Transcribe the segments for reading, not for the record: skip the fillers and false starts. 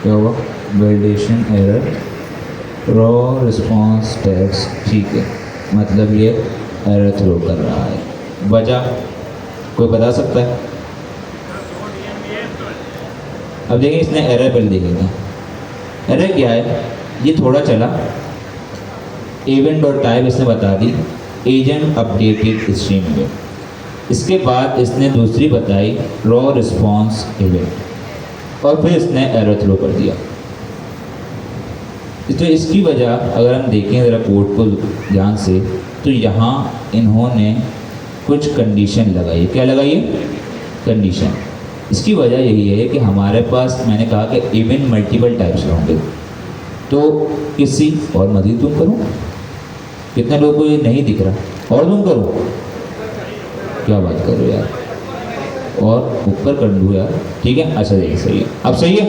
क्या हुआ, validation error raw response tags, ठीक है, मतलब ये एरर थ्रो कर रहा है। वजह कोई बता सकता है? अब देखिए इसने एरर बिल देखेंगे, एरर क्या है, ये थोड़ा चला, इवेंट और टाइप इसने बता दी, एजेंट अपडेटेड स्ट्रीम में, इसके बाद इसने दूसरी बताई रॉ रिस्पॉन्स इवेंट, और फिर इसने एरर थ्रो कर दिया। तो इसकी वजह अगर हम देखें ज़रा कोड को ध्यान से, तो यहाँ इन्होंने कुछ कंडीशन लगाई। क्या लगाई है? कंडीशन। इसकी वजह यही है कि हमारे पास, मैंने कहा कि इवेंट मल्टीपल टाइप्स होंगे, तो किसी और मज़ीद जूम करूँ, कितने लोगों को ये नहीं दिख रहा, और जूम करूँ, क्या बात कर रहे हो यार, और ऊपर कर लूँ यार, ठीक है, अच्छा देखिए सही है, अब सही है।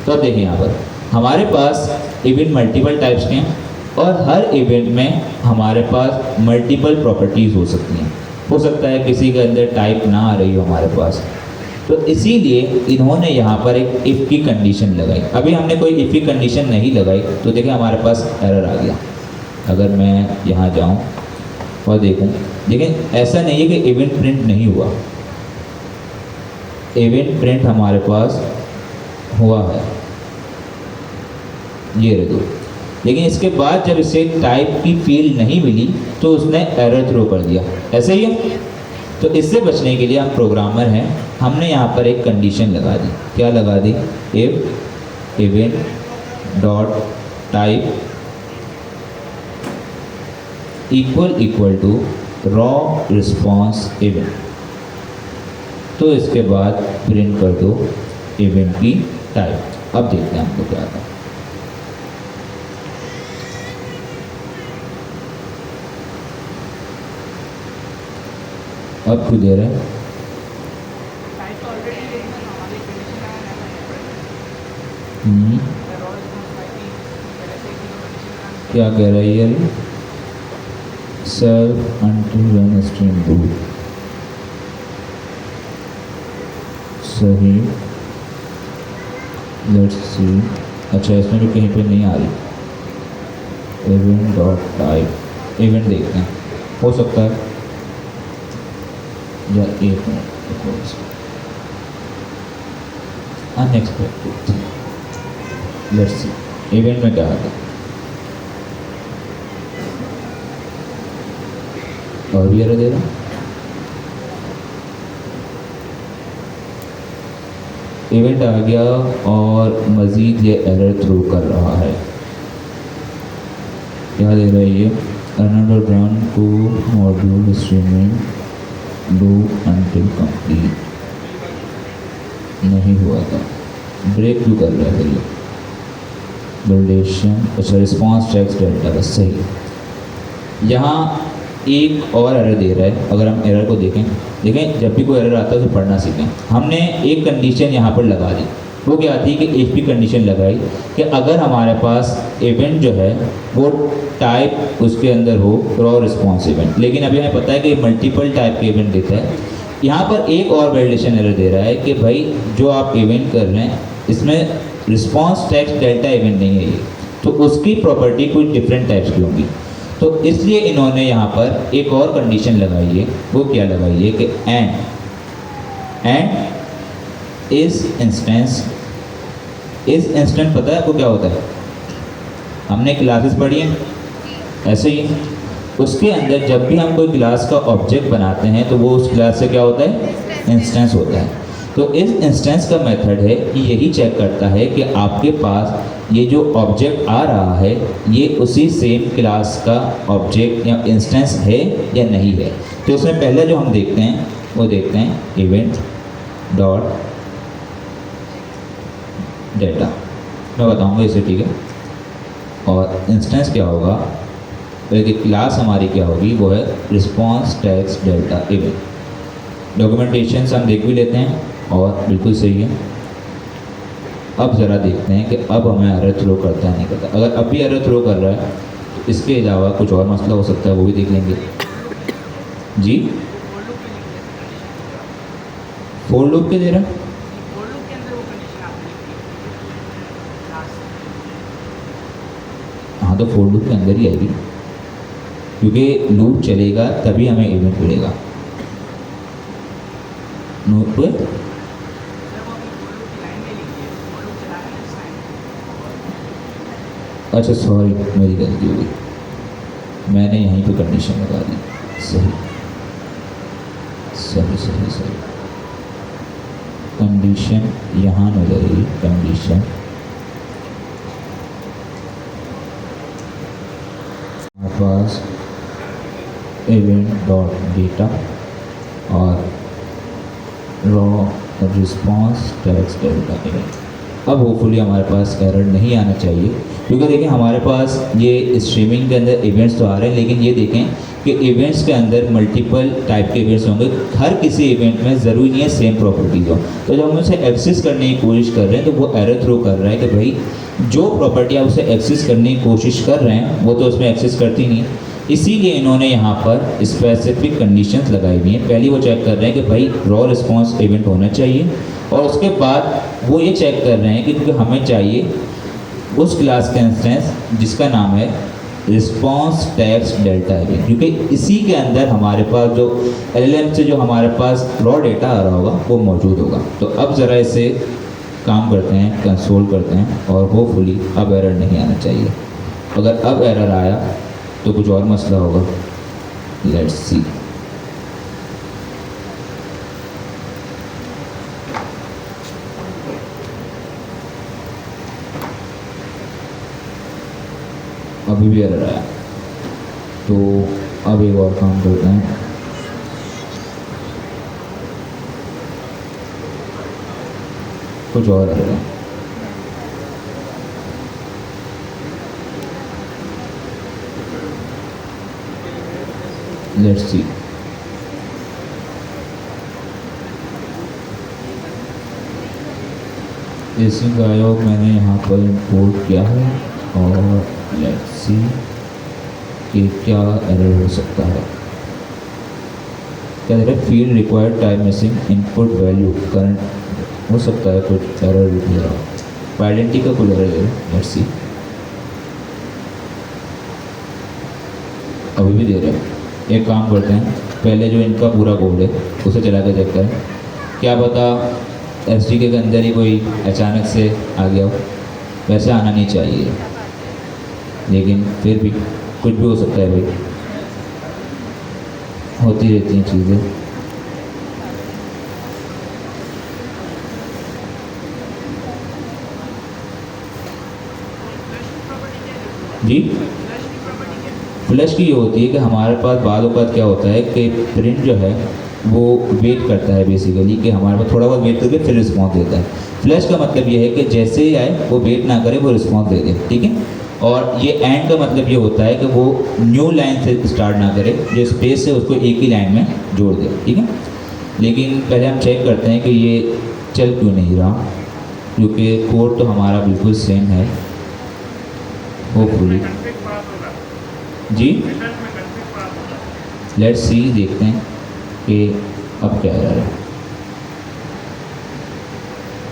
तो अब देखिए यहाँ पर हमारे पास इवेंट मल्टीपल टाइप्स के हैं, और हर इवेंट में हमारे पास मल्टीपल प्रॉपर्टीज़ हो सकती हैं। हो सकता है किसी के अंदर टाइप ना आ रही हो हमारे पास, तो इसीलिए इन्होंने यहाँ पर एक इफ़ की कंडीशन लगाई। अभी हमने कोई इफ़ की कंडीशन नहीं लगाई तो देखिए हमारे पास एरर आ गया। अगर मैं यहाँ जाऊँ और देखूँ, लेकिन ऐसा नहीं है कि इवेंट प्रिंट नहीं हुआ, इवेंट प्रिंट हमारे पास हुआ है, ये रहे दो, लेकिन इसके बाद जब इसे टाइप की फील्ड नहीं मिली तो उसने एरर थ्रो कर दिया। ऐसे ही है। तो इससे बचने के लिए हम प्रोग्रामर हैं, हमने यहाँ पर एक कंडीशन लगा दी। क्या लगा दी? If event dot type equal to raw response event, तो इसके बाद प्रिंट कर दो इवेंट की टाइप। अब देखते हैं हमको क्या आता है। अब क्यों दे रहे हैं? क्या कह रहा है ये? Self until when stream boot, सही, लेट्स सी। अच्छा, इसमें भी कहीं पे नहीं आ रही। इवेंट डॉट टाइप, इवेंट देखते हैं, हो सकता है या एक minute, unexpected, let's see event में क्या आता है। और भी एरर दे रहा, इवेंट आ गया और मज़ीद ये एरर थ्रो कर रहा है। क्या दे रहा है ये? Another run to module streaming do until complete, नहीं हुआ था, ब्रेक क्यों कर रहा है ये? वैलिडेशन, अच्छा, रिस्पॉन्स टैग्स डेल्टा, बस सही। यहाँ एक और एरर दे रहा है। अगर हम एरर को देखें, जब भी कोई एरर आता है तो पढ़ना सीखें। हमने एक कंडीशन यहाँ पर लगा दी, वो क्या थी कि इफ की कंडीशन लगाई कि अगर हमारे पास इवेंट जो है वो टाइप उसके अंदर हो रॉ रिस्पॉन्स इवेंट, लेकिन अभी हमें पता है कि मल्टीपल टाइप के इवेंट देता है। यहाँ पर एक और वैलिडेशन एरर दे रहा है कि भाई जो आप इवेंट कर रहे हैं इसमें रिस्पॉन्स टैग्स डेल्टा इवेंट नहीं है ये, तो उसकी प्रॉपर्टी कुछ डिफरेंट टाइप्स की होंगी। तो इसलिए इन्होंने यहाँ पर एक और कंडीशन लगाई है। वो क्या लगाई है कि एंड इस इंस्टेंस पता है आपको क्या होता है? हमने क्लासेस पढ़ी हैं, ऐसे ही उसके अंदर जब भी हम कोई क्लास का ऑब्जेक्ट बनाते हैं तो वो उस क्लास से क्या होता है? इंस्टेंस होता है। तो इस इंस्टेंस का मेथड है कि यही चेक करता है कि आपके पास ये जो ऑब्जेक्ट आ रहा है ये उसी सेम क्लास का ऑब्जेक्ट या इंस्टेंस है या नहीं है। तो इसमें पहले जो हम देखते हैं वो देखते हैं इवेंट डॉट डेटा, मैं बताऊंगा इसे, ठीक है। और इंस्टेंस क्या होगा, बल्कि क्लास हमारी क्या होगी, वो है response tags delta event. Documentation हम देख भी लेते हैं और बिल्कुल सही है। अब ज़रा देखते हैं कि अब हमें एरर थ्रो करता है नहीं करता। अगर अब भी एरर थ्रो कर रहा है तो इसके अलावा कुछ और मसला हो सकता है, वो भी देख लेंगे जी। फोर लूप के दे रहा है, हाँ तो फोर लूप के अंदर ही आएगी, क्योंकि लूप चलेगा तभी हमें इवेंट मिलेगा। नोट पे अच्छा सॉरी मेरी गलती हो गई, मैंने यहीं पे कंडीशन लगा दी। सही सही सही सही, कंडीशन यहाँ न लगेगी, कंडीशन हमारे पास इवेंट डॉट डेटा और raw response text delta event. अब होपफुली हमारे पास एरर नहीं आना चाहिए, क्योंकि देखें हमारे पास ये स्ट्रीमिंग के अंदर इवेंट्स तो आ रहे हैं, लेकिन ये देखें कि इवेंट्स के अंदर मल्टीपल टाइप के इवेंट्स होंगे। हर किसी इवेंट में ज़रूरी नहीं है सेम प्रॉपर्टीज हो। तो जब हम उसे एक्सेस करने की कोशिश कर रहे हैं तो वो एरर थ्रो कर रहा है कि भाई जो प्रॉपर्टी आप उसे एक्सेस करने की कोशिश कर रहे हैं वो तो उसमें एक्सेस करती नहीं है। इसीलिए इन्होंने यहाँ पर स्पेसिफिक कंडीशंस लगाई हुई हैं। पहली वो चेक कर रहे हैं कि भाई रॉ रिस्पॉन्स इवेंट होना चाहिए, और उसके बाद वो ये चेक कर रहे हैं कि क्योंकि हमें चाहिए उस क्लास का इंस्टेंस जिसका नाम है रिस्पॉन्स टेक्स्ट डेल्टा इवेंट, क्योंकि इसी के अंदर हमारे पास जो LLM से जो हमारे पास रॉ डेटा आ रहा होगा वो मौजूद होगा। तो अब ज़रा इसे काम करते हैं, कंसोल करते हैं, और होपफुली अब एरर नहीं आना चाहिए। अगर अब एरर आया तो कुछ और मसला होगा। Let's see. अभी भी एरर आया, तो अब एक और काम करते हैं। कुछ और एरर है, लेट्स सी। एसी का आयोग मैंने यहाँ पर इंपोर्ट किया है, और लेट्स सी कि क्या एरर हो सकता है। क्या है field required time missing input value current, हो सकता है कुछ एरर भी दे रहा। आइडेंटिटी का कोई एरर है, लेट्स सी। अभी भी दे रहे हैं। एक काम करते हैं, पहले जो इनका पूरा कोड है उसे चला कर चेक करें, क्या पता SDK के अंदर ही कोई अचानक से आ गया हो। वैसे आना नहीं चाहिए, लेकिन फिर भी कुछ भी हो सकता है भाई, होती रहती हैं चीज़ें। जी फ्लैश की ये होती है कि हमारे पास बाद औक़ात क्या होता है कि प्रिंट जो है वो वेट करता है बेसिकली, कि हमारे पास थोड़ा बहुत वेट करके फिर रिस्पॉन्स देता है। फ्लैश का मतलब ये है कि जैसे ही आए वो वेट ना करे, वो रिस्पॉन्स दे दे, ठीक है। और ये एंड का मतलब ये होता है कि वो न्यू लाइन से स्टार्ट ना करे, जो स्पेस है उसको एक ही लाइन में जोड़ दे, ठीक है। लेकिन पहले हम चेक करते हैं कि ये चल क्यों नहीं रहा, क्योंकि कोड तो हमारा बिल्कुल सेम है होपफुली। जी लेट्स सी, देखते हैं कि अब क्या आ रहा है।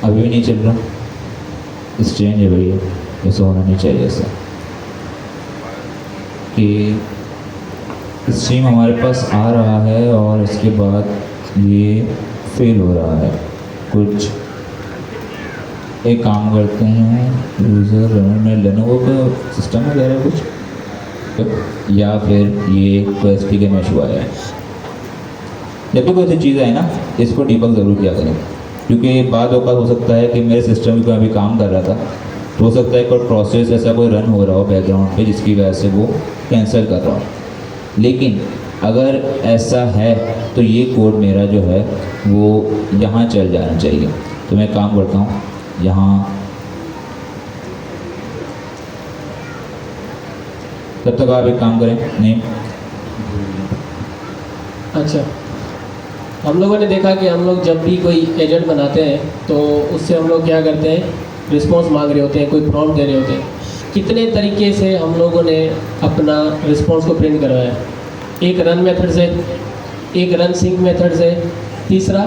अभी भी नहीं चल रहा, स्ट्रेंज है भैया, ऐसा होना नहीं चाहिए। ऐसा कि स्ट्रीम हमारे पास आ रहा है और इसके बाद ये फेल हो रहा है। कुछ एक काम करते हैं, यूज़र में लेनोवो का सिस्टम वगैरह कुछ, या फिर ये OSP के में हुआ है। जब भी कोई ऐसी चीज़ है ना, इसको डीबग ज़रूर किया करें, क्योंकि बाद औक़ात हो सकता है कि मेरे सिस्टम में अभी काम कर रहा था, तो हो सकता है कोई प्रोसेस ऐसा कोई रन हो रहा हो बैकग्राउंड पे जिसकी वजह से वो कैंसिल कर रहा हो। लेकिन अगर ऐसा है तो ये कोड मेरा जो है वो यहाँ चल जाना चाहिए। तो मैं काम करता हूँ, यहाँ तब तक आप एक काम करें। नहीं अच्छा, हम लोगों ने देखा कि हम लोग जब भी कोई एजेंट बनाते हैं तो उससे हम लोग क्या करते हैं, रिस्पॉन्स मांग रहे होते हैं, कोई प्रॉम्प्ट दे रहे होते हैं। कितने तरीके से हम लोगों ने अपना रिस्पॉन्स को प्रिंट करवाया। एक रन मेथड से, एक रन सिंक मेथड से, तीसरा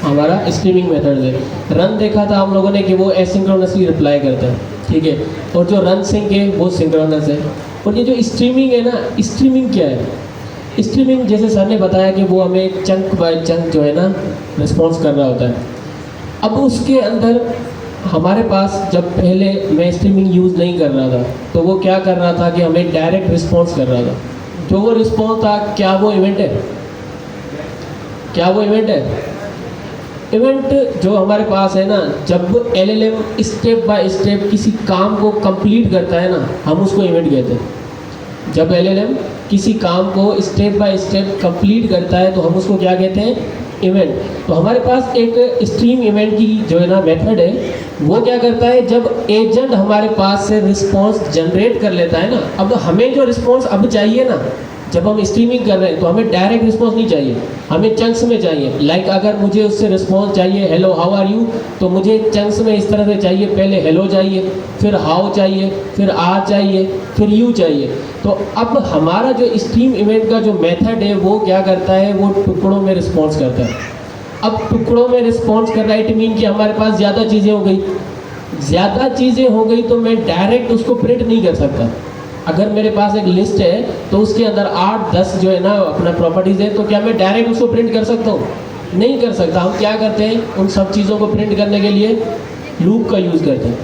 हमारा स्ट्रीमिंग मेथड से। रन देखा था हम लोगों ने कि वो एसिंक्रोनसली रिप्लाई करता है, ठीक है। और जो रन सिंक है वो सिंक्रोनस है। और ये जो स्ट्रीमिंग है ना, स्ट्रीमिंग क्या है? स्ट्रीमिंग जैसे सर ने बताया कि वो हमें चंक बाय चंक जो है ना रिस्पॉन्स कर रहा होता है। अब उसके अंदर हमारे पास जब पहले मैं स्ट्रीमिंग यूज़ नहीं कर रहा था तो वो क्या कर रहा था कि हमें डायरेक्ट रिस्पॉन्स कर रहा था। जो वो रिस्पॉन्स था, क्या वो इवेंट है? क्या वो इवेंट है? इवेंट जो हमारे पास है ना, जब एलएलएम स्टेप बाय स्टेप किसी काम को कंप्लीट करता है ना, हम उसको इवेंट कहते हैं। जब एलएलएम किसी काम को स्टेप बाय स्टेप कंप्लीट करता है तो हम उसको क्या कहते हैं? इवेंट। तो हमारे पास एक स्ट्रीम इवेंट की जो है ना मेथड है, वो क्या करता है, जब एजेंट हमारे पास से रिस्पॉन्स जनरेट कर लेता है ना, अब हमें जो रिस्पॉन्स अब चाहिए ना, जब हम स्ट्रीमिंग कर रहे हैं तो हमें डायरेक्ट रिस्पॉन्स नहीं चाहिए, हमें चंक्स में चाहिए। लाइक अगर मुझे उससे रिस्पॉन्स चाहिए हेलो हाउ आर यू, तो मुझे चंक्स में इस तरह से चाहिए, पहले हेलो चाहिए, फिर हाउ चाहिए, फिर आर चाहिए, फिर यू चाहिए। तो अब हमारा जो स्ट्रीम इवेंट का जो मेथड है वो क्या करता है, वो टुकड़ों में रिस्पॉन्स करता है। अब टुकड़ों में रिस्पॉन्स कर रहा है, इट मीन कि हमारे पास ज़्यादा चीज़ें हो गई। ज़्यादा चीज़ें हो गई तो मैं डायरेक्ट उसको प्रिंट नहीं कर सकता। अगर मेरे पास एक लिस्ट है तो उसके अंदर 8-10 जो है ना अपना प्रॉपर्टीज़ है, तो क्या मैं डायरेक्ट उसको प्रिंट कर सकता हूँ? नहीं कर सकता। हम क्या करते हैं, उन सब चीज़ों को प्रिंट करने के लिए लूप का यूज़ करते हैं।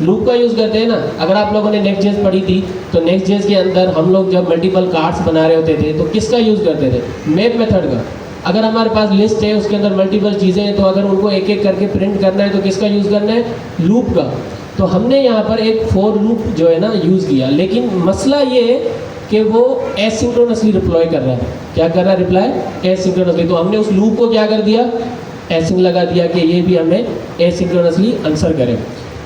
लूप का यूज़ करते हैं ना। अगर आप लोगों ने नेक्स्ट.जेएस पढ़ी थी तो नेक्स्ट.जेएस के अंदर हम लोग जब मल्टीपल कार्ड्स बना रहे होते थे तो किसका यूज़ करते थे? मैप मेथड का। अगर हमारे पास लिस्ट है, उसके अंदर मल्टीपल चीज़ें हैं, तो अगर उनको एक एक करके प्रिंट करना है तो किसका यूज़ करना है? लूप का। तो हमने यहाँ पर एक फॉर लूप जो है ना यूज़ किया, लेकिन मसला ये है कि वो एसिंक्रोनसली रिप्लॉय कर रहा है। क्या कर रहा है? Reply asynchronously. तो हमने उस लूप को क्या कर दिया? एसिंक लगा दिया कि ये भी हमें एसिंक्रोनसली आंसर करे।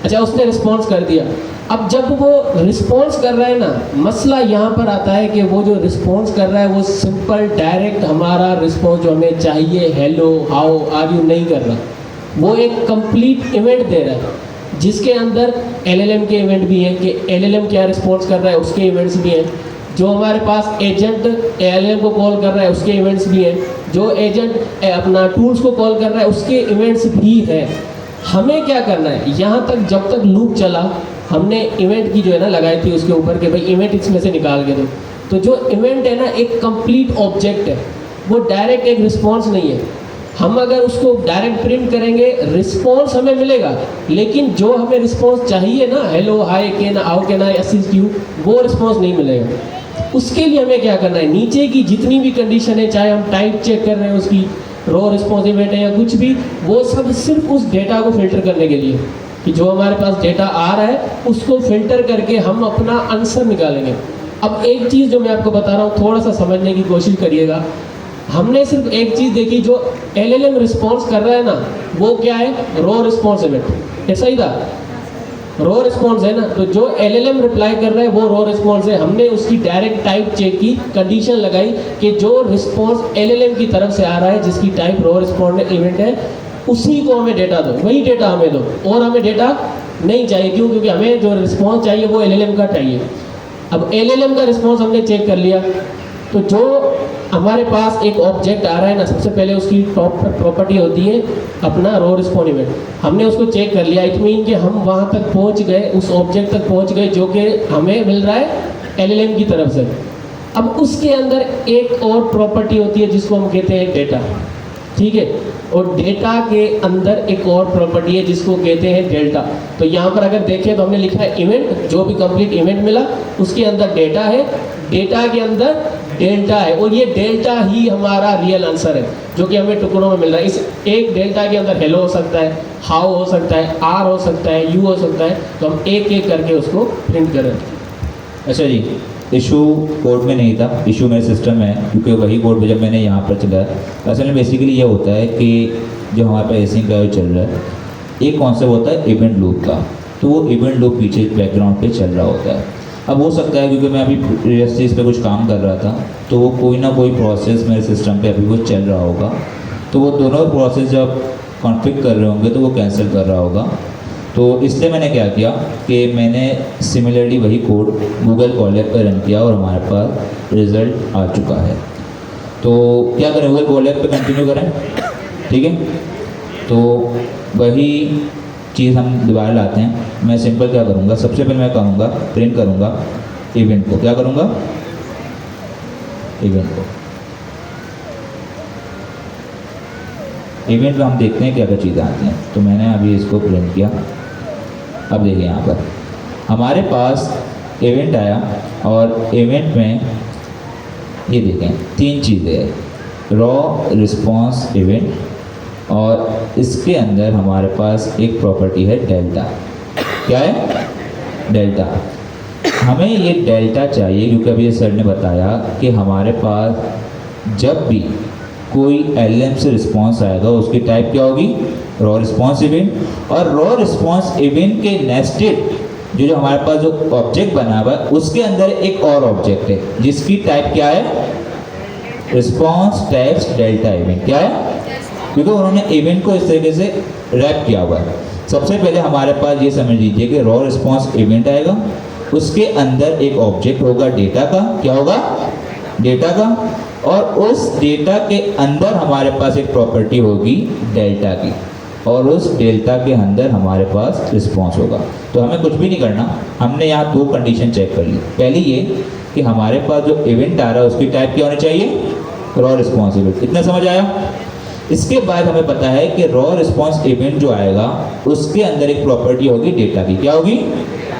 अच्छा, उसने रिस्पॉन्स कर दिया। अब जब वो रिस्पॉन्स कर रहा है ना, मसला यहाँ पर आता है कि वो जो रिस्पॉन्स कर रहा है वो सिंपल डायरेक्ट हमारा रिस्पॉन्स जो हमें चाहिए हेलो हाउ आर यू नहीं कर रहा। वो एक कंप्लीट इवेंट दे रहा है जिसके अंदर एलएलएम के इवेंट भी हैं कि एलएलएम क्या रिस्पॉन्स कर रहा है, उसके इवेंट्स भी हैं। जो हमारे पास एजेंट एलएलएम को कॉल कर रहा है उसके इवेंट्स भी हैं। जो एजेंट अपना टूल्स को कॉल कर रहा है उसके इवेंट्स भी हैं। हमें क्या करना है, यहाँ तक जब तक लूप चला हमने इवेंट की जो है ना लगाई थी उसके ऊपर कि भाई इवेंट इसमें से निकाल के दो। तो जो इवेंट है ना एक कंप्लीट ऑब्जेक्ट है, वो डायरेक्ट एक रिस्पॉन्स नहीं है। हम अगर उसको डायरेक्ट प्रिंट करेंगे रिस्पॉन्स हमें मिलेगा, लेकिन जो हमें रिस्पॉन्स चाहिए ना हेलो हाय के ना आओ के ना असिस्ट यू, वो रिस्पॉन्स नहीं मिलेगा। उसके लिए हमें क्या करना है, नीचे की जितनी भी कंडीशन है, चाहे हम टाइप चेक कर रहे हैं उसकी रो रिस्पॉन्स इवेंट है या कुछ भी, वो सब सिर्फ उस डेटा को फिल्टर करने के लिए कि जो हमारे पास डेटा आ रहा है उसको फिल्टर करके हम अपना आंसर निकालेंगे। अब एक चीज़ जो मैं आपको बता रहा हूँ थोड़ा सा समझने की कोशिश करिएगा। हमने सिर्फ एक चीज़ देखी, जो एलएलएम रिस्पॉन्स कर रहा है ना वो क्या है, रो रिस्पॉन्स इवेंट। ऐसा ही था, रो रिस्पॉन्स है ना। तो जो एलएलएम रिप्लाई कर रहा है वो रो रिस्पॉन्स है। हमने उसकी डायरेक्ट टाइप चेक की, कंडीशन लगाई कि जो रिस्पॉन्स एलएलएम की तरफ से आ रहा है जिसकी टाइप रो रिस्पॉन्स इवेंट है, उसी को हमें डेटा दो, वही डेटा हमें दो, और हमें डेटा नहीं चाहिए। क्यों? क्योंकि हमें जो रिस्पॉन्स चाहिए वो एलएलएम का चाहिए। अब एलएलएम का रिस्पॉन्स हमने चेक कर लिया, तो जो हमारे पास एक ऑब्जेक्ट आ रहा है ना, सबसे पहले उसकी टॉप प्रॉपर्टी होती है अपना रो रिस्पॉन्स इवेंट। हमने उसको चेक कर लिया, इट मीन कि हम वहाँ तक पहुँच गए, उस ऑब्जेक्ट तक पहुँच गए जो कि हमें मिल रहा है एलएलएम की तरफ से। अब उसके अंदर एक और प्रॉपर्टी होती है जिसको हम कहते हैं डेटा, ठीक है। और डेटा के अंदर एक और प्रॉपर्टी है जिसको कहते हैं डेल्टा। तो यहाँ पर अगर देखें तो हमने लिखा है इवेंट, जो भी कंप्लीट इवेंट मिला उसके अंदर डेटा है, डेटा के अंदर डेल्टा है, और ये डेल्टा ही हमारा रियल आंसर है जो कि हमें टुकड़ों में मिल रहा है। इस एक डेल्टा के अंदर हेलो हो सकता है, हाउ हो सकता है, आर हो सकता है, यू हो सकता है। तो हम एक एक करके उसको प्रिंट करें। अच्छा जी, इशू कोड में नहीं था, इशू मेरे सिस्टम में है, क्योंकि वही कोड जब मैंने यहाँ पर चलाया। असल में बेसिकली ये होता है कि जो हमारे पास एसिंक का चल रहा है, एक कॉन्सेप्ट होता है इवेंट लूप का, तो वो इवेंट लूप पीछे बैकग्राउंड पे चल रहा होता है। अब हो सकता है क्योंकि मैं अभी प्रीवियसली इस पर कुछ काम कर रहा था, तो वो कोई ना कोई प्रोसेस मेरे सिस्टम पे अभी वो चल रहा होगा, तो वो दोनों प्रोसेस जब कॉन्फ़िगर कर रहे होंगे तो वो कैंसिल कर रहा होगा। तो इसलिए मैंने क्या किया कि मैंने सिमिलरली वही कोड गूगल कॉलर पर रन किया और हमारे पास रिज़ल्ट आ चुका है। तो क्या करें, गूगल कॉलर पर कंटिन्यू करें, ठीक है। तो वही चीज़ हम दोबारा लाते हैं। मैं सिंपल क्या करूँगा, सबसे पहले मैं करूँगा प्रिंट करूँगा इवेंट को। क्या करूँगा, इवेंट को। इवेंट में हम देखते हैं क्या क्या चीज़ें आती हैं। तो मैंने अभी इसको प्रिंट किया। अब देखिए यहाँ पर हमारे पास इवेंट आया और इवेंट में ये देखें 3 चीज़ें हैं, रॉ, रिस्पॉन्स, इवेंट, और इसके अंदर हमारे पास एक प्रॉपर्टी है डेल्टा। क्या है, डेल्टा। हमें ये डेल्टा चाहिए क्योंकि अभी सर ने बताया कि हमारे पास जब भी कोई LM से रिस्पॉन्स आएगा उसकी टाइप क्या होगी, रॉ रिस्पॉन्स इवेंट। और रॉ रिस्पॉन्स इवेंट के नेस्टेड जो हमारे पास जो ऑब्जेक्ट बना हुआ है उसके अंदर एक और ऑब्जेक्ट है जिसकी टाइप क्या है, रिस्पॉन्स टेक्स्ट डेल्टा इवेंट। क्या है, क्योंकि उन्होंने इवेंट को इस तरीके से रैप किया हुआ है। सबसे पहले हमारे पास ये समझ लीजिए कि रॉ रिस्पॉन्स इवेंट आएगा, उसके अंदर एक ऑब्जेक्ट होगा डेटा का। क्या होगा, डेटा का। और उस डेटा के अंदर हमारे पास एक प्रॉपर्टी होगी डेल्टा की, और उस डेल्टा के अंदर हमारे पास रिस्पॉन्स होगा। तो हमें कुछ भी नहीं करना, हमने यहाँ 2 कंडीशन चेक कर ली। पहली ये कि हमारे पास जो इवेंट आ रहा है उसकी टाइप क्या होनी चाहिए, रॉ रिस्पॉन्स इवेंट। इतना समझ आया। इसके बाद हमें पता है कि रॉ रिस्पॉन्स इवेंट जो आएगा उसके अंदर एक प्रॉपर्टी होगी डेटा की। क्या होगी,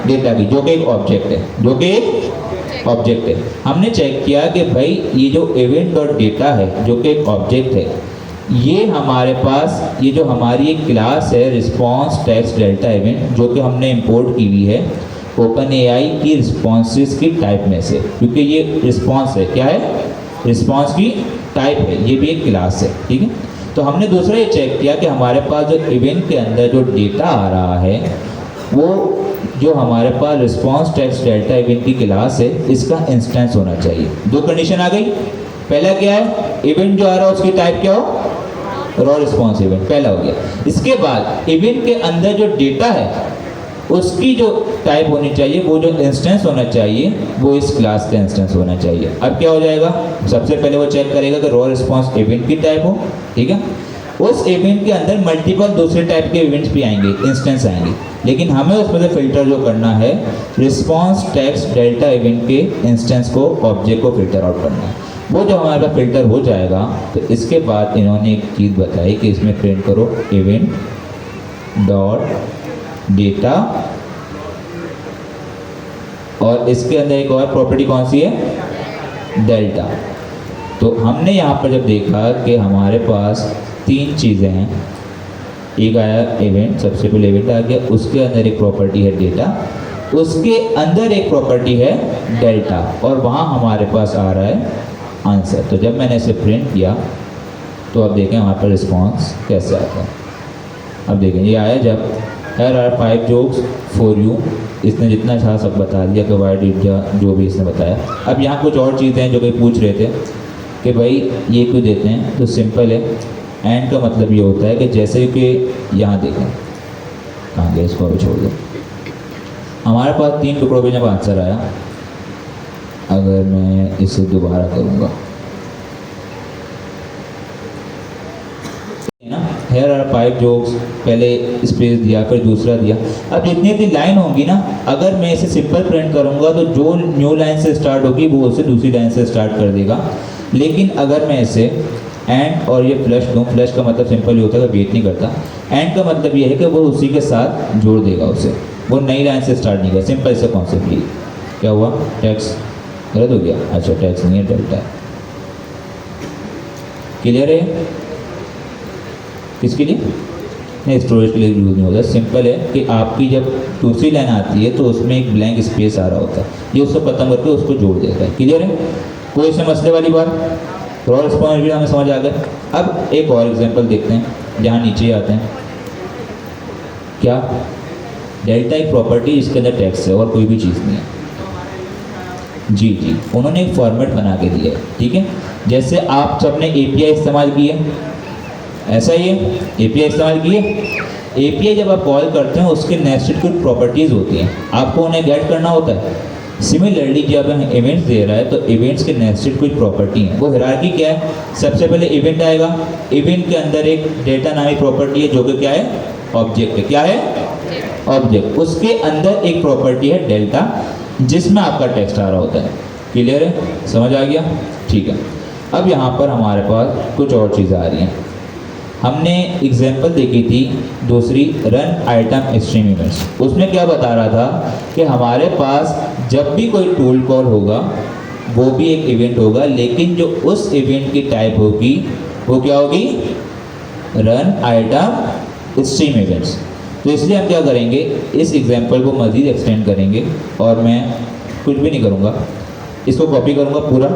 डेटा की, जो कि एक ऑब्जेक्ट है, जो कि एक ऑब्जेक्ट है। हमने चेक किया कि भाई ये जो इवेंट डॉट डेटा है जो कि एक ऑब्जेक्ट है, ये हमारे पास ये जो हमारी एक क्लास है रिस्पॉन्स टेक्स्ट डेल्टा इवेंट, जो कि हमने इंपोर्ट की हुई है OpenAI की रिस्पॉन्सेस की टाइप में से, क्योंकि ये रिस्पॉन्स है। क्या है, रिस्पॉन्स की टाइप है, ये भी एक क्लास है। ठीक है। तो हमने दूसरा ये चेक किया कि हमारे पास जो इवेंट के अंदर जो डेटा आ रहा है वो जो हमारे पास रिस्पॉन्स टेक्स्ट डेल्टा इवेंट की क्लास है इसका इंस्टेंस होना चाहिए। 2 कंडीशन आ गई। पहला क्या है, इवेंट जो आ रहा है उसकी टाइप क्या हो, रॉ रिस्पॉन्स इवेंट, पहला हो गया। इसके बाद इवेंट के अंदर जो डेटा है उसकी जो टाइप होनी चाहिए, वो जो इंस्टेंस होना चाहिए वो इस क्लास का इंस्टेंस होना चाहिए। अब क्या हो जाएगा, सबसे पहले वो चेक करेगा कि रॉ रिस्पॉन्स इवेंट की टाइप हो। ठीक है। उस इवेंट के अंदर मल्टीपल दूसरे टाइप के इवेंट्स भी आएंगे, इंस्टेंस आएंगे, लेकिन हमें उसमें से फिल्टर जो करना है रिस्पॉन्स टेक्स्ट डेल्टा इवेंट के इंस्टेंस को, ऑब्जेक्ट को फिल्टर आउट करना है। वो जो हमारे पास फिल्टर हो जाएगा तो इसके बाद इन्होंने एक चीज़ बताई कि इसमें प्रिंट करो इवेंट डॉट डेटा, और इसके अंदर एक और प्रॉपर्टी कौन सी है, डेल्टा। तो हमने यहाँ पर जब देखा कि हमारे पास 3 चीज़ें हैं, एक आया इवेंट, सबसे पहले इवेंट आ गया, उसके अंदर एक प्रॉपर्टी है डेटा, उसके अंदर एक प्रॉपर्टी है डेल्टा, और वहाँ हमारे पास आ रहा है आंसर। तो जब मैंने इसे प्रिंट किया तो अब देखें वहाँ पर रिस्पॉन्स कैसे आता है। अब देखें ये आया जब Here are 5 jokes for you, इसने जितना था सब बता दिया कि why did जो भी इसने बताया। अब यहाँ कुछ और चीज़ें हैं जो कि पूछ रहे थे कि भाई ये क्यों देते हैं, तो सिंपल है। एंड का मतलब ये होता है कि जैसे कि यहाँ देखें, कहाँ गया, इसको अभी छोड़ दो। हमारे पास 3 टुकड़ों में जब आंसर आया, अगर मैं इसे दोबारा करूँगा ना, हेयर आर 5 जोक्स, पहले स्पेस दिया फिर दूसरा दिया। अब जितनी भी लाइन होंगी ना, अगर मैं इसे सिंपल प्रिंट करूँगा तो जो न्यू लाइन से स्टार्ट होगी वो उसे दूसरी लाइन से स्टार्ट कर देगा। लेकिन अगर मैं इसे एंड और ये फ्लश दूँ, फ्लश का मतलब सिंपल ही होता है कि वेट नहीं करता, एंड का मतलब ये है कि वो उसी के साथ जोड़ देगा उसे, वो नई लाइन से स्टार्ट नहीं करेगा। सिंपल से कॉन्सेप्ट ये क्या हुआ, टैक्स गलत हो गया, अच्छा टैक्स नहीं है डेल्टा है। क्लियर है, किसके लिए, नहीं स्टोरेज के लिए यूज़ नहीं होता। सिंपल है कि आपकी जब दूसरी लाइन आती है तो उसमें एक ब्लैंक स्पेस आ रहा होता है, ये उसको खत्म करके उसको जोड़ देता है। क्लियर है, कोई इसमें मसले वाली बात, रॉ रिस्पॉन्स भी हमें समझ आ गया। अब एक और एग्जांपल देखते हैं जहाँ नीचे आते हैं। क्या, डेल्टा एक प्रॉपर्टी इसके अंदर टैक्स है और कोई भी चीज़ नहीं है। जी जी, उन्होंने एक फॉर्मेट बना के दिया है। ठीक है, जैसे आप सबने API इस्तेमाल की है, ऐसा ही है, API इस्तेमाल किए। API जब आप कॉल करते हैं उसके नेस्टेड कुछ प्रॉपर्टीज़ होती हैं, आपको उन्हें गेट करना होता है। सिमिलरली जब हम इवेंट्स दे रहा है तो इवेंट्स के नेस्टेड कुछ प्रॉपर्टी हैं। वो हायरार्की क्या है, सबसे पहले इवेंट आएगा, इवेंट के अंदर एक डेटा नामी प्रॉपर्टी है जो कि क्या है, ऑब्जेक्ट है। क्या है, ऑब्जेक्ट, उसके अंदर एक प्रॉपर्टी है डेल्टा जिसमें आपका टेक्स्ट आ रहा होता है। क्लियर है, समझ आ गया? ठीक है। अब यहाँ पर हमारे पास कुछ और चीज़ें आ रही हैं। हमने एग्जाम्पल देखी थी दूसरी, रन आइटम स्ट्रीम इवेंट्स। उसमें क्या बता रहा था कि हमारे पास जब भी कोई टूल कॉल होगा वो भी एक इवेंट होगा, लेकिन जो उस इवेंट की टाइप होगी वो क्या होगी? Run item stream events. तो इसलिए हम क्या करेंगे, इस एग्जाम्पल को मज़ीद एक्सटेंड करेंगे और मैं कुछ भी नहीं करूँगा, इसको कॉपी करूँगा, पूरा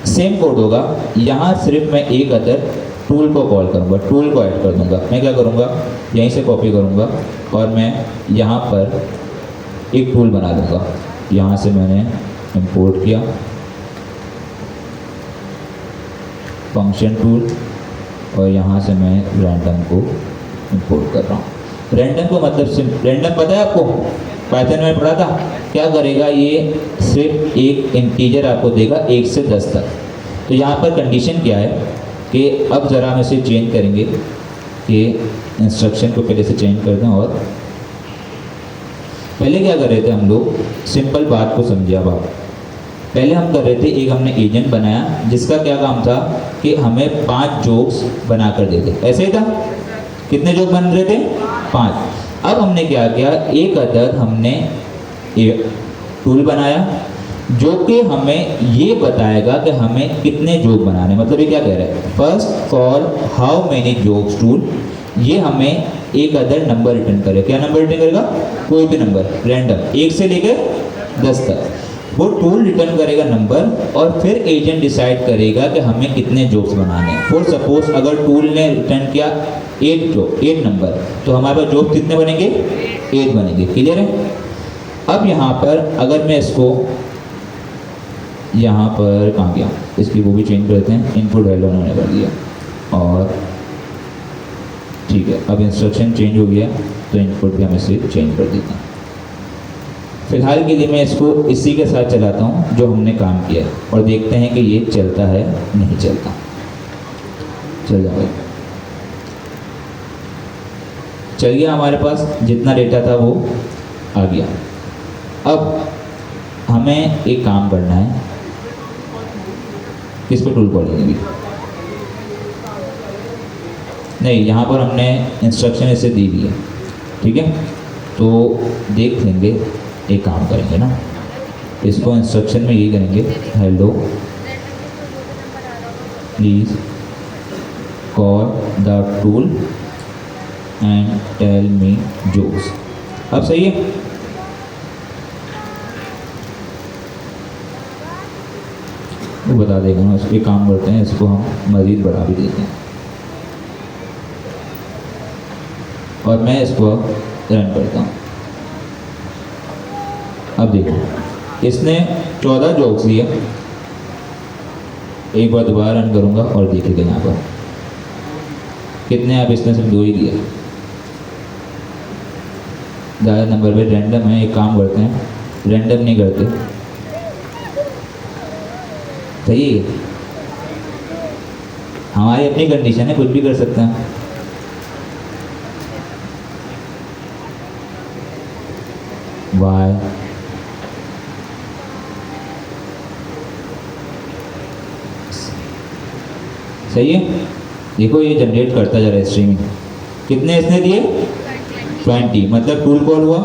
सेम कोड होगा। यहाँ सिर्फ मैं एक अदर टूल को कॉल करूँगा, टूल को ऐड कर दूँगा। मैं क्या करूँगा, यहीं से कॉपी करूँगा और मैं यहाँ पर एक टूल बना दूँगा। यहाँ से मैंने इंपोर्ट किया फंक्शन टूल और यहाँ से मैं रैंडम को इंपोर्ट कर रहा हूँ। रैंडम को मतलब रैंडम पता है आपको, पाइथन में पढ़ा था। क्या करेगा, ये सिर्फ एक इंटीजर आपको देगा 1 से 10 तक। तो यहाँ पर कंडीशन क्या है कि अब ज़रा हम इसे चेंज करेंगे कि इंस्ट्रक्शन को पहले से चेंज कर दें। और पहले क्या कर रहे थे हम लोग, सिंपल बात को समझे। अब आप पहले हम कर रहे थे, एक हमने एजेंट बनाया जिसका क्या काम था कि हमें 5 जोक्स बना कर देते, ऐसे ही था। कितने जोक बन रहे थे? 5। अब हमने क्या किया, एक अदद हमने टूल बनाया जो कि हमें ये बताएगा कि हमें कितने जोक बनाने। मतलब ये क्या कह रहा है, first for how many jokes tool, ये हमें एक अदर नंबर रिटर्न करे। क्या नंबर रिटर्न करेगा? कोई भी नंबर, रैंडम, 1 से लेकर 10 तक। वो टूल रिटर्न करेगा नंबर और फिर एजेंट डिसाइड करेगा कि हमें कितने जोक्स बनाने हैं। फॉर सपोज अगर टूल ने रिटर्न किया 8 नंबर, तो हमारे पास जोक कितने बनेंगे? 8 बनेंगे। क्लियर है? अब यहाँ पर अगर मैं इसको यहाँ पर कहाँ गया, इसकी वो भी चेंज करते हैं, इनपुट वैल्यू उन्होंने कर दिया और ठीक है। अब इंस्ट्रक्शन चेंज हो गया तो इनपुट भी हम इसे चेंज कर देते हैं। फिलहाल के लिए मैं इसको इसी के साथ चलाता हूँ जो हमने काम किया और देखते हैं कि ये चलता है नहीं चलता। चल जाए, चल गया, हमारे पास जितना डेटा था वो आ गया। अब हमें एक काम करना है, किस पे टूल कॉलिंग भी नहीं, यहाँ पर हमने इंस्ट्रक्शन ऐसे दी हुई है। ठीक है, तो देख लेंगे, एक काम करेंगे ना, इसको इंस्ट्रक्शन में यही करेंगे, hello please call the tool and tell me jokes. अब सही है? वो बता देगा ना, उसके काम करते हैं, इसको हम मज़ीद बढ़ा भी देते हैं और मैं इसको रन करता हूँ। अब देखो, इसने 14 जोक्स दिए। एक बार दोबारा रन करूँगा और देखिएगा यहाँ पर कितने। अब इसने सिर्फ 2 ही दिए, ज़्यादा नंबर पे रैंडम है। एक काम करते हैं, रैंडम नहीं करते, सही है, हमारी अपनी कंडीशन है, कुछ भी कर सकते हैं। वाई सही है, देखो ये जनरेट करता जा रहा है स्ट्रीमिंग। कितने इसने दिए? 20, मतलब टूल कॉल हुआ।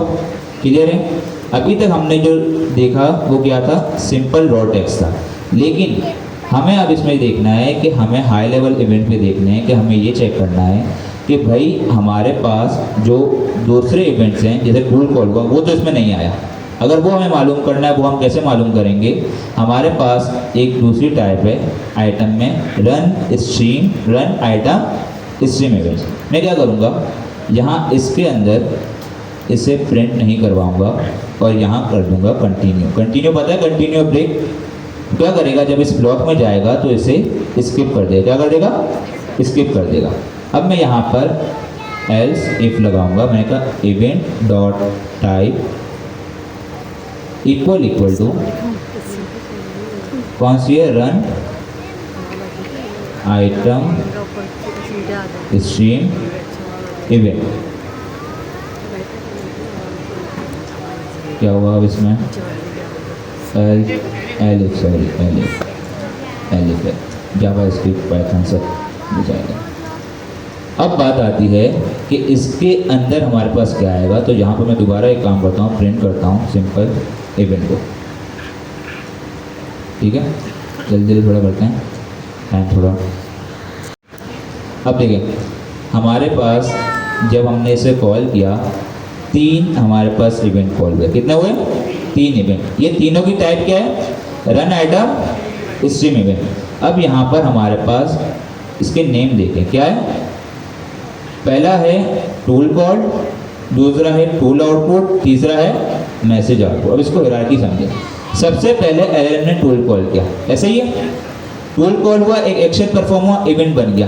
क्लियर है? अभी तक हमने जो देखा वो क्या था, सिंपल रॉ टेक्स्ट था, लेकिन हमें अब इसमें देखना है कि हमें हाई लेवल इवेंट पे देखने हैं कि हमें ये चेक करना है कि भाई हमारे पास जो दूसरे इवेंट्स हैं, जैसे टूल कॉल हुआ, वो तो इसमें नहीं आया। अगर वो हमें मालूम करना है, वो हम कैसे मालूम करेंगे? हमारे पास एक दूसरी टाइप है आइटम में, रन आइटम स्ट्रीम इवेंट्स। मैं क्या करूँगा, यहाँ इसके अंदर इसे प्रिंट नहीं करवाऊँगा और यहाँ कर दूँगा कंटिन्यू। कंटिन्यू पता है, कंटिन्यू ब्रेक क्या करेगा, जब इस ब्लॉक में जाएगा तो इसे स्किप कर देगा। क्या कर देगा? स्किप कर देगा। अब मैं यहाँ पर एल्स इफ लगाऊंगा। मैंने कहा event dot type equal to कौन सी है, रन आइटम स्ट्रीम इवेंट। क्या हुआ अब इसमें, एलिफ है, जावास्क्रिप्ट, पाइथन सब हो जाएगा। अब बात आती है कि इसके अंदर हमारे पास क्या आएगा। तो यहाँ पर मैं दोबारा एक काम करता हूँ, प्रिंट करता हूँ सिंपल इवेंट को, ठीक है। जल्दी जल्दी थोड़ा करते हैं एंड थोड़ा। अब देखें हमारे पास जब हमने इसे कॉल किया 3 हमारे पास इवेंट कॉल हुए। कितने हुए? 3 इवेंट। ये तीनों की टाइप क्या है? Run item stream event. अब यहाँ पर हमारे पास इसके नेम देखें क्या है। पहला है टूल कॉल, दूसरा है टूल आउटपुट, तीसरा है मैसेज आउटपुट। अब इसको हायरार्की समझें। सबसे पहले एलएलएम ने टूल कॉल किया, ऐसे ही है। टूल कॉल हुआ, एक एक्शन परफॉर्म हुआ, इवेंट बन गया।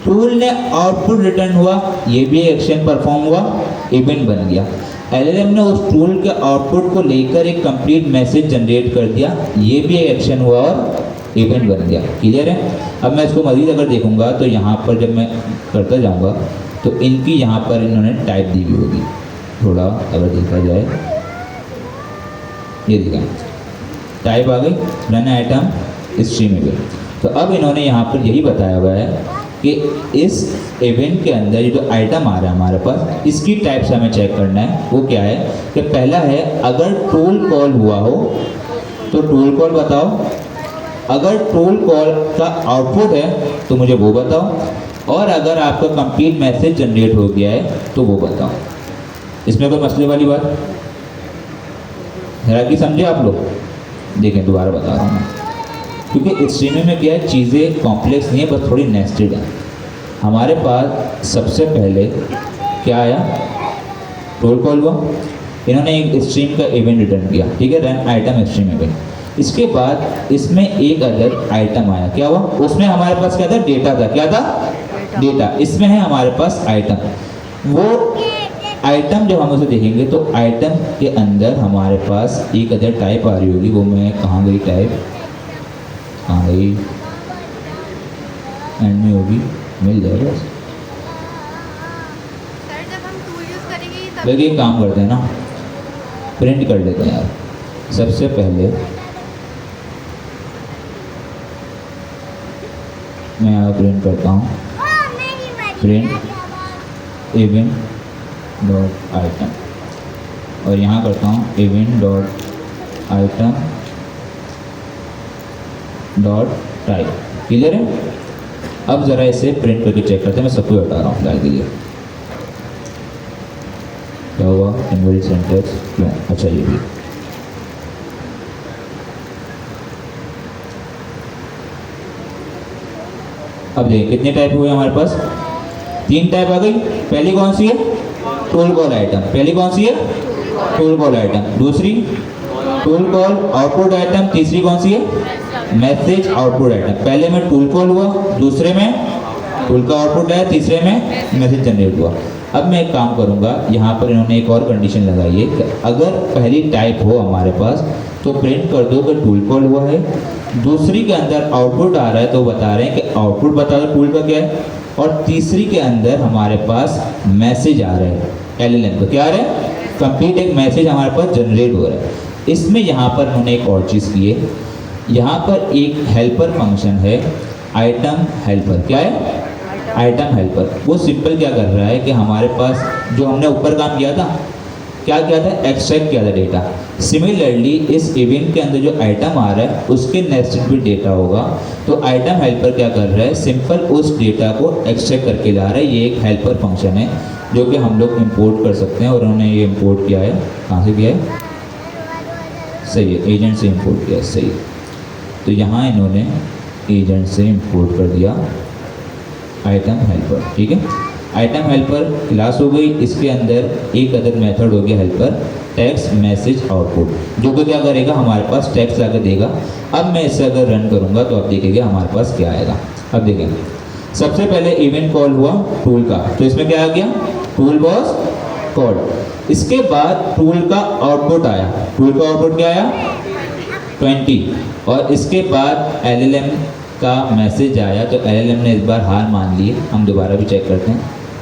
टूल ने आउटपुट रिटर्न हुआ, ये भी एक्शन परफॉर्म हुआ, इवेंट बन गया। एलएलएम ने उस टूल के आउटपुट को लेकर एक कंप्लीट मैसेज जनरेट कर दिया, ये भी एक एक्शन हुआ और इवेंट बन गया। क्लियर है? अब मैं इसको मज़ीद अगर देखूंगा तो यहाँ पर जब मैं करता जाऊँगा तो इनकी यहाँ पर इन्होंने टाइप दी हुई होगी। थोड़ा अगर देखा जाए, ये दिखा टाइप आ गई, रन आइटम स्ट्रीम इवेंट। तो अब इन्होंने यहाँ पर यही बताया हुआ है कि इस इवेंट के अंदर ये जो आइटम आ रहा है हमारे पास, इसकी टाइप से हमें चेक करना है। वो क्या है कि पहला है अगर टूल कॉल हुआ हो तो टूल कॉल बताओ, अगर टूल कॉल का आउटपुट है तो मुझे वो बताओ, और अगर आपका कंप्लीट मैसेज जनरेट हो गया है तो वो बताओ। इसमें कोई मसले वाली बात है कि समझे आप लोग? देखें दोबारा बता रहा हूँ मैं, क्योंकि स्ट्रीमिंग में क्या है, चीज़ें कॉम्प्लेक्स नहीं है, बस थोड़ी नेस्टेड है। हमारे पास सबसे पहले क्या आया, टूल कॉल हुआ, इन्होंने एक स्ट्रीम का इवेंट रिटर्न किया, ठीक है, रन आइटम स्ट्रीम इवेंट। इसके बाद इसमें एक अलग आइटम आया, क्या हुआ, उसमें हमारे पास क्या था, डेटा था। क्या था? डेटा। इसमें है हमारे पास आइटम। वो आइटम जब हम उसे देखेंगे तो आइटम के अंदर हमारे पास एक अदर टाइप आ रही होगी। वो मैं कहाँ गई टाइप, कहाँ गई, एंड में होगी, मिल जाएगा। सर जब हम टूल यूज करेंगे तब देखिए एक काम करते हैं ना, प्रिंट कर लेते हैं यार। सबसे पहले मैं यहाँ प्रिंट करता हूँ, प्रिंट इवेंट डॉट आइटम, और यहाँ करता हूँ event dot item dot type. Clear है? अब ज़रा इसे प्रिंट करके चेक करते हैं। मैं सबको हटा रहा हूँ फिलहाल के लिए। क्या हुआ, इनवैलिड सिंटैक्स क्यों? अच्छा ये भी अब देखिए कितने टाइप हुए हमारे पास, 3 टाइप आ गई। पहली कौन सी है, टूल कॉल आइटम। पहली कौन सी है, टूल कॉल आइटम। दूसरी टूल कॉल आउटपुट आइटम। तीसरी कौन सी है, मैसेज आउटपुट आइटम। पहले में टूल कॉल हुआ, दूसरे में टूल का आउटपुट आया, तीसरे में मैसेज जनरेट हुआ। अब मैं एक काम करूंगा, यहाँ पर इन्होंने एक और कंडीशन लगाई है कि अगर पहली टाइप हो हमारे पास तो प्रिंट कर दो कि टूल कॉल हुआ है। दूसरी के अंदर आउटपुट आ रहा है तो बता रहे हैं कि आउटपुट बता दो टूल का क्या है। और तीसरी के अंदर हमारे पास मैसेज आ रहा है, एलएलएम का क्या आ रहा है, कंप्लीट एक मैसेज हमारे पास जनरेट हो रहा है। इसमें यहाँ पर उन्होंने एक और चीज़ की है, यहाँ पर एक हेल्पर फंक्शन है, आइटम हेल्पर। क्या है, आइटम हेल्पर। वो सिंपल क्या कर रहा है कि हमारे पास जो हमने ऊपर काम किया था, क्या किया था, एक्सट्रैक्ट किया था डेटा। सिमिलरली इस इवेंट के अंदर जो आइटम आ रहा है उसके नेस्टेड भी डेटा होगा। तो आइटम हेल्पर क्या कर रहा है, सिंपल उस डेटा को एक्सट्रैक्ट करके ला रहा है। ये एक हेल्पर फंक्शन है जो कि हम लोग इंपोर्ट कर सकते हैं, और उन्होंने ये इंपोर्ट किया है, कहाँ से किया है, सही है, एजेंट से इंपोर्ट किया है, सही है। तो यहाँ इन्होंने एजेंट से इंपोर्ट कर दिया आइटम हेल्पर, ठीक है। आइटम हेल्पर क्लास हो गई, इसके अंदर एक अदर मेथड हो गया हेल्पर टेक्स्ट मैसेज आउटपुट, जो कि क्या करेगा, हमारे पास टेक्स्ट लाकर देगा। अब मैं इसे अगर रन करूँगा तो आप देखेंगे हमारे पास क्या आएगा। अब देखेंगे सबसे पहले इवेंट कॉल हुआ टूल का, तो इसमें क्या आ गया, टूल वॉज कॉल्ड। इसके बाद टूल का आउटपुट आया, टूल का आउटपुट क्या आया, 20। और इसके बाद एलएलएम का मैसेज आया, तो एलएलएम ने इस बार हार मान ली। हम दोबारा भी चेक करते हैं,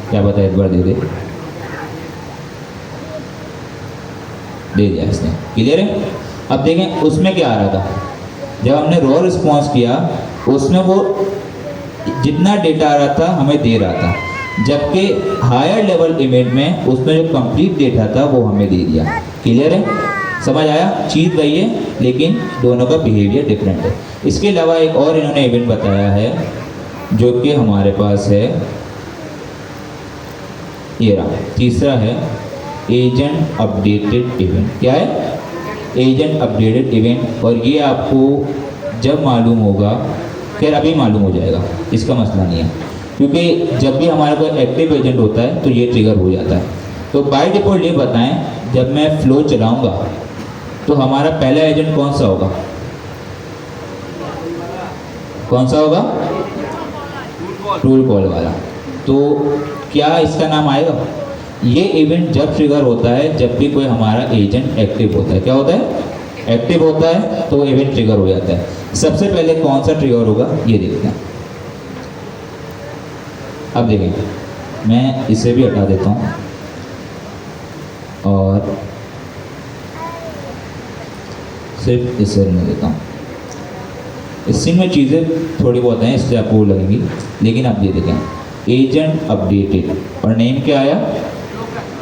क्या पता इस बार दे दे। दे दिया इसने। क्लियर है? अब देखें उसमें क्या आ रहा था, जब हमने रॉ रिस्पॉन्स किया उसमें वो जितना डेटा आ रहा था हमें दे रहा था, जबकि हायर लेवल इवेंट में उसमें जो कंप्लीट डेटा था वो हमें दे दिया। क्लियर है? समझ आया? चीज़ वही है लेकिन दोनों का बिहेवियर डिफरेंट है। इसके अलावा एक और इन्होंने इवेंट बताया है जो कि हमारे पास है, ये रहा तीसरा है एजेंट अपडेटेड इवेंट। क्या है? Agent updated event. और ये आपको जब मालूम होगा, खैर अभी मालूम हो जाएगा, इसका मसला नहीं है, क्योंकि जब भी हमारा कोई एक्टिव एजेंट होता है तो ये ट्रिगर हो जाता है। तो बाय डिफ़ॉल्ट ये बताएं, जब मैं फ्लो चलाऊंगा तो हमारा पहला एजेंट कौन सा होगा? कौन सा होगा? टूल कॉल वाला। तो क्या इसका नाम आएगा? ये इवेंट जब ट्रिगर होता है जब भी कोई हमारा एजेंट एक्टिव होता है। क्या होता है? एक्टिव होता है तो इवेंट ट्रिगर हो जाता है। सबसे पहले कौन सा ट्रिगर होगा ये देखते हैं। अब देखें, मैं इसे भी हटा देता हूँ और सिर्फ इसे रहने देता हूँ। इसी में चीज़ें थोड़ी बहुत हैं इससे आपको लगेंगी, लेकिन आप ये देखें एजेंट अपडेटेड और नेम क्या आया?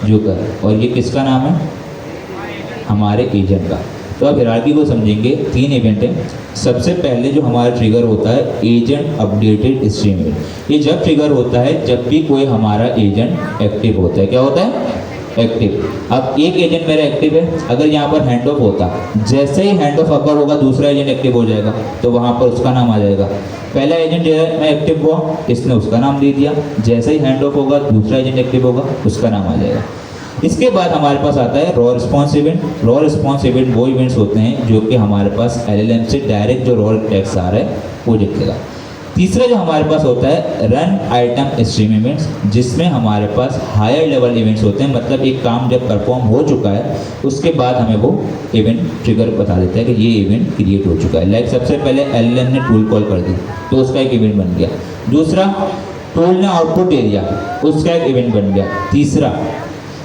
जोकर। और ये किसका नाम है? हमारे एजेंट का। तो आप हिरार्की को समझेंगे, 3 इवेंट हैं। सबसे पहले जो हमारा ट्रिगर होता है एजेंट अपडेटेड स्ट्रीम इवेंट। ये जब ट्रिगर होता है जब भी कोई हमारा एजेंट एक्टिव होता है। क्या होता है? एक्टिव। अब एक एजेंट मेरा एक्टिव है, अगर यहाँ पर हैंड ऑफ होता, जैसे ही हैंड ऑफ अकर होगा दूसरा एजेंट एक्टिव हो जाएगा, तो वहाँ पर उसका नाम आ जाएगा। पहला एजेंट जो है मैं एक्टिव हुआ, इसने उसका नाम दे दिया, जैसे ही हैंड ऑफ होगा दूसरा एजेंट एक्टिव होगा, उसका नाम आ जाएगा। इसके बाद हमारे पास आता है raw response event. Raw response event वो इवेंट्स होते हैं जो कि हमारे पास एलएलएम से डायरेक्ट जो रॉ टेक्स्ट आ रहा है वो दिखेगा। तीसरा जो हमारे पास होता है रन आइटम स्ट्रीम इवेंट्स, जिसमें हमारे पास हायर लेवल इवेंट्स होते हैं। मतलब एक काम जब परफॉर्म हो चुका है उसके बाद हमें वो इवेंट ट्रिगर बता देता है कि ये इवेंट क्रिएट हो चुका है। लाइक सबसे पहले एलएलएम ने टूल कॉल कर दी तो उसका एक इवेंट बन गया। दूसरा, टूल ने आउटपुट दे दिया, उसका एक इवेंट बन गया। तीसरा,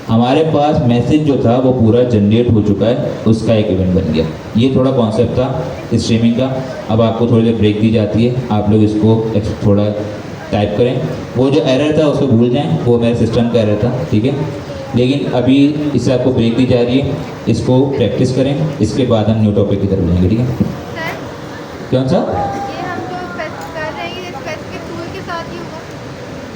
हमारे पास मैसेज जो था वो पूरा जनरेट हो चुका है, उसका एक इवेंट बन गया। ये थोड़ा कॉन्सेप्ट था स्ट्रीमिंग का। अब आपको थोड़ी देर ब्रेक दी जाती है, आप लोग इसको थोड़ा टाइप करें। वो जो एरर था उसको भूल जाएं, वो मेरे सिस्टम का एरर था, ठीक है। लेकिन अभी इससे आपको ब्रेक दी जा रही है, इसको प्रैक्टिस करें, इसके बाद हम न्यू टॉपिक की तरफ जाएंगे, ठीक है। सर कौन सा? ये हम जो कर रहे हैं ये स्पेसिफिक टूल के साथ ही होगा?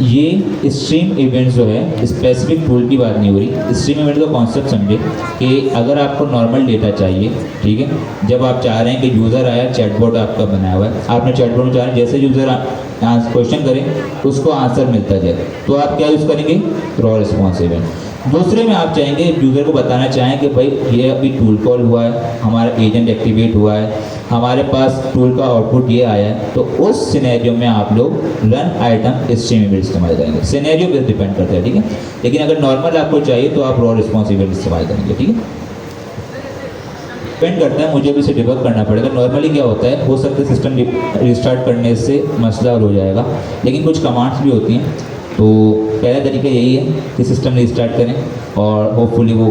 ये स्ट्रीम इवेंट्स जो है स्पेसिफिक टूल की बात नहीं हो रही। स्ट्रीम इवेंट का कॉन्सेप्ट समझे कि अगर आपको नॉर्मल डेटा चाहिए, ठीक है, जब आप चाह रहे हैं कि यूज़र आया, चैटबॉट आपका बनाया हुआ है, आपने चैटबॉट में चाह रहे हैं जैसे यूज़र क्वेश्चन करें उसको आंसर मिलता जाए, तो आप क्या यूज़ करेंगे? Raw response event. दूसरे में आप चाहेंगे यूज़र को बताना चाहें कि भाई ये अभी टूल कॉल हुआ है, हमारा एजेंट एक्टिवेट हुआ है, हमारे पास टूल का आउटपुट ये आया है, तो उस सिनेरियो में आप लोग रन आइटम स्ट्रीम इवेंट इस्तेमाल करेंगे। सिनेरियो पे डिपेंड करता है, ठीक है। लेकिन अगर नॉर्मल आपको चाहिए तो आप रॉ रिस्पॉन्स इवेंट इस्तेमाल करेंगे, ठीक है। डिपेंड करता है, मुझे भी इसे डिबग करना पड़ेगा। नॉर्मली क्या होता है, हो सकता है सिस्टम रिस्टार्ट करने से मसला हो जाएगा, लेकिन कुछ कमांड्स भी होती हैं। तो पहला तरीका यही है कि सिस्टम रिस्टार्ट करें और होपफुली वो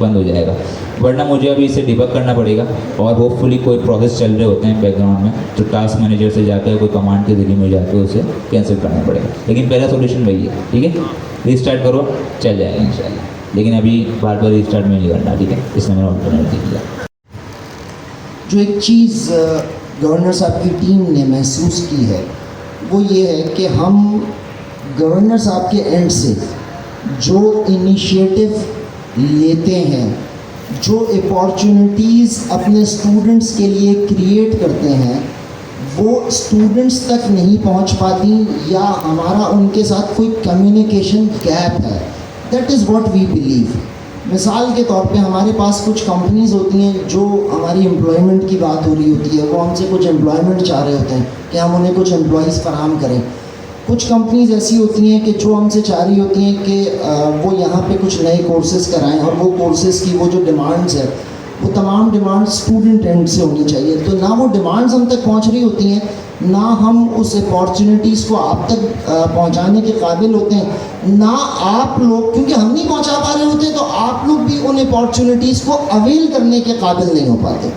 बंद हो जाएगा, वरना मुझे अभी इसे डिबग करना पड़ेगा। और होपफुली कोई प्रोसेस चल रहे होते हैं बैकग्राउंड में, तो टास्क मैनेजर से जाकर कोई कमांड के जरिए मुझे जाकर उसे कैंसिल करना पड़ेगा। लेकिन पहला सोल्यूशन वही है, ठीक है। रिस्टार्ट करो, चल जाएगा इंशाल्लाह, लेकिन अभी बार बार रिस्टार्ट में नहीं करना, ठीक है। इसमें मैंने ऑल्टरनेट दिया। जो एक चीज़ गवर्नर साहब की टीम ने महसूस की है वो ये है कि हम गवर्नर साहब के एंड से जो इनिशिएटिव लेते हैं, जो अपॉर्चुनिटीज़ अपने स्टूडेंट्स के लिए क्रिएट करते हैं, वो स्टूडेंट्स तक नहीं पहुंच पाती, या हमारा उनके साथ कोई कम्युनिकेशन गैप है। That is what we believe. मिसाल के तौर पे हमारे पास कुछ कंपनीज़ होती हैं जो हमारी एम्प्लॉयमेंट की बात हो रही होती है, वो हमसे कुछ एम्प्लॉयमेंट चाह रहे होते हैं कि हम उन्हें कुछ एम्प्लॉयज़ फराहम करें। कुछ कंपनीज़ ऐसी होती हैं कि जो हमसे चाह रही होती हैं कि वो यहाँ पे कुछ नए कोर्सेज़ कराएं, और वो कोर्सेज़ की वो जो डिमांड्स है वो तमाम डिमांड्स स्टूडेंट एंड से होनी चाहिए। तो ना वो डिमांड्स हम तक पहुंच रही होती हैं, ना हम उस अपॉर्चुनिटीज़ को आप तक पहुंचाने के काबिल होते हैं, ना आप लोग, क्योंकि हम नहीं पहुंचा पा रहे होते तो आप लोग भी उन अपॉर्चुनिटीज़ को अवेल करने के काबिल नहीं हो पाते।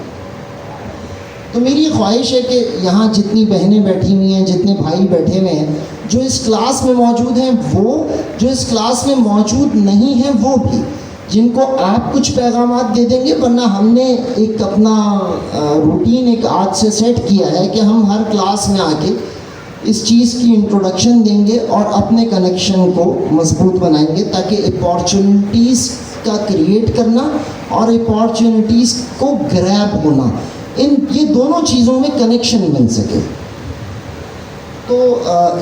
तो मेरी ख्वाहिश है कि यहाँ जितनी बहनें बैठी हुई हैं, जितने भाई बैठे हुए हैं, जो इस क्लास में मौजूद हैं वो, जो इस क्लास में मौजूद नहीं हैं वो भी, जिनको आप कुछ पैगामात दे देंगे, वरना हमने एक अपना रूटीन एक आज से सेट किया है कि हम हर क्लास में आके इस चीज़ की इंट्रोडक्शन देंगे और अपने कनेक्शन को मजबूत बनाएंगे, ताकि अपॉर्चुनिटीज़ का क्रिएट करना और अपॉर्चुनिटीज़ को ग्रैब होना, ये दोनों चीज़ों में कनेक्शन बन सके। तो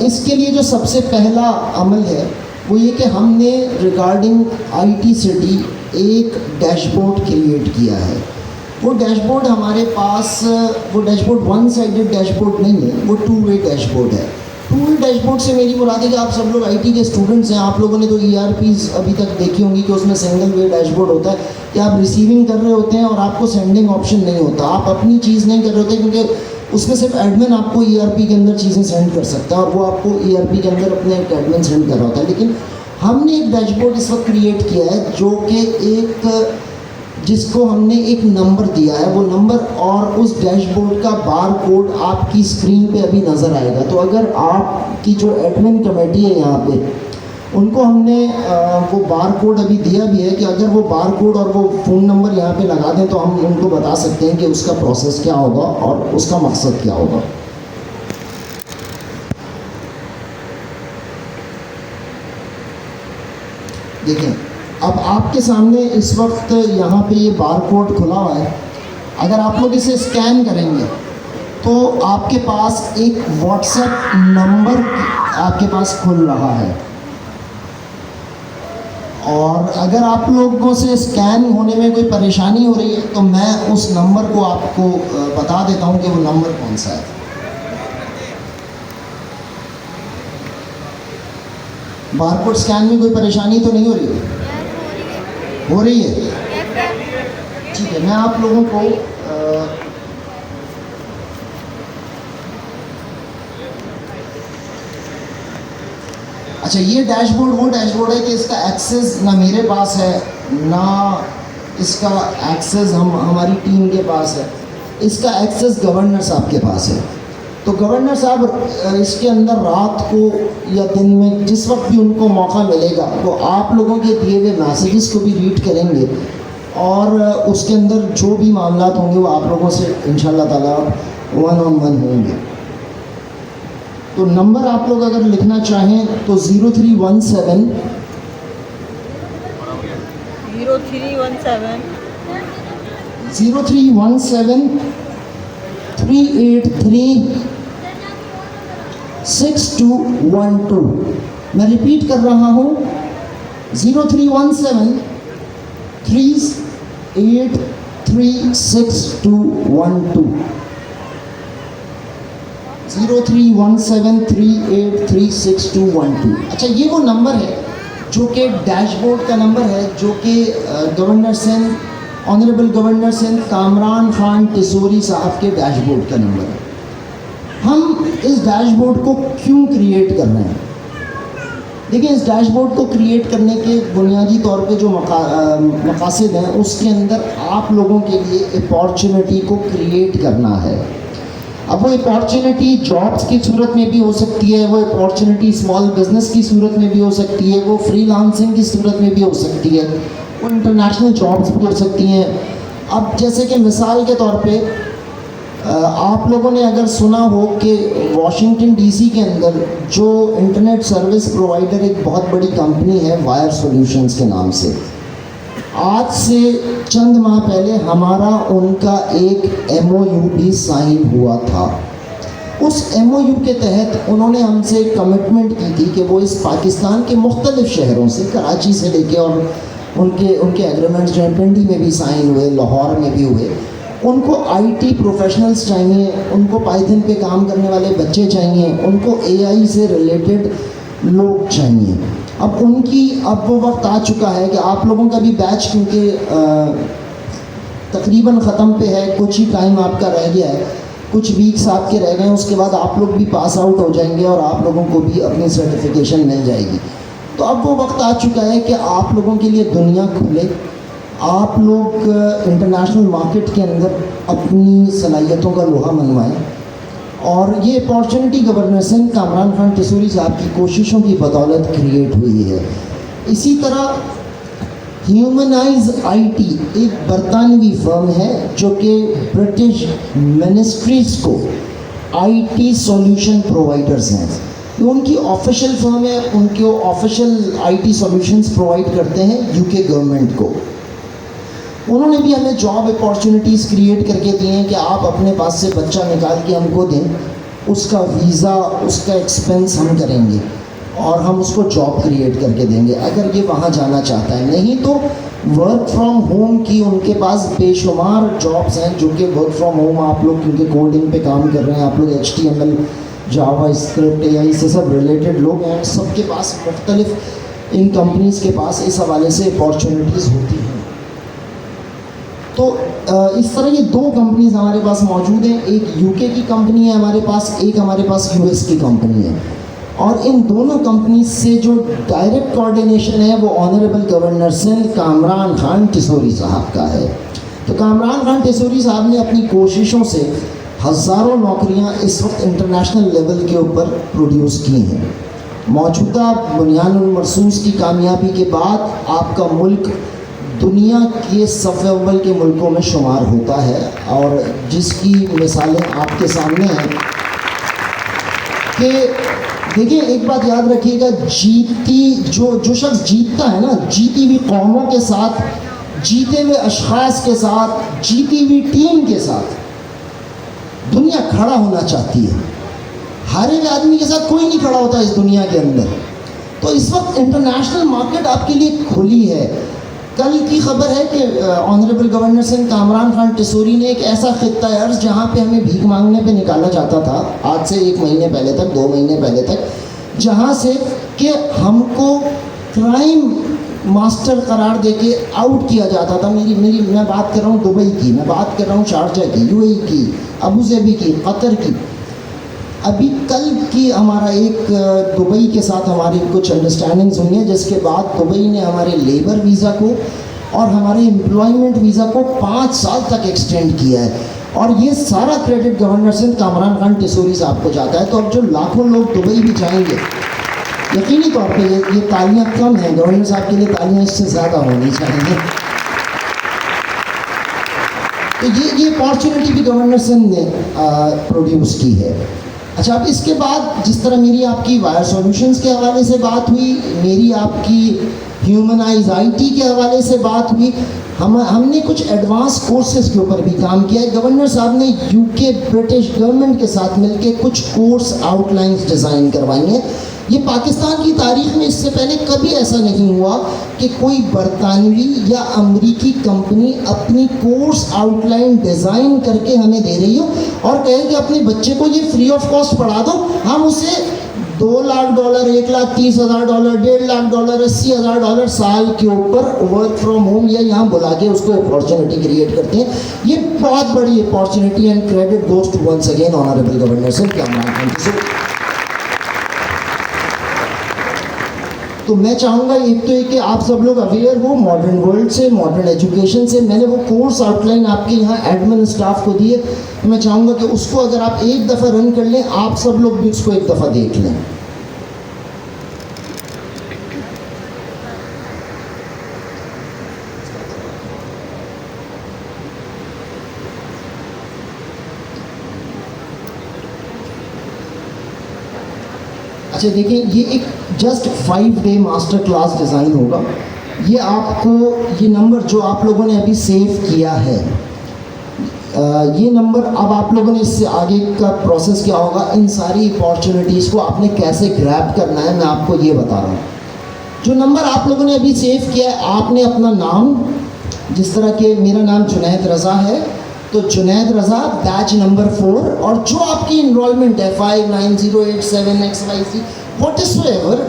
इसके लिए जो सबसे पहला अमल है वो ये कि हमने रिगार्डिंग IT सिटी एक डैशबोर्ड क्रिएट किया है। वो डैशबोर्ड हमारे पास, वो डैशबोर्ड वन साइडेड डैशबोर्ड नहीं है, वो 2-वे डैशबोर्ड है। 2-वे डैशबोर्ड से मेरी मुराद है कि आप सब लोग IT के स्टूडेंट्स हैं, आप लोगों ने तो ERPs अभी तक देखी होंगी कि उसमें सिंगल वे डैशबोर्ड होता है कि आप रिसीविंग कर रहे होते हैं और आपको सेंडिंग ऑप्शन नहीं होता, आप अपनी चीज़ नहीं कर रहे होते, क्योंकि उसमें सिर्फ एडमिन आपको ERP के अंदर चीज़ें सेंड कर सकता है और वो आपको ERP के अंदर अपने एक एडमिन सेंड कर रहा होता है। लेकिन हमने एक डैशबोर्ड इस वक्त क्रिएट किया है जो कि एक, जिसको हमने एक नंबर दिया है, वो नंबर और उस डैशबोर्ड का बार कोड आपकी स्क्रीन पे अभी नज़र आएगा। तो अगर आपकी जो एडमिन कमेटी है यहाँ पे, उनको हमने वो बार कोड अभी दिया भी है कि अगर वो बार कोड और वो फ़ोन नंबर यहाँ पे लगा दें तो हम उनको बता सकते हैं कि उसका प्रोसेस क्या होगा और उसका मकसद क्या होगा। देखें, अब आपके सामने इस वक्त यहाँ पे ये बार कोड खुला हुआ है। अगर आप लोग इसे स्कैन करेंगे तो आपके पास एक व्हाट्सएप नंबर आपके पास खुल रहा है, और अगर आप लोगों से स्कैन होने में कोई परेशानी हो रही है तो मैं उस नंबर को आपको बता देता हूँ कि वो नंबर कौन सा है। बारकोड स्कैन में कोई परेशानी तो नहीं हो रही है? हो रही है? ठीक है, मैं आप लोगों को अच्छा, ये डैशबोर्ड वो डैशबोर्ड है कि इसका एक्सेस ना मेरे पास है, ना इसका एक्सेस हमारी टीम के पास है, इसका एक्सेस गवर्नर साहब के पास है। तो गवर्नर साहब इसके अंदर रात को या दिन में जिस वक्त भी उनको मौका मिलेगा तो आप लोगों के दिए हुए मैसेजेस को भी रीड करेंगे और उसके अंदर जो भी मामलात होंगे वो आप लोगों से इंशाल्लाह ताला 1-on-1 होंगे। तो नंबर आप लोग अगर लिखना चाहें तो 0317 383 6212। मैं रिपीट कर रहा हूँ, 0317 383 6212। 0317383612। अच्छा, ये वो नंबर है जो कि डैशबोर्ड का नंबर है, जो कि governor Sindh, honourable governor Sindh Kamran Khan Tessori साहब के डैशबोर्ड का नंबर है। हम इस डैशबोर्ड को क्यों क्रिएट कर रहे हैं? देखिए, इस डैशबोर्ड को क्रिएट करने के बुनियादी तौर पे जो मकासद हैं उसके अंदर आप लोगों के लिए अपॉर्चुनिटी को क्रिएट करना है। अब वो अपॉर्चुनिटी जॉब्स की सूरत में भी हो सकती है, वो अपॉर्चुनिटी स्मॉल बिजनेस की सूरत में भी हो सकती है, वो फ्रीलांसिंग की सूरत में भी हो सकती है, वो इंटरनेशनल जॉब्स भी हो सकती हैं। अब जैसे कि मिसाल के तौर पे आप लोगों ने अगर सुना हो कि वाशिंगटन DC के अंदर जो इंटरनेट सर्विस प्रोवाइडर एक बहुत बड़ी कंपनी है वायर सॉल्यूशंस के नाम से, आज से चंद माह पहले हमारा उनका एक MOU भी साइन हुआ था। उस MOU के तहत उन्होंने हमसे कमिटमेंट की थी कि वो इस पाकिस्तान के मुख्तलिफ शहरों से, कराची से लेके, और उनके एग्रीमेंट्स जो पिंडी में भी साइन हुए, लाहौर में भी हुए, उनको IT प्रोफेशनल्स चाहिए, उनको पाइथन पे काम करने वाले बच्चे चाहिए, उनको AI से रिलेटेड लोग चाहिए। अब वो वक्त आ चुका है कि आप लोगों का भी बैच, क्योंकि तकरीबन ख़त्म पे है, कुछ ही टाइम आपका रह गया है, कुछ वीक्स आपके रह गए हैं, उसके बाद आप लोग भी पास आउट हो जाएंगे और आप लोगों को भी अपनी सर्टिफिकेशन मिल जाएगी। तो अब वो वक्त आ चुका है कि आप लोगों के लिए दुनिया खुले, आप लोग इंटरनेशनल मार्केट के अंदर अपनी सलाहियतों का लोहा मनवाएं। और ये अपॉर्चुनिटी गवर्नर सिंह कामरान खान टिसूरी साहब की कोशिशों की बदौलत क्रिएट हुई है। इसी तरह ह्यूमनाइज आईटी एक बरतानवी फर्म है जो कि ब्रिटिश मिनिस्ट्रीज़ को आईटी सॉल्यूशन प्रोवाइडर्स हैं। ये उनकी ऑफिशियल फर्म है, उनके ऑफिशियल आईटी सॉल्यूशंस प्रोवाइड करते हैं यूके गवर्नमेंट को। उन्होंने भी हमें जॉब अपॉर्चुनिटीज़ क्रिएट करके दिए हैं कि आप अपने पास से बच्चा निकाल के हमको दें, उसका वीज़ा, उसका एक्सपेंस हम करेंगे और हम उसको जॉब क्रिएट करके देंगे अगर ये वहाँ जाना चाहता है। नहीं तो वर्क फ्रॉम होम की उनके पास बेशुमार जॉब्स हैं जो कि वर्क फ्रॉम होम आप लोग क्योंकि कोडिंग पे काम कर रहे हैं, आप लोग HTML, जावा स्क्रिप्ट या इससे सब रिलेटेड लोग हैं, सबके पास मुख्तलिफ इन कंपनीज़ के पास इस हवाले से अपॉर्चुनिटीज़ होती हैं। तो इस तरह ये दो कंपनीज़ हमारे पास मौजूद हैं, एक यूके की कंपनी है हमारे पास, एक हमारे पास यूएस की कंपनी है। और इन दोनों कंपनी से जो डायरेक्ट कोऑर्डिनेशन है वो ऑनरेबल गवर्नर सिंध कामरान खान टिसूरी साहब का है। तो कामरान खान टिसूरी साहब ने अपनी कोशिशों से हज़ारों नौकरियां इस वक्त इंटरनेशनल लेवल के ऊपर प्रोड्यूस की हैं। मौजूदा बुनियानुल मरसूस की कामयाबी के बाद आपका मुल्क दुनिया के सफ़े अव्वल के मुल्कों में शुमार होता है और जिसकी मिसालें आपके सामने हैं कि देखिए, एक बात याद रखिएगा, जो शख्स जीतता है ना, जीती हुई कौमों के साथ, जीते हुए अशख़ास के साथ, जीती हुई टीम के साथ दुनिया खड़ा होना चाहती है। हर एक आदमी के साथ कोई नहीं खड़ा होता इस दुनिया के अंदर। तो इस वक्त इंटरनेशनल मार्केट आपके लिए खुली है। कल की खबर है कि ऑनरेबल गवर्नर सिंह कामरान खान टिसूरी ने एक ऐसा खित्ता अर्ज़ जहाँ पे हमें भीख मांगने पे निकाला जाता था आज से 1 महीने पहले तक, 2 महीने पहले तक, जहाँ से कि हमको क्राइम मास्टर करार देके आउट किया जाता था। मैं बात कर रहा हूँ दुबई की, मैं बात कर रहा हूँ शारजा की, UAE की, अबू धाबी की, कतर की। अभी कल की हमारा एक दुबई के साथ हमारी कुछ अंडरस्टैंडिंग्स हुई हैं जिसके बाद दुबई ने हमारे लेबर वीज़ा को और हमारे एम्प्लॉयमेंट वीज़ा को 5 साल तक एक्सटेंड किया है। और ये सारा क्रेडिट गवर्नर सिंध कामरान खान टिसूरी साहब को जाता है। तो अब जो लाखों लोग दुबई भी जाएंगे, यकीनी तौर पे ये तालियां कम हैं, गवर्नर साहब के लिए तालियां इससे ज़्यादा होनी चाहिए। तो ये अपॉर्चुनिटी भी गवर्नर सिंध ने प्रोड्यूस की है। अच्छा, अब इसके बाद जिस तरह मेरी आपकी वायर सॉल्यूशंस के हवाले से बात हुई, मेरी आपकी ह्यूमनाइज आईटी के हवाले से बात हुई, हमने कुछ एडवांस कोर्सेज के ऊपर भी काम किया है। गवर्नर साहब ने यूके ब्रिटिश गवर्नमेंट के साथ मिलकर कुछ कोर्स आउटलाइंस डिज़ाइन करवाई हैं। ये पाकिस्तान की तारीख में इससे पहले कभी ऐसा नहीं हुआ कि कोई बरतानवी या अमरीकी कंपनी अपनी कोर्स आउटलाइन डिज़ाइन करके हमें दे रही हो और कहे कि अपने बच्चे को ये फ्री ऑफ कॉस्ट पढ़ा दो, हम उसे $2 लाख, $1,30,000, $1.5 लाख, $80,000 साल के ऊपर वर्क फ्रॉम होम या यहाँ बुला के उसको अपॉर्चुनिटी क्रिएट करते हैं। ये बहुत बड़ी opportunity and credit goes to once again honourable governor Singh Kamran Khan. तो मैं चाहूँगा एक तो कि आप सब लोग अवेयर हो मॉडर्न वर्ल्ड से, मॉडर्न एजुकेशन से। मैंने वो कोर्स आउटलाइन आपके यहाँ एडमिन स्टाफ को दिए, मैं चाहूँगा कि उसको अगर आप एक दफ़ा रन कर लें, आप सब लोग भी उसको एक दफ़ा देख लें। अच्छा देखिए, ये एक just 5 day master class design होगा। ये आपको ये नंबर जो आप लोगों ने अभी सेव किया है, ये नंबर अब आप लोगों ने इससे आगे का प्रोसेस क्या होगा, इन सारी अपॉर्चुनिटीज़ को आपने कैसे ग्रैब करना है, मैं आपको ये बता रहा हूँ। जो नंबर आप लोगों ने अभी सेव किया है, आपने अपना नाम, जिस तरह के मेरा नाम जुनैद रज़ा है, तो जुनैद रज़ा बैच नंबर 4, और जो आपकी इनरोलमेंट है 5908 7 XYZ वॉट इज एवर,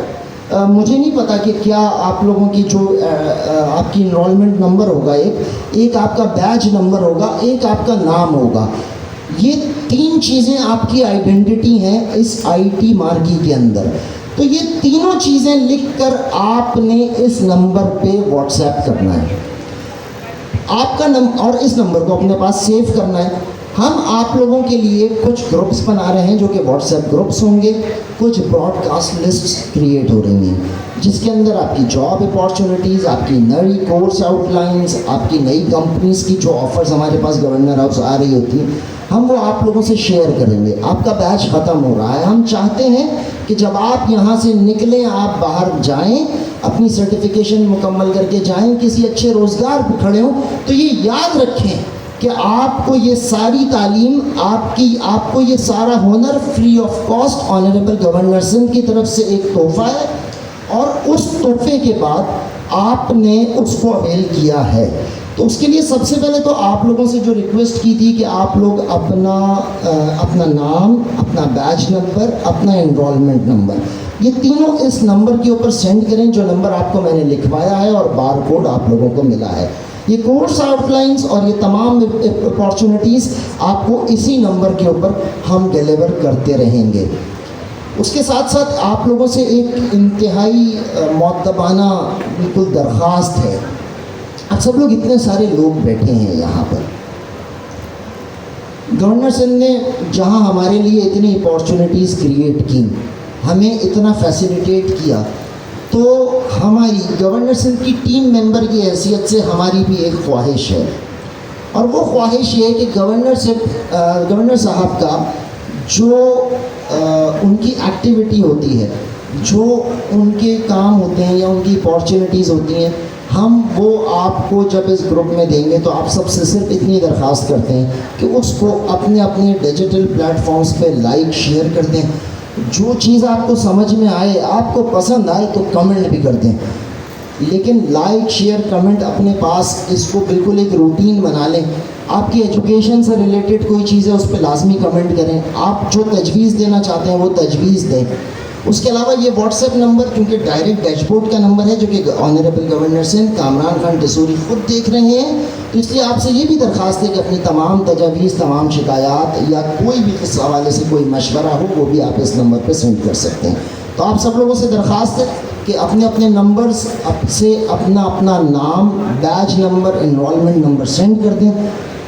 मुझे नहीं पता कि क्या आप लोगों की जो आपकी इनरोलमेंट नंबर होगा, एक आपका बैच नंबर होगा, एक आपका नाम होगा। ये 3 चीज़ें आपकी आइडेंटिटी हैं इस आईटी मार्की के अंदर। तो ये तीनों चीज़ें लिखकर आपने इस नंबर पे व्हाट्सएप करना है। आपका नंबर और इस नंबर को अपने पास सेव करना है। हम आप लोगों के लिए कुछ ग्रुप्स बना रहे हैं जो कि व्हाट्सएप ग्रुप्स होंगे, कुछ ब्रॉडकास्ट लिस्ट्स क्रिएट हो रही हैं जिसके अंदर आपकी जॉब अपॉर्चुनिटीज़, आपकी नई कोर्स आउटलाइंस, आपकी नई कंपनीज़ की जो ऑफर्स हमारे पास गवर्नर हाउस आ रही होती हैं, हम वो आप लोगों से शेयर करेंगे। आपका बैच ख़त्म हो रहा है। हम चाहते हैं कि जब आप यहाँ से निकलें, आप बाहर जाएं, अपनी सर्टिफिकेशन मुकम्मल करके जाएं, किसी अच्छे रोज़गार पर खड़े हों, तो ये याद रखें कि आपको ये सारी तालीम, आपको ये सारा हुनर free of cost honourable governor Sindh की तरफ से एक तोहफ़ा है, और उस तोहफे के बाद आपने उसको अवेल किया है। तो उसके लिए सबसे पहले तो आप लोगों से जो रिक्वेस्ट की थी कि आप लोग अपना नाम, अपना बैच नंबर, अपना एनरोलमेंट नंबर, ये तीनों इस नंबर के ऊपर सेंड करें, जो नंबर आपको मैंने लिखवाया है और बार कोड आप लोगों को मिला है। ये कोर्स आउटलाइंस और ये तमाम अपॉर्चुनिटीज़ आपको इसी नंबर के ऊपर हम डिलीवर करते रहेंगे। उसके साथ साथ आप लोगों से एक इंतहाई मुअद्दबाना बिल्कुल दरख्वास्त है। आप सब लोग इतने सारे लोग बैठे हैं यहाँ पर, गवर्नर सिंह ने जहाँ हमारे लिए इतनी अपॉर्चुनिटीज़ क्रिएट की, हमें इतना फैसिलिटेट किया, तो हमारी गवर्नर सिंह की टीम मेंबर की हैसियत से हमारी भी एक ख्वाहिश है, और वो ख्वाहिश ये है कि गवर्नर साहब का जो उनकी एक्टिविटी होती है, जो उनके काम होते हैं या उनकी अपॉर्चुनिटीज़ होती हैं, हम वो आपको जब इस ग्रुप में देंगे तो आप सबसे सिर्फ इतनी दरख्वास्त करते हैं कि उसको अपने अपने डिजिटल प्लेटफॉर्म्स पे लाइक शेयर कर दें। जो चीज़ आपको समझ में आए, आपको पसंद आए तो कमेंट भी कर दें, लेकिन लाइक शेयर कमेंट अपने पास इसको बिल्कुल एक रूटीन बना लें। आपकी एजुकेशन से रिलेटेड कोई चीज़ है उस पर लाजमी कमेंट करें। आप जो तजवीज़ देना चाहते हैं वो तजवीज़ दें। उसके अलावा ये व्हाट्सएप नंबर क्योंकि डायरेक्ट डैशबोर्ड का नंबर है, जो कि ऑनरेबल गवर्नर सिंह कामरान खान डसूरी खुद देख रहे हैं, तो इसलिए आपसे ये भी दरख्वास्त है कि अपनी तमाम तजावीज़, तमाम शिकायत या कोई भी इस हवाले से कोई मशवरा हो, वो भी आप इस नंबर पर सेंड कर सकते हैं। तो आप सब लोगों से दरख्वास्त है कि अपने अपने नंबर्स से अपना अपना नाम, batch number, enrolment number send कर दें।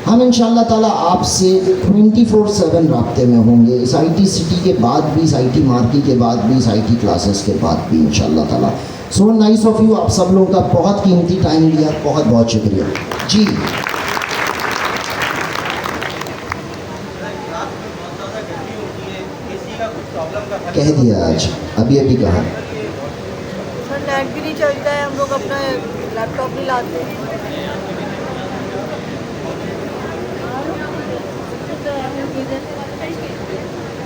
हम इंशाअल्लाह ताला आपसे 24/7 राब्ते में होंगे, इस आईटी सिटी के बाद भी, इस आईटी मार्की के बाद भी, इस आईटी क्लासेस के बाद भी इंशाअल्लाह ताला। सो नाइस ऑफ यू, आप सब लोगों का बहुत कीमती टाइम लिया, बहुत बहुत शुक्रिया जी। कह दिया आज, अभी अभी कहा। सर नेट भी नहीं चलता है, हम लोग अपना लैपटॉप नहीं लाते।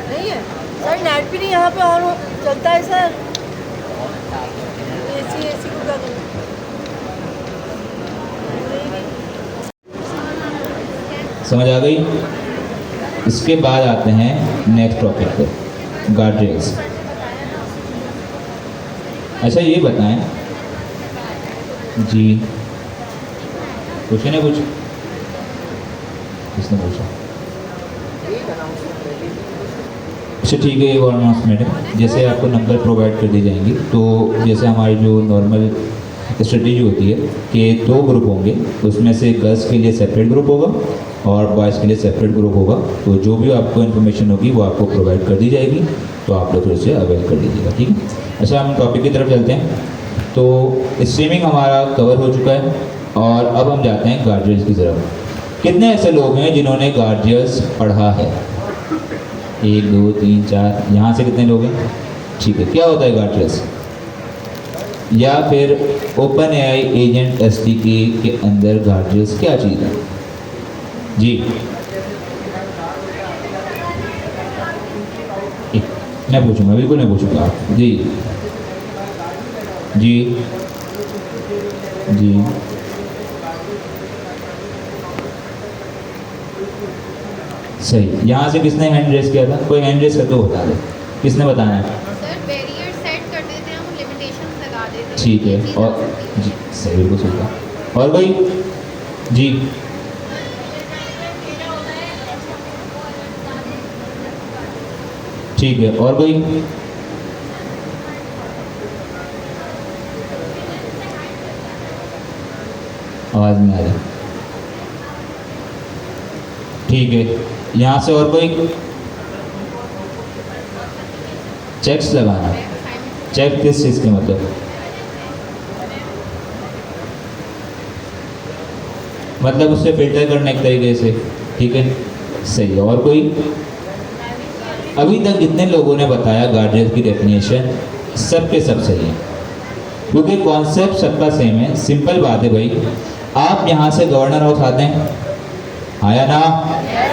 नहीं है सर, नेट भी नहीं यहाँ पे ऑन चलता है सर। एसी को क्या करें? समझ आ गई? इसके बाद आते हैं नेक्स्ट टॉपिक पर, गार्ड्रेल्स। अच्छा ये बताएं जी, पूछे ना कुछ? किसने पूछा? अच्छा ठीक है, ये और अनाउंसमेंट है। जैसे आपको नंबर प्रोवाइड कर दी जाएंगी, तो जैसे हमारी जो नॉर्मल स्ट्रेटजी होती है कि 2 ग्रुप होंगे, उसमें से गर्ल्स के लिए सेपरेट ग्रुप होगा और बॉयज़ के लिए सेपरेट ग्रुप होगा। तो जो भी आपको इन्फॉर्मेशन होगी वो आपको प्रोवाइड कर दी जाएगी, तो आप लोग उसे अवेल कर लीजिएगा, ठीक है। अच्छा हम टॉपिक की तरफ चलते हैं। तो स्ट्रीमिंग हमारा कवर हो चुका है और अब हम जाते हैं गार्जियंस की तरफ। कितने ऐसे लोग हैं जिन्होंने गार्जियंस पढ़ा है? 1 2 3 4, यहाँ से कितने लोग हैं? ठीक है, क्या होता है गार्जियंस? या फिर ओपन एआई एजेंट एसडीके के अंदर गार्जियंस क्या चीज़ है जी? मैं पूछूंगा, बिल्कुल मैं पूछूंगा आप जी जी जी। सही, यहाँ से किसने हैंड रेस किया था? कोई हैंड रेस करके बता दे, किसने बताना है? सर बैरियर सेट कर देते हैं हम, लिमिटेशन ठीक है, और जी सही, बिल्कुल सही कहा। और कोई जी? ठीक है, और कोई? आवाज़ नहीं आ रही। ठीक है, यहाँ से और कोई? चेक्स लगाना, चेक किस चीज़ के मतलब उससे फिल्टर करना एक तरीके से, ठीक है, सही है। और कोई? अभी तक जितने लोगों ने बताया गार्जियन की डेफिनेशन सब के सब सही है, क्योंकि कॉन्सेप्ट सबका सेम है। सिंपल बात है भाई, आप यहाँ से गवर्नर हाउस आते हैं, हाँ या ना?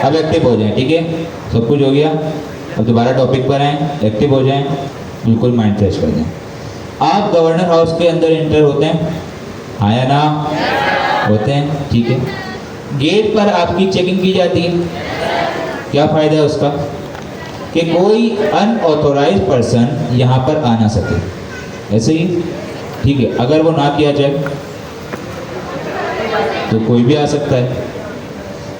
अब एक्टिव हो जाएं, ठीक है, सब कुछ हो गया। अब दोबारा टॉपिक पर आएँ, एक्टिव हो जाएं, बिल्कुल माइंड फ्रेश कर दें। आप गवर्नर हाउस के अंदर एंटर होते हैं, हाँ या ना? होते हैं, ठीक है। गेट पर आपकी चेकिंग की जाती है, क्या फ़ायदा है उसका? कि कोई अनऑथोराइज पर्सन यहाँ पर आ ना सके, ऐसे ही, ठीक है। अगर वो ना किया जाए तो कोई भी आ सकता है।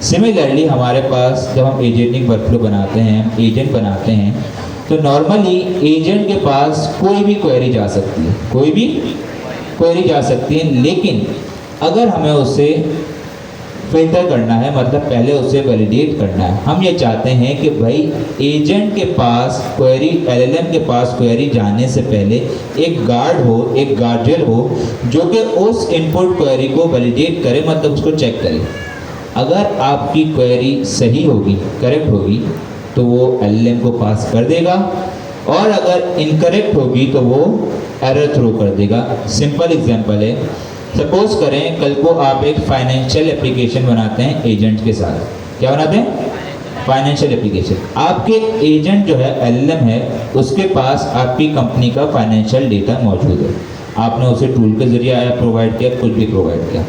सिमिलरली हमारे पास जब हम एजेंटिंग वर्कफ्लो बनाते हैं, एजेंट बनाते हैं, तो नॉर्मली एजेंट के पास कोई भी क्वेरी जा सकती है, कोई भी क्वेरी जा सकती है। लेकिन अगर हमें उससे फिल्टर करना है, मतलब पहले उसे वैलिडेट करना है, हम ये चाहते हैं कि भाई एजेंट के पास क्वेरी, एलएलएम के पास क्वेरी जाने से पहले एक गार्ड हो, एक गार्जियन हो, जो कि उस इनपुट क्वेरी को वैलिडेट करे, मतलब उसको चेक करे। अगर आपकी क्वेरी सही होगी, करेक्ट होगी, तो वो एलएलएम को पास कर देगा, और अगर इनकरेक्ट होगी तो वो एरर थ्रो कर देगा। सिंपल एग्जांपल है, सपोज करें कल को आप एक फाइनेंशियल एप्लीकेशन बनाते हैं एजेंट के साथ, क्या बनाते हैं? Financial application. आपके एजेंट जो है, एलएलएम है, उसके पास आपकी कंपनी का फाइनेंशियल डेटा मौजूद है, आपने उसे टूल के जरिए आया प्रोवाइड किया, कुछ भी प्रोवाइड किया।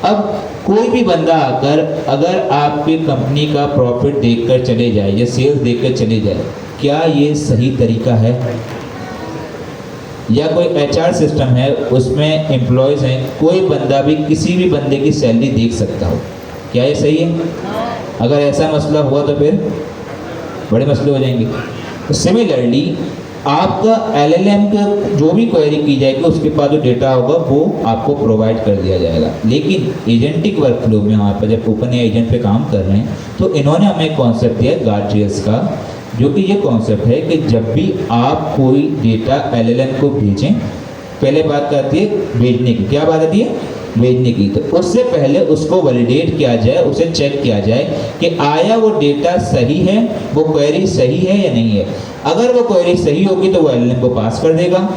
अब कोई भी बंदा आकर अगर आपकी कंपनी का प्रॉफिट देखकर चले जाए या सेल्स देखकर चले जाए, क्या ये सही तरीका है? या कोई एचआर सिस्टम है, उसमें एम्प्लॉयज़ हैं, कोई बंदा भी किसी भी बंदे की सैलरी देख सकता हो, क्या ये सही है? अगर ऐसा मसला हुआ तो फिर बड़े मसले हो जाएंगे। तो सिमिलरली आपका एलएलएम का जो भी क्वेरी की जाएगी, उसके पास जो डेटा होगा वो आपको प्रोवाइड कर दिया जाएगा। लेकिन एजेंटिक वर्कफ्लो में यहाँ पर जब ओपन एजेंट पे काम कर रहे हैं, तो इन्होंने हमें एक कॉन्सेप्ट दिया गार्जियस का, जो कि ये कॉन्सेप्ट है कि जब भी आप कोई डेटा एलएलएम को भेजें, पहले बात आती है भेजने की, क्या बात आती है? भेजने की। तो उससे पहले उसको वैलिडेट किया जाए, उसे चेक किया जाए कि आया वो डेटा सही है, वो क्वेरी सही है या नहीं है। अगर वो क्वेरी सही होगी तो वो एलएलएम को पास कर देगा,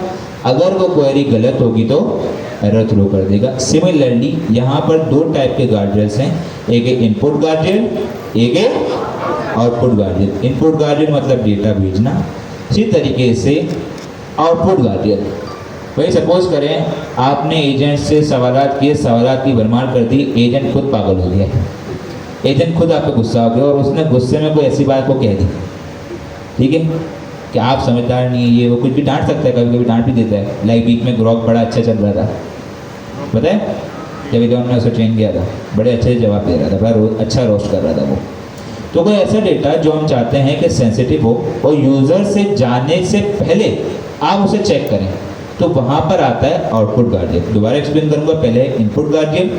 अगर वो क्वेरी गलत होगी तो एरर थ्रो कर देगा। सिमिलरली यहाँ पर दो टाइप के गार्जियंस हैं, एक है इनपुट गार्जियन, एक है आउटपुट गार्जियन। इनपुट गार्जियन मतलब डेटा भेजना, इसी तरीके से आउटपुट गार्जियन, भाई सपोज करें आपने एजेंट से सवालात किए, सवालात की भरमार कर दी, एजेंट खुद पागल हो गया, एजेंट खुद आप पे गुस्सा हो गया और उसने गुस्से में कोई ऐसी बात को कह दी, ठीक है, कि आप समझदार नहीं है, ये वो कुछ भी डांट सकता है, कभी कभी डांट भी देता है। लाइक बीच में ग्रॉक बड़ा अच्छा चल रहा था, पता है, जब इधर ने उसे ट्रेन किया था, बड़े अच्छे से जवाब दे रहा था, बड़ा अच्छा रोस्ट कर रहा था वो। तो कोई ऐसा डेटा जो हम चाहते हैं कि सेंसिटिव हो और यूज़र से जाने से पहले आप उसे चेक करें, तो वहाँ पर आता है आउटपुट गार्जियन। दोबारा एक्सप्लेन करूँगा, पहले input guardian.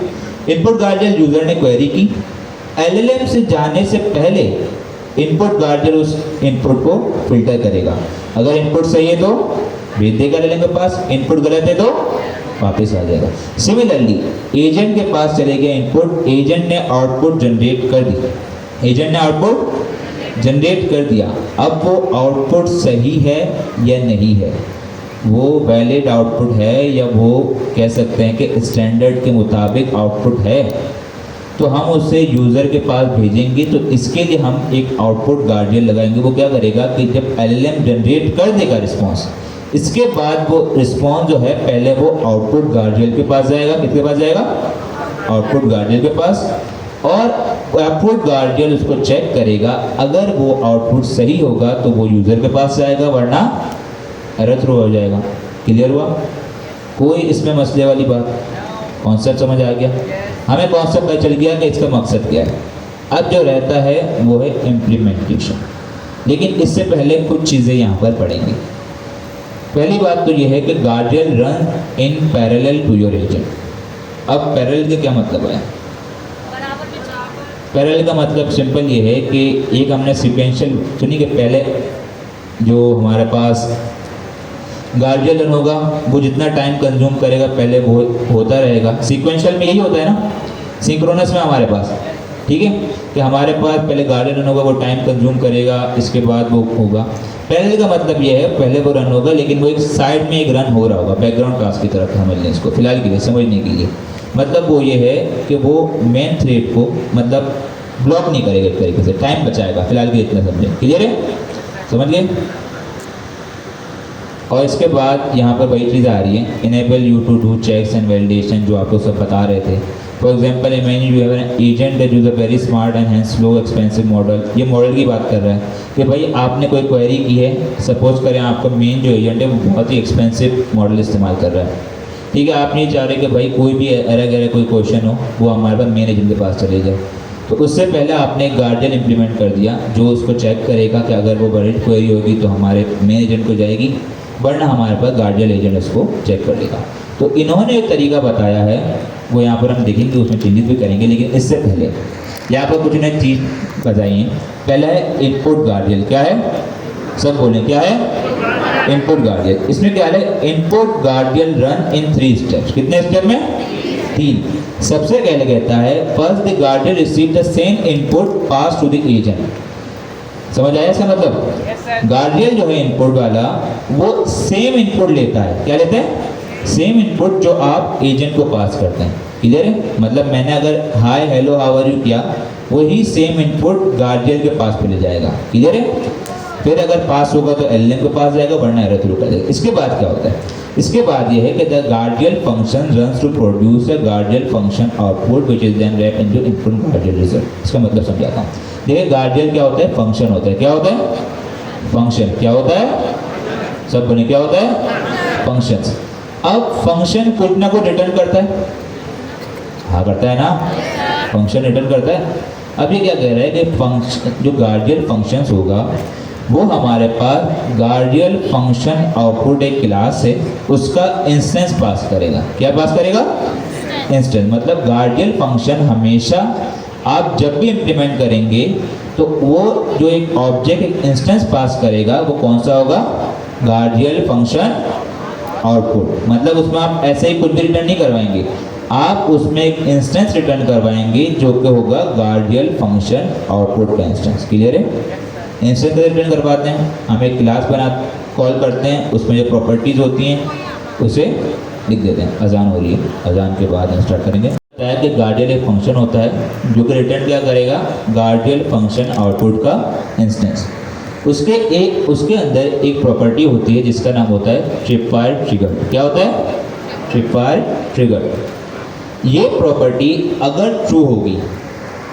Input guardian user ने क्वेरी की, एलएलएम से जाने से पहले इनपुट गार्जियन उस इनपुट को फिल्टर करेगा। अगर इनपुट सही है तो भेज देगा एलएलएम के पास, इनपुट गलत है तो वापस आ जाएगा। सिमिलरली एजेंट के पास चले गए इनपुट, एजेंट ने आउटपुट जनरेट कर दी, एजेंट ने आउटपुट जनरेट कर दिया। अब वो आउटपुट सही है या नहीं है, वो वैलिड आउटपुट है या वो कह सकते हैं कि स्टैंडर्ड के मुताबिक आउटपुट है, तो हम उसे यूज़र के पास भेजेंगे। तो इसके लिए हम एक आउटपुट गार्जियन लगाएंगे। वो क्या करेगा कि जब एलएलएम जनरेट कर देगा रिस्पॉन्स, इसके बाद वो रिस्पॉन्स जो है पहले वो आउटपुट गार्जियन के पास जाएगा। किसके पास जाएगा? आउटपुट गार्जियन के पास। और आउटपुट गार्जियन उसको चेक करेगा, अगर वो आउटपुट सही होगा तो वो यूज़र के पास जाएगा, वरना एरर थ्रो हो जाएगा। क्लियर हुआ? कोई इसमें मसले वाली बात, कॉन्सेप्ट समझ आ गया, हमें कॉन्सेप्ट पता चल गया कि इसका मकसद क्या है। अब जो रहता है वो है इम्प्लीमेंटेशन। लेकिन इससे पहले कुछ चीज़ें यहाँ पर पढ़ेंगे। पहली बात तो ये है कि guardian run in parallel to your agent. अब पैरेलल का क्या मतलब है? पैरेलल का मतलब सिंपल ये है कि एक हमने सीक्वेंशियल सुनी कि पहले जो हमारे पास गार्डियन रन होगा वो जितना टाइम कंज्यूम करेगा पहले वो होता रहेगा। सीक्वेंशियल में यही होता है ना, सिंक्रोनस में हमारे पास, ठीक है, कि हमारे पास पहले गार्डियन रन होगा, वो टाइम कंज्यूम करेगा, इसके बाद वो होगा। पैरेलल का मतलब ये है पहले वो रन होगा लेकिन वो एक साइड में एक रन हो रहा होगा, बैकग्राउंड टास्क की तरफ समझ लें इसको फिलहाल के लिए, समझने के लिए। मतलब वो ये है कि वो मेन थ्रेड को मतलब ब्लॉक नहीं करेगा, एक तरीके से टाइम बचाएगा, फिलहाल के लिए इतना समझें। क्लियर है, समझ गए? और इसके बाद यहाँ पर वही चीज़ आ रही है, enable you to do checks and validation, जो आपको सब बता रहे थे। For example imagine you have an agent that use a very smart and hence slow expensive model. ये मॉडल की बात कर रहा है कि भाई आपने कोई क्वेरी की है, सपोज करें आपका मेन जो एजेंट है वो बहुत ही एक्सपेंसिव मॉडल इस्तेमाल कर रहा है, ठीक है। आप नहीं चाह रहे कि भाई कोई भी एरर कोई क्वेश्चन हो वो हमारे पास मेन एजेंट के पास चले जाए, तो उससे पहले आपने एक गार्डियन इंप्लीमेंट कर दिया जो उसको चेक करेगा कि अगर वो वैलिड क्वेरी होगी तो हमारे मेन एजेंट को जाएगी, वरना हमारे पास गार्डियन एजेंट उसको चेक कर लेगा। तो इन्होंने एक तरीका बताया है, वो यहाँ पर हम देखेंगे, उसमें चेंजेस भी करेंगे। लेकिन इससे पहले यहाँ पर कुछ नई चीज़ बताइए। पहला है इनपुट गार्डियन। क्या है? सब बोलें क्या है? Input guardian. इसमें क्या है? Input guardian run in 3 steps. कितने स्टेप में? 3। सबसे पहले कहता है first the guardian receive the same input pass to the agent. समझ आया इसका मतलब? गार्डियन जो है इनपुट वाला वो सेम इनपुट लेता है। क्या लेता है? सेम इनपुट जो आप एजेंट को पास करते हैं। क्लियर है? मतलब मैंने अगर hi hello how are you किया, वही सेम इनपुट गार्डियन के पास पे ले जाएगा। क्लियर है? फिर अगर पास होगा तो एलएम के पास जाएगा, वरना एरर थ्रू कर देगा। इसके बाद क्या होता है? इसके बाद ये है कि the guardian function runs to produce a guardian function output which is then wrapped into input guardian result. इसका मतलब समझाता हूँ। देखिए गार्डियन क्या होता है? फंक्शन होता है। क्या होता है? फंक्शन। क्या होता है? सब बने क्या होता है? फंक्शंस। अब फंक्शन कुछ ना कुछ रिटर्न करता है, हाँ करता है ना, फंक्शन रिटर्न करता है। अब ये क्या कह रहा है कि फंक्शन जो गार्डियन फंक्शंस होगा वो हमारे पास गार्डियन फंक्शन आउटपुट एक क्लास है, उसका इंस्टेंस पास करेगा। क्या पास करेगा? इंस्टेंस। मतलब गार्डियन फंक्शन हमेशा आप जब भी इम्प्लीमेंट करेंगे तो वो जो एक ऑब्जेक्ट एक इंस्टेंस पास करेगा वो कौन सा होगा? Guardian function output. मतलब उसमें आप ऐसे ही कुछ भी रिटर्न नहीं करवाएंगे, आप उसमें एक इंस्टेंस रिटर्न करवाएंगे जो कि होगा गार्डियन फंक्शन आउटपुट का इंस्टेंस। क्लियर है? इंस्टेंस रिटर्न करवाते हैं, हम एक क्लास बना कॉल करते हैं, उसमें जो प्रॉपर्टीज़ होती हैं उसे लिख देते हैं। अजान हो रही है, अजान के बाद हम स्टार्ट करेंगे। बताया कि गार्डियन एक फंक्शन होता है जो कि रिटर्न क्या करेगा? गार्डियन फंक्शन आउटपुट का इंस्टेंस। उसके अंदर एक प्रॉपर्टी होती है जिसका नाम होता है ट्रिपवायर ट्रिगर। क्या होता है? Tripwire trigger. ये प्रॉपर्टी अगर ट्रू होगी,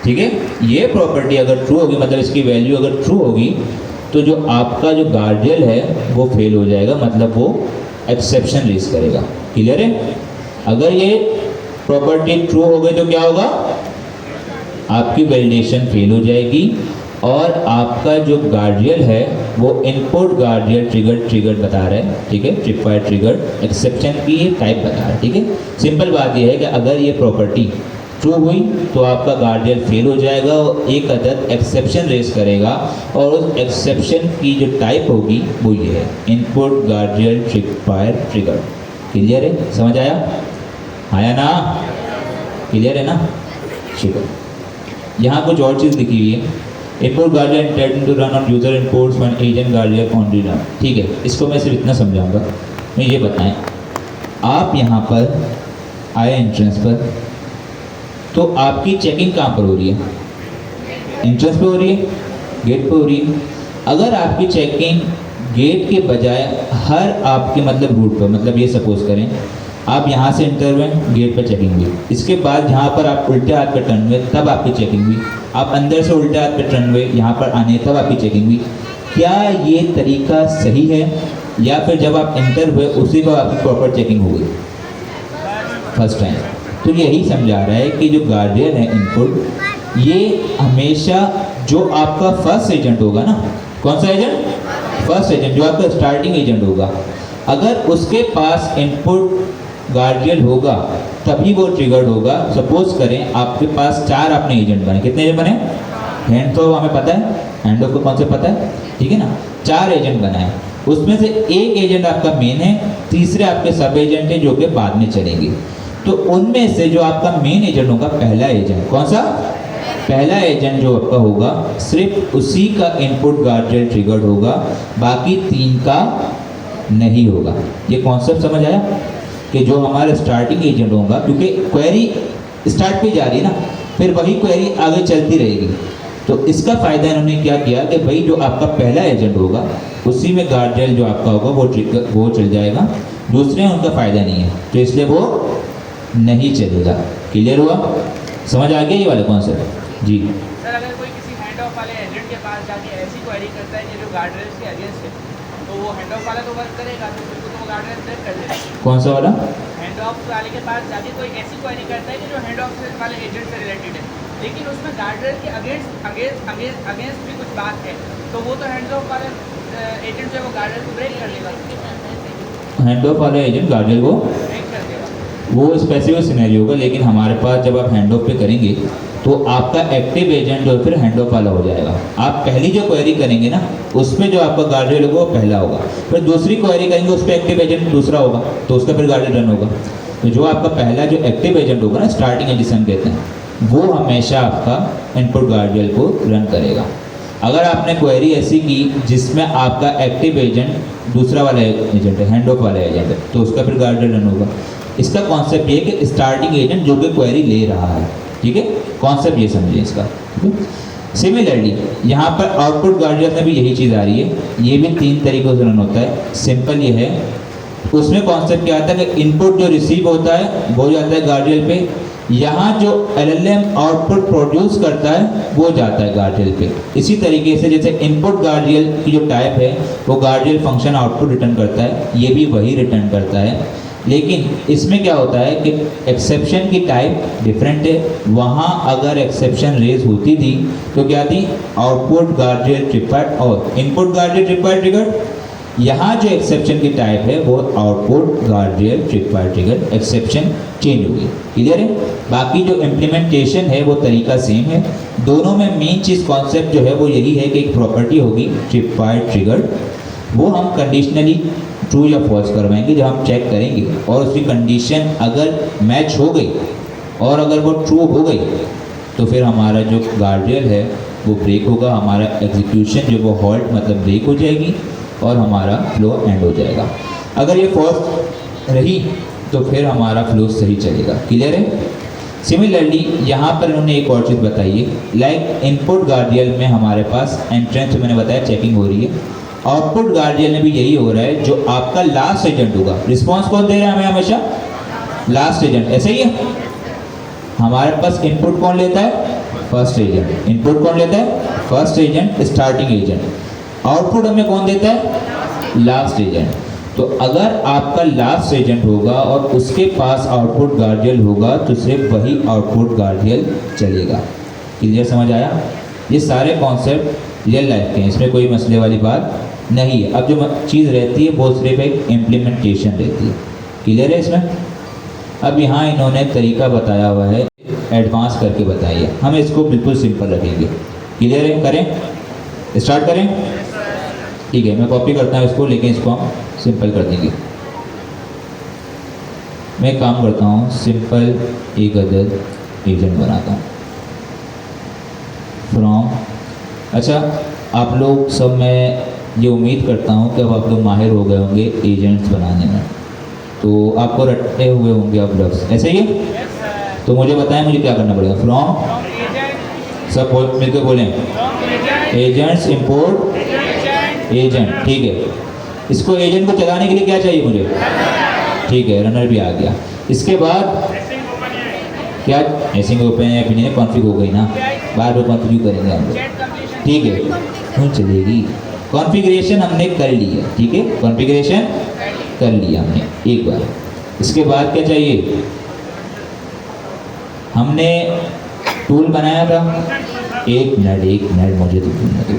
ठीक है, ये प्रॉपर्टी अगर ट्रू होगी मतलब इसकी वैल्यू अगर ट्रू होगी तो जो आपका जो गार्डियन है वो फेल हो जाएगा, मतलब वो एक्सेप्शन रेज करेगा। क्लियर है? अगर ये प्रॉपर्टी ट्रू हो गई तो क्या होगा? आपकी वैलिडेशन फेल हो जाएगी और आपका जो गार्डियन है वो इनपुट गार्डियन ट्रिगर बता रहा है, ठीक है, ट्रिपवायर ट्रिगर एक्सेप्शन की टाइप बता रहा है। ठीक है, सिंपल बात यह है कि अगर ये प्रॉपर्टी ट्रू हुई तो आपका गार्डियन फेल हो जाएगा और एक अदद एक्सेप्शन रेज करेगा और उस एक्सेप्शन की जो टाइप होगी वो ये है input guardian tripwire trigger. Clear है? समझ आया ना? क्लियर है ना? ठीक है। यहाँ कुछ और चीज़ लिखी हुई है। Input guardian intend to run on user inputs when agent guardian on run. ठीक है, इसको मैं सिर्फ इतना समझाऊंगा। मैं ये बताएं, आप यहाँ पर आए एंट्रेंस पर तो आपकी चेकिंग कहाँ पर हो रही है? एंट्रेंस पे हो रही है, गेट पे हो रही है। अगर आपकी चेकिंग गेट के बजाय हर आपके मतलब रूट पर, मतलब ये सपोज करें आप यहाँ से इंटर हुए, गेट पर चेकिंग हुई, इसके बाद जहाँ पर आप उल्टे हाथ पर टर्न हुए तब आपकी चेकिंग हुई, आप अंदर से उल्टे हाथ पर टर्न हुए यहाँ पर आने तब आपकी चेकिंग हुई, क्या ये तरीका सही है? या फिर जब आप इंटर हुए उसी पर आपकी प्रॉपर चेकिंग हो गई? First time. तो यही समझा रहा है कि जो गार्डियन है इनपुट, ये हमेशा जो आपका फर्स्ट एजेंट होगा ना, कौन सा एजेंट? फर्स्ट एजेंट, जो आपका स्टार्टिंग एजेंट होगा, अगर उसके पास इनपुट गार्डियन होगा तभी वो ट्रिगर्ड होगा। सपोज करें आपके पास 4 आपने एजेंट बने, कितने एजेंट बने? हैंड तो हमें पता है, हैंड ऑफ को कौन से पता है, ठीक है ना। 4 एजेंट बनाए, उसमें से एक एजेंट आपका मेन है, तीसरे आपके सब एजेंट हैं जो कि बाद में चलेंगे। तो उनमें से जो आपका मेन एजेंट होगा, पहला एजेंट, कौन सा? पहला एजेंट जो आपका होगा, सिर्फ उसी का इनपुट गार्डियन ट्रिगर्ड होगा, बाकी 3 का नहीं होगा। ये कॉन्सेप्ट समझ आया कि जो हमारा स्टार्टिंग एजेंट होगा, क्योंकि क्वेरी स्टार्ट पे जा रही है ना, फिर वही क्वेरी आगे चलती रहेगी। तो इसका फ़ायदा इन्होंने क्या किया कि भाई जो आपका पहला एजेंट होगा उसी में गार्डियन जो आपका होगा वो चल जाएगा, दूसरे में उनका फ़ायदा नहीं है, तो इसलिए वो नहीं चलेगा। क्लियर हुआ? समझ आ गया ये वाला कॉन्सेप्ट? जी सर, अगर कोई किसी हैंड ऑफ वाले एजेंट के पास जाके ऐसी क्वेरी करता है कि जो गार्डरेल्स के अगेंस्ट है, तो वो हैंड ऑफ वाला तो वर्क करेगा, तो बिल्कुल तो वो गार्डरेल्स ब्रेक कर देगा। कौन सा वाला? हैंड ऑफ वाले के पास जाके कोई ऐसी क्वेरी करता है कि जो हैंड ऑफ वाले एजेंट से रिलेटेड है, लेकिन उसमें गार्डरेल के अगेंस्ट भी कुछ बात है, तो वो तो हैंड ऑफ वाले एजेंट जो है वो गार्डरेल को ब्रेक कर लेगा। हैंड ऑफ वाला एजेंट गार्डियन को ब्रेक कर देगा। वो स्पेसिफिक सिनेरियो होगा, लेकिन हमारे पास जब आप हैंड ऑफ पे करेंगे तो आपका एक्टिव एजेंट जो है फिर हैंड ऑफ वाला हो जाएगा। आप पहली जो क्वेरी करेंगे ना, उसमें जो आपका गार्डियन होगा वो पहला होगा, फिर दूसरी क्वेरी करेंगे उस पर एक्टिव एजेंट दूसरा होगा, तो उसका फिर गार्डियन रन होगा। तो जो आपका पहला जो एक्टिव एजेंट होगा ना, स्टार्टिंग एजेंट जिसे हम कहते हैं, वो हमेशा आपका इनपुट गार्डियन को रन करेगा। अगर आपने क्वेरी ऐसी की जिसमें आपका एक्टिव एजेंट दूसरा वाला एजेंट है, हैंड ऑफ वाला एजेंट है, तो उसका फिर गार्डियन रन होगा। इसका कॉन्सेप्ट ये है कि स्टार्टिंग एजेंट जो कि क्वेरी ले रहा है, ठीक है, कॉन्सेप्ट ये समझिए इसका। सिमिलरली यहाँ पर आउटपुट गार्डियन में भी यही चीज़ आ रही है, ये भी 3 तरीक़ों से रन होता है। सिंपल ये है, उसमें कॉन्सेप्ट क्या आता है कि इनपुट जो रिसीव होता है वो जाता है गार्डियन पे, यहाँ जो LLM आउटपुट प्रोड्यूस करता है वो जाता है गार्डियन पे। इसी तरीके से जैसे इनपुट गार्डियन की जो टाइप है वो गार्डियन फंक्शन आउटपुट रिटर्न करता है, ये भी वही रिटर्न करता है, लेकिन इसमें क्या होता है कि एक्सेप्शन की टाइप डिफरेंट है। वहाँ अगर एक्सेप्शन रेज होती थी तो क्या थी? आउटपुट गार्डियन ट्रिपर्ड और इनपुट गार्डियन ट्रिपर्ड ट्रिगर। यहाँ जो एक्सेप्शन की टाइप है वो output guardrail tripwire trigger, exception change होगी। क्लियर है? बाकी जो इम्प्लीमेंटेशन है वो तरीका सेम है। दोनों में मेन चीज़ कॉन्सेप्ट जो है वो यही है कि एक प्रॉपर्टी होगी ट्रिपर्ड ट्रिगर, वो हम कंडीशनली ट्रू या फॉल्स करवाएंगे। जब हम चेक करेंगे और उसकी कंडीशन अगर मैच हो गई और अगर वो ट्रू हो गई तो फिर हमारा जो गार्डियन है वो ब्रेक होगा, हमारा एग्जीक्यूशन जो वो हॉल्ट मतलब ब्रेक हो जाएगी और हमारा फ्लो एंड हो जाएगा। अगर ये फॉल्स रही तो फिर हमारा फ्लो सही चलेगा। क्लियर है? सिमिलरली यहाँ पर इन्होंने एक और चीज़ बताई है, लाइक इनपुट गार्डियन में हमारे पास एंट्रेंस मैंने बताया चेकिंग हो रही है, आउटपुट गार्डियन में भी यही हो रहा है। जो आपका लास्ट एजेंट होगा, रिस्पॉन्स कौन दे रहा है हमें? हमेशा लास्ट एजेंट, ऐसे ही है। हमारे पास इनपुट कौन लेता है? First agent. इनपुट कौन लेता है? First agent, starting agent. Output हमें कौन देता है? Last agent. तो अगर आपका लास्ट एजेंट होगा और उसके पास आउटपुट गार्डियन होगा तो सिर्फ वही आउटपुट गार्डियन चलेगा। क्लियर? समझ आया? ये सारे कॉन्सेप्ट रियल लाइफ के हैं, इसमें कोई मसले वाली बात नहीं है। अब जो चीज़ रहती है वो सिर्फ एक इम्प्लीमेंटेशन रहती है। क्लियर है इसमें? अब यहाँ इन्होंने तरीका बताया हुआ है, एडवांस करके बताइए, हम इसको बिल्कुल सिंपल रखेंगे। क्लियर है? करें? स्टार्ट करें? ठीक है, मैं कॉपी करता हूँ इसको, लेकिन इसको हम सिंपल कर देंगे। मैं काम करता हूँ, सिंपल एक अदद एजेंट बनाता हूँ फ्रॉम। अच्छा, आप लोग सब, मैं ये उम्मीद करता हूँ कि अब आप लोग माहिर हो गए होंगे एजेंट्स बनाने में, तो आपको रटे हुए होंगे अब लफ्ज़, ऐसे ही है? तो मुझे बताएं मुझे क्या करना पड़ेगा। फ्रॉम, सब मिलकर बोलें, एजेंट्स इंपोर्ट एजेंट। ठीक है, इसको एजेंट को चलाने के लिए क्या चाहिए मुझे? ठीक है, रनर भी आ गया। इसके बाद क्या एसिंग ओपन है फिर कॉन्फ़िग हो गई ना, बार बार कॉन्फ़िग करेंगे हम लोग। ठीक है, क्यों चलेगी? कॉन्फ़िगरेशन हमने कर ली है, ठीक है, कॉन्फ़िगरेशन कर लिया हमने एक बार। इसके बाद क्या चाहिए? हमने टूल बनाया था, एक मिनट मुझे तो बोलने दो।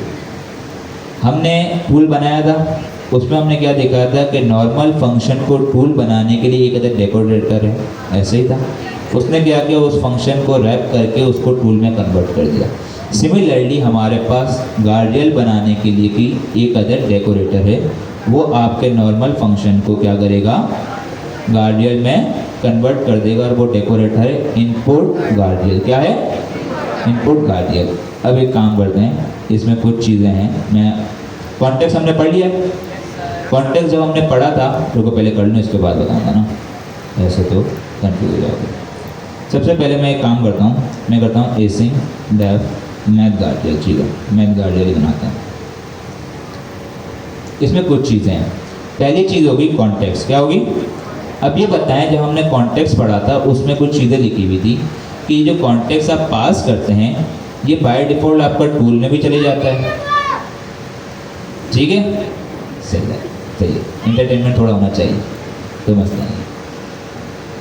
हमने टूल बनाया था, उसमें हमने क्या देखा था कि नॉर्मल फंक्शन को टूल बनाने के लिए एक अदर डेकोरेटर है, ऐसे ही था। उसने क्या किया, उस फंक्शन को रैप करके उसको टूल में कन्वर्ट कर दिया। सिमिलरली हमारे पास गार्डियल बनाने के लिए भी एक अदर डेकोरेटर है, वो आपके नॉर्मल फंक्शन को क्या करेगा, गार्डियल में कन्वर्ट कर देगा, और वो डेकोरेटर है इनपुट गार्डियल। क्या है? इनपुट गार्डियल। अब एक काम करते हैं, इसमें कुछ चीज़ें हैं, मैं कॉन्टेक्स्ट हमने पढ़ लिया। कॉन्टेक्स्ट जब हमने पढ़ा था, रुको पहले कर लूँ इसके बाद बताऊँगा ना, ऐसे तो कंफ्यूज हो जाओगे। सबसे पहले मैं एक काम करता हूँ, मैं करता हूँ एसिंग डेफ मैथ गार्डियल। ठीक है, मैथ गार्डियल बनाते हैं। इसमें कुछ चीज़ें हैं। पहली चीज़ होगी कॉन्टेक्स्ट। क्या होगी? अब ये बताएं, जब हमने कॉन्टेक्स्ट पढ़ा था उसमें कुछ चीज़ें लिखी हुई थी कि जो कॉन्टेक्स्ट आप पास करते हैं ये बाय डिफ़ॉल्ट आपका टूल में भी चले जाता है। ठीक है, सही है, सही है। इंटरटेनमेंट थोड़ा होना चाहिए, तो मसला नहीं।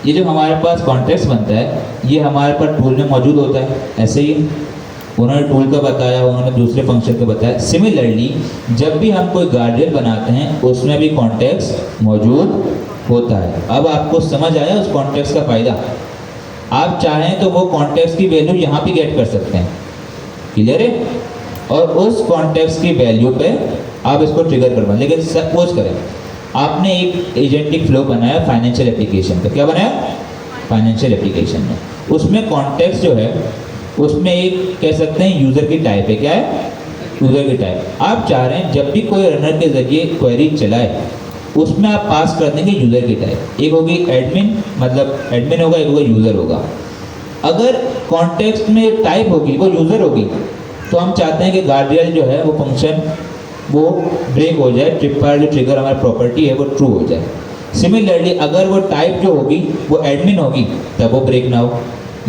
ये जो हमारे पास कॉन्टेक्स्ट बनता है ये हमारे पास टूल में मौजूद होता है, ऐसे ही उन्होंने टूल का बताया, उन्होंने दूसरे फंक्शन का बताया। सिमिलरली जब भी हम कोई गार्डियल बनाते हैं उसमें भी कॉन्टेक्स्ट मौजूद होता है। अब आपको समझ आया उस कॉन्टेक्स्ट का फ़ायदा। आप चाहें तो वो कॉन्टेक्स्ट की वैल्यू यहाँ पे गेट कर सकते हैं, क्लियर है? और उस कॉन्टेक्स्ट की वैल्यू पे आप इसको ट्रिगर करवाएं। लेकिन सपोज करें आपने एक एजेंटिक फ्लो बनाया फाइनेंशियल एप्लीकेशन पे। क्या बनाया? फाइनेंशियल एप्लीकेशन में। उसमें कॉन्टेक्स्ट जो है उसमें एक कह सकते हैं यूज़र की टाइप है। क्या है? यूज़र की टाइप। आप चाह रहे हैं जब भी कोई रनर के ज़रिए क्वेरी चलाए उसमें आप पास कर देंगे यूज़र की टाइप। एक होगी एडमिन, मतलब एडमिन होगा, एक होगा यूज़र होगा। अगर कॉन्टेक्स्ट में टाइप होगी वो यूज़र होगी तो हम चाहते हैं कि गार्डियल जो है वो फंक्शन वो ब्रेक हो जाए, ट्रिपर जो ट्रिगर हमारी प्रॉपर्टी है वो ट्रू हो जाए। सिमिलरली अगर वो टाइप जो होगी वो एडमिन होगी तब वो ब्रेक ना हो।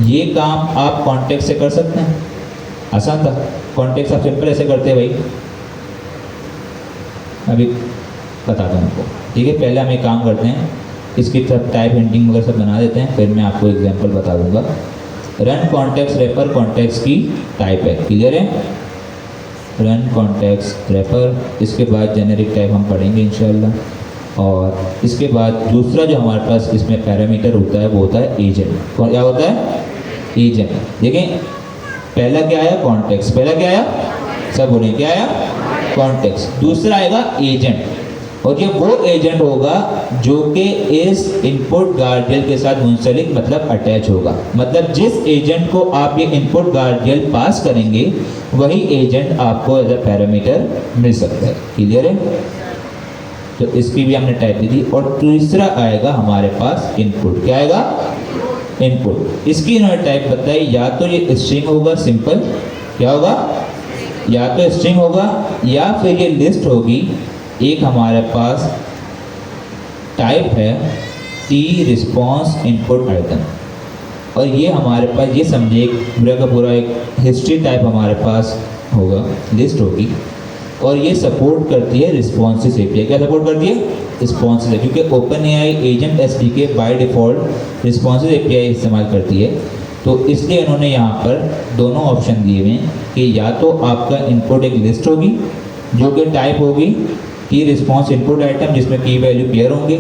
ये काम आप कॉन्टेक्स्ट से कर सकते हैं, आसान था। कॉन्टेक्स्ट आप सिंपल ऐसे करते हैं भाई, अभी बताता हूँ आपको। ठीक है, पहले हम एक काम करते हैं, इसकी सब टाइप हिंटिंग वगैरह सब बना देते हैं, फिर मैं आपको एग्जांपल बता दूंगा। रन कॉन्टेक्स्ट रेफर कॉन्टेक्स्ट की टाइप है, क्लियर है? रन कॉन्टेक्स्ट रेफर, इसके बाद जेनेरिक टाइप हम पढ़ेंगे इंशाल्लाह। और इसके बाद दूसरा जो हमारे पास इसमें पैरामीटर होता है वो होता है एजेंट। क्या होता है? एजेंट। देखें पहला क्या आया? कॉन्टेक्स्ट। पहला क्या आया? सब बोले क्या आया? कॉन्टेक्स्ट। दूसरा आएगा एजेंट, और ये वो एजेंट होगा जो कि इस इनपुट गार्डियल के साथ मुंसलिक मतलब अटैच होगा। मतलब जिस एजेंट को आप ये इनपुट गार्डियल पास करेंगे वही एजेंट आपको एज अ पैरामीटर मिल सकता है, क्लियर है? तो इसकी भी हमने टाइप दी थी। और तीसरा आएगा हमारे पास इनपुट। क्या आएगा? इनपुट। इसकी इन्होंने टाइप बताई, या तो ये स्ट्रिंग होगा सिंपल, क्या होगा? या तो स्ट्रिंग होगा या फिर ये लिस्ट होगी। एक हमारे पास टाइप है टी रिस्पॉन्स इनपुट आइटम, और ये हमारे पास ये समझिए एक पूरा का पूरा एक हिस्ट्री टाइप हमारे पास होगा, लिस्ट होगी, और ये सपोर्ट करती है रिस्पॉन्सिव एपीआई। क्या सपोर्ट करती है? रिस्पॉन्सिव, क्योंकि open AI agent SDK by default responsive API इस्तेमाल करती है। तो इसलिए इन्होंने यहाँ पर दोनों ऑप्शन दिए हुए हैं कि या तो आपका इनपुट एक लिस्ट होगी जो कि टाइप होगी की रिस्पॉन्स इनपुट आइटम जिसमें की वैल्यू पेयर होंगे,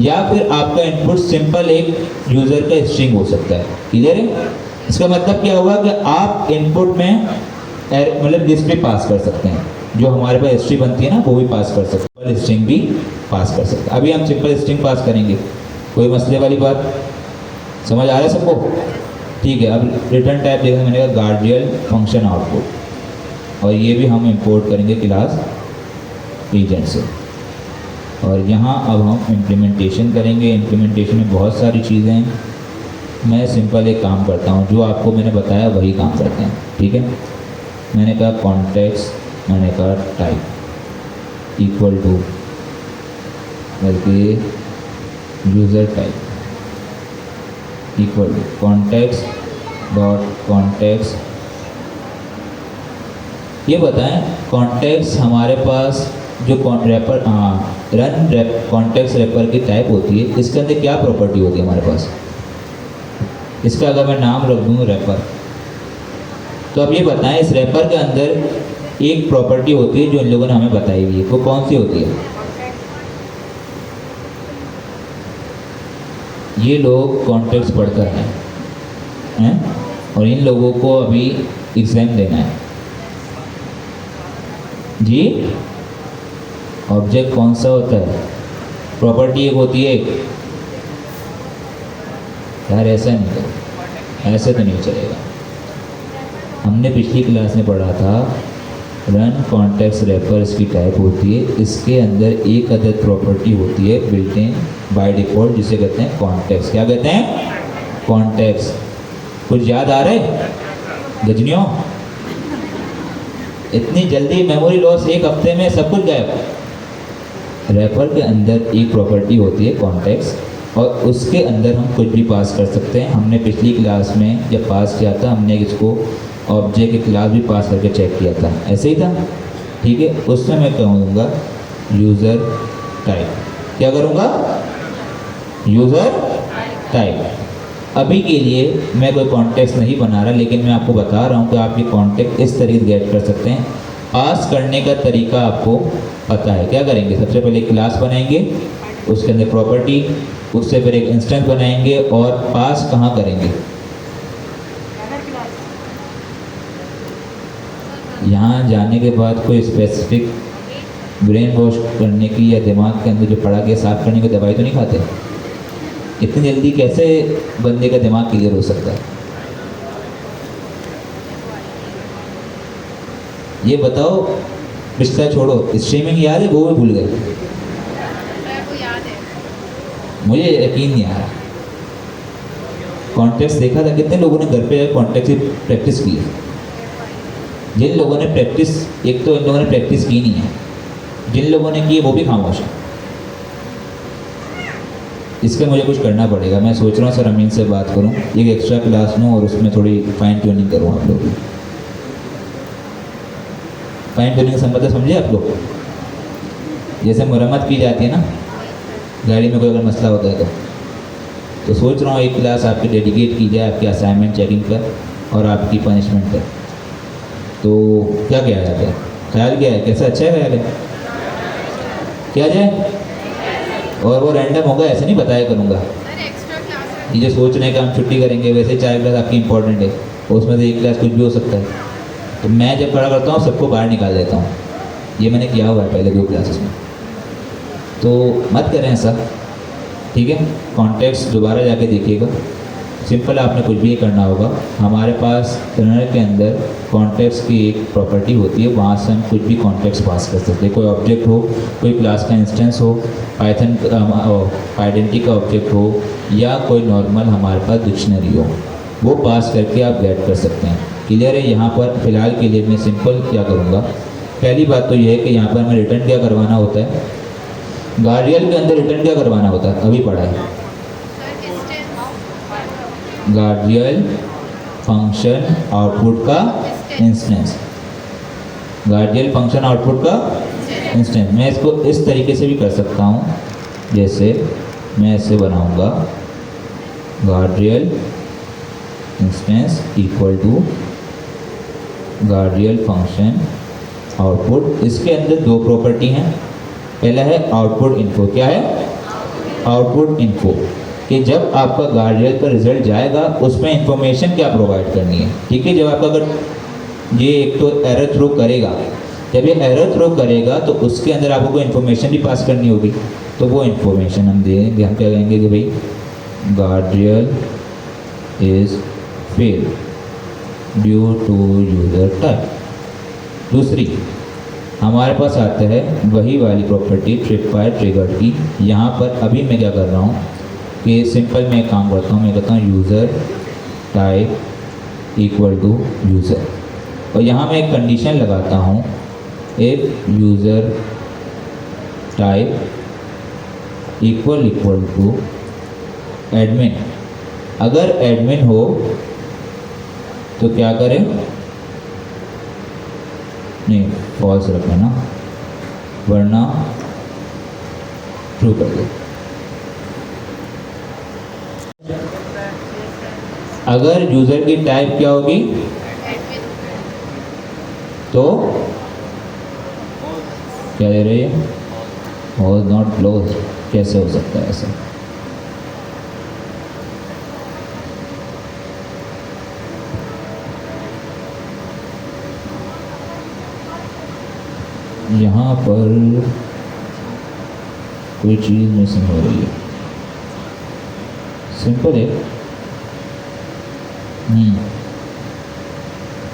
या फिर आपका इनपुट सिंपल एक यूज़र का स्ट्रिंग हो सकता है, क्लियर है? इसका मतलब क्या होगा कि आप इनपुट में मतलब लिस्ट भी पास कर सकते हैं, जो हमारे पास हिस्ट्री बनती है ना वो भी पास कर सकते हैं, स्ट्रिंग भी पास कर सकते हैं। अभी हम सिंपल स्ट्रिंग पास करेंगे, कोई मसले वाली बात समझ आ रहा है सबको? ठीक है। अब रिटर्न टाइप देखने मैंने कहा गार्डियल फंक्शन आउटपुट, और ये भी हम इंपोर्ट करेंगे क्लास एजेंट से। और यहाँ अब हम इम्प्लीमेंटेशन करेंगे। इम्प्लीमेंटेशन में बहुत सारी चीज़ें हैं, मैं सिंपल एक काम करता हूँ, जो आपको मैंने बताया वही काम करते हैं, ठीक है? मैंने कहा कॉन्टेक्स्ट, मैंने कहा टाइप इक्वल टू बल्कि user type equal to context dot context. ये बताएं कॉन्टेक्स्ट हमारे पास जो रैपर रन कॉन्टेक्स्ट रैपर की टाइप होती है, इसके अंदर क्या प्रॉपर्टी होती है हमारे पास? इसका अगर मैं नाम रख दूँ रैपर, तो अब ये बताएं इस रैपर के अंदर एक प्रॉपर्टी होती है जो इन लोगों ने हमें बताई हुई है, वो कौन सी होती है? ये लोग कॉन्टेक्स्ट पढ़कर हैं और इन लोगों को अभी एग्ज़ाम देना है जी। ऑब्जेक्ट कौन सा होता है? प्रॉपर्टी एक होती है यार, ऐसा नहीं कर, ऐसे तो नहीं चलेगा। हमने पिछली क्लास में पढ़ा था रन कॉन्टेक्स्ट रैपर इसकी टाइप होती है, इसके अंदर एक अदद प्रॉपर्टी होती है बिल्ट इन बाय डिफ़ॉल्ट, जिसे कहते हैं कॉन्टेक्स्ट। क्या कहते हैं? कॉन्टेक्स्ट। कुछ याद आ रहा है गजनियों? इतनी जल्दी मेमोरी लॉस, एक हफ्ते में सब कुछ गायब। रैपर के अंदर एक प्रॉपर्टी होती है कॉन्टेक्स्ट, और उसके अंदर हम कुछ भी पास कर सकते हैं। हमने पिछली क्लास में जब पास किया था, हमने इसको ऑब्जेक्ट की क्लास भी पास करके चेक किया था, ऐसे ही था, ठीक है। उसमें मैं कहूँगा यूज़र टाइप। क्या करूँगा? User type. अभी के लिए मैं कोई कॉन्टेक्स्ट नहीं बना रहा, लेकिन मैं आपको बता रहा हूँ कि आप ये कॉन्टेक्स्ट इस तरीके से गेट कर सकते हैं। पास करने का तरीका आपको पता है। क्या करेंगे? सबसे पहले क्लास बनाएंगे, उसके अंदर प्रॉपर्टी, उससे फिर एक इंस्टेंस बनाएंगे, और पास कहाँ करेंगे? यहाँ जाने के बाद कोई स्पेसिफिक ब्रेन वॉश करने की या दिमाग के अंदर जो पड़ा गया साफ करने की दवाई तो नहीं खाते? इतनी जल्दी कैसे बंदे का दिमाग क्लियर हो सकता है? ये बताओ। पिछला छोड़ो, स्ट्रीमिंग याद है? वो भी भूल गए। सर वो याद है। मुझे यकीन नहीं आ रहा। कॉन्टेक्स्ट देखा था? कितने लोगों ने घर पे कॉन्टेक्स्ट की प्रैक्टिस की है? जिन लोगों ने प्रैक्टिस, एक तो इन लोगों ने प्रैक्टिस की नहीं है, जिन लोगों ने की है वो भी खामोश है। इसका मुझे कुछ करना पड़ेगा। मैं सोच रहा हूँ सर अमीन से बात करूँ, एक एक्स्ट्रा क्लास लूँ और उसमें थोड़ी फाइन ट्यूनिंग करूँ। आप लोग फाइन ट्यूनिंग का मतलब समझे आप लोग? जैसे मरम्मत की जाती है ना गाड़ी में, कोई अगर मसला होता है तो सोच रहा हूँ एक क्लास आपकी डेडिकेट की जाए आपकी असाइनमेंट चेकिंग पर और आपकी पनिशमेंट पर। तो क्या किया जाता है? ख्याल क्या है? कैसा? अच्छा है ख्याल है? क्या जाए? और वो रैंडम होगा, ऐसे नहीं बताया करूँगा। सर एक्स्ट्रा क्लास ये जो सोच रहे हैं कि हम छुट्टी करेंगे, वैसे 4 क्लास आपकी इंपॉर्टेंट है, उसमें से एक क्लास कुछ भी हो सकता है। तो मैं जब पढ़ा करता हूँ सबको बाहर निकाल देता हूँ। ये मैंने किया हुआ है पहले 2 क्लासेस में। तो मत करें ऐसा, ठीक है। कॉन्टेक्स्ट दोबारा जाके देखिएगा। सिंपल आपने कुछ भी करना होगा। हमारे पास रनर के अंदर कॉन्टेक्स्ट की एक प्रॉपर्टी होती है, वहाँ से हम कुछ भी कॉन्टेक्स्ट पास कर सकते हैं। कोई ऑब्जेक्ट हो, कोई क्लास का इंस्टेंस हो, पाइथन आइडेंटिटी का ऑब्जेक्ट हो, या कोई नॉर्मल हमारे पास डिक्शनरी हो, वो पास करके आप गेट कर सकते हैं। क्लियर है? यहाँ पर फ़िलहाल के लिए मैं सिंपल क्या करूँगा, पहली बात तो ये है कि यहाँ पर हमें रिटर्न क्या करवाना होता है। गार्डियल के अंदर रिटर्न क्या करवाना होता है? अभी पढ़ा है। गार्डियल फंक्शन आउटपुट का इंस्टेंस। गार्डियल फंक्शन आउटपुट का इंस्टेंस। मैं इसको इस तरीके से भी कर सकता हूँ, जैसे मैं इसे बनाऊँगा guardrail instance equal to guardrail function output. इसके अंदर 2 प्रॉपर्टी हैं। पहला है आउटपुट इन्फो। क्या है? आउटपुट इन्फो, कि जब आपका गार्डियल का रिजल्ट जाएगा उसमें इंफॉर्मेशन क्या प्रोवाइड करनी है, ठीक है। जब आपका अगर ये एक तो एरर थ्रो करेगा, जब ये एरर थ्रो करेगा तो उसके अंदर आपको कोई इन्फॉर्मेशन भी पास करनी होगी, तो वो इन्फॉर्मेशन हम देंगे। हम क्या कहेंगे कि भाई guardrail is fail due to user type. दूसरी हमारे पास आता है वही वाली प्रॉपर्टी ट्रिप बाय ट्रिगर की। यहाँ पर अभी मैं क्या कर रहा हूँ कि सिंपल मैं काम करता हूँ, मैं कहता हूँ user type equal to user, और यहाँ मैं एक कंडीशन लगाता हूँ, if user type equal to admin. अगर एडमिन हो तो क्या करें? नहीं, फॉल्स रखना ना, वरना ट्रू कर दो। अगर यूज़र की टाइप क्या होगी तो क्या दे रही है, वॉज नॉट क्लोज। कैसे हो सकता है ऐसा? यहाँ पर कोई चीज़ मिसिंग हो रही है। सिंपल है,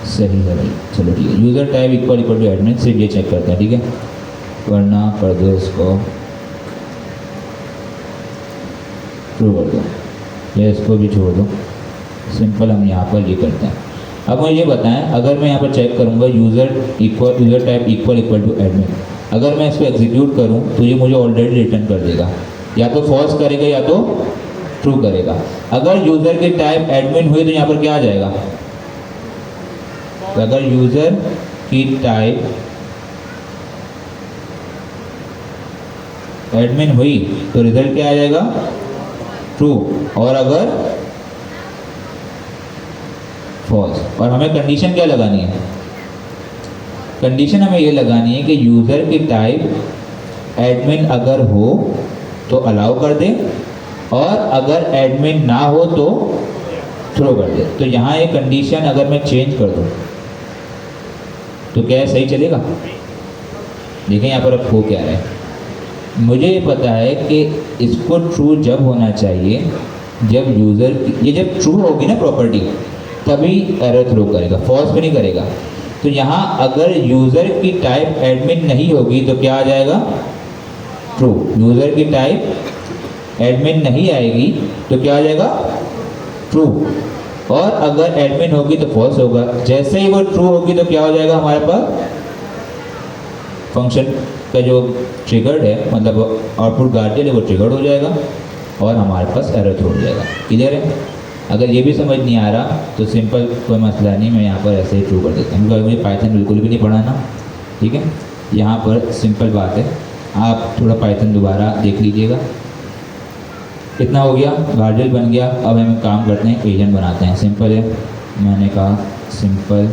सही है भाई। चलो ठीक है, user type equal to admin, सिर्फ ये चेक करते हैं, ठीक है, वरना कर दो इसको ट्रू कर दो, या इसको भी छोड़ दो। सिंपल हम यहाँ पर ये करते हैं। अब मुझे ये बताएं, अगर मैं यहाँ पर चेक करूँगा user type equal to admin, अगर मैं इसको एग्जीक्यूट करूँ तो ये मुझे ऑलरेडी रिटर्न कर देगा, या तो फॉल्स करेगा या तो ट्रू करेगा। अगर यूज़र की टाइप एडमिन हुई तो यहाँ पर क्या आ जाएगा? तो अगर यूज़र की टाइप एडमिन हुई तो रिजल्ट क्या आ जाएगा? ट्रू। और अगर फॉल्स। और हमें कंडीशन क्या लगानी है? कंडीशन हमें ये लगानी है कि यूज़र की टाइप एडमिन अगर हो तो अलाउ कर दे, और अगर एडमिन ना हो तो थ्रो कर दे। तो यहाँ ये कंडीशन अगर मैं चेंज कर दूँ तो क्या सही चलेगा? देखें यहाँ पर अब हो क्या रहा है। मुझे ये पता है कि इसको ट्रू जब होना चाहिए जब यूज़र ये जब ट्रू होगी ना प्रॉपर्टी, तभी एरर थ्रो करेगा, फॉल्स भी नहीं करेगा। तो यहाँ अगर यूज़र की टाइप एडमिन नहीं होगी तो क्या आ जाएगा? ट्रू। यूज़र की टाइप एडमिन नहीं आएगी तो क्या आ जाएगा? ट्रू। और अगर एडमिन होगी तो फॉल्स होगा। जैसे ही वो ट्रू होगी तो क्या हो जाएगा? हमारे पास फंक्शन का जो ट्रिगर्ड है, मतलब आउटपुट गार्डियन है, वो ट्रिगर्ड हो जाएगा और हमारे पास एरर थ्रो हो जाएगा। क्लियर है? अगर ये भी समझ नहीं आ रहा तो सिंपल, कोई मसला नहीं, मैं यहाँ पर ऐसे ही ट्रू कर देता हूँ, क्योंकि मुझे पाइथन बिल्कुल भी नहीं पढ़ाना, ठीक है। यहाँ पर सिंपल बात है, आप थोड़ा पाइथन दोबारा देख लीजिएगा। कितना हो गया? गार्डियल बन गया। अब हम काम करते हैं, एजेंट बनाते हैं। सिंपल है, मैंने कहा सिंपल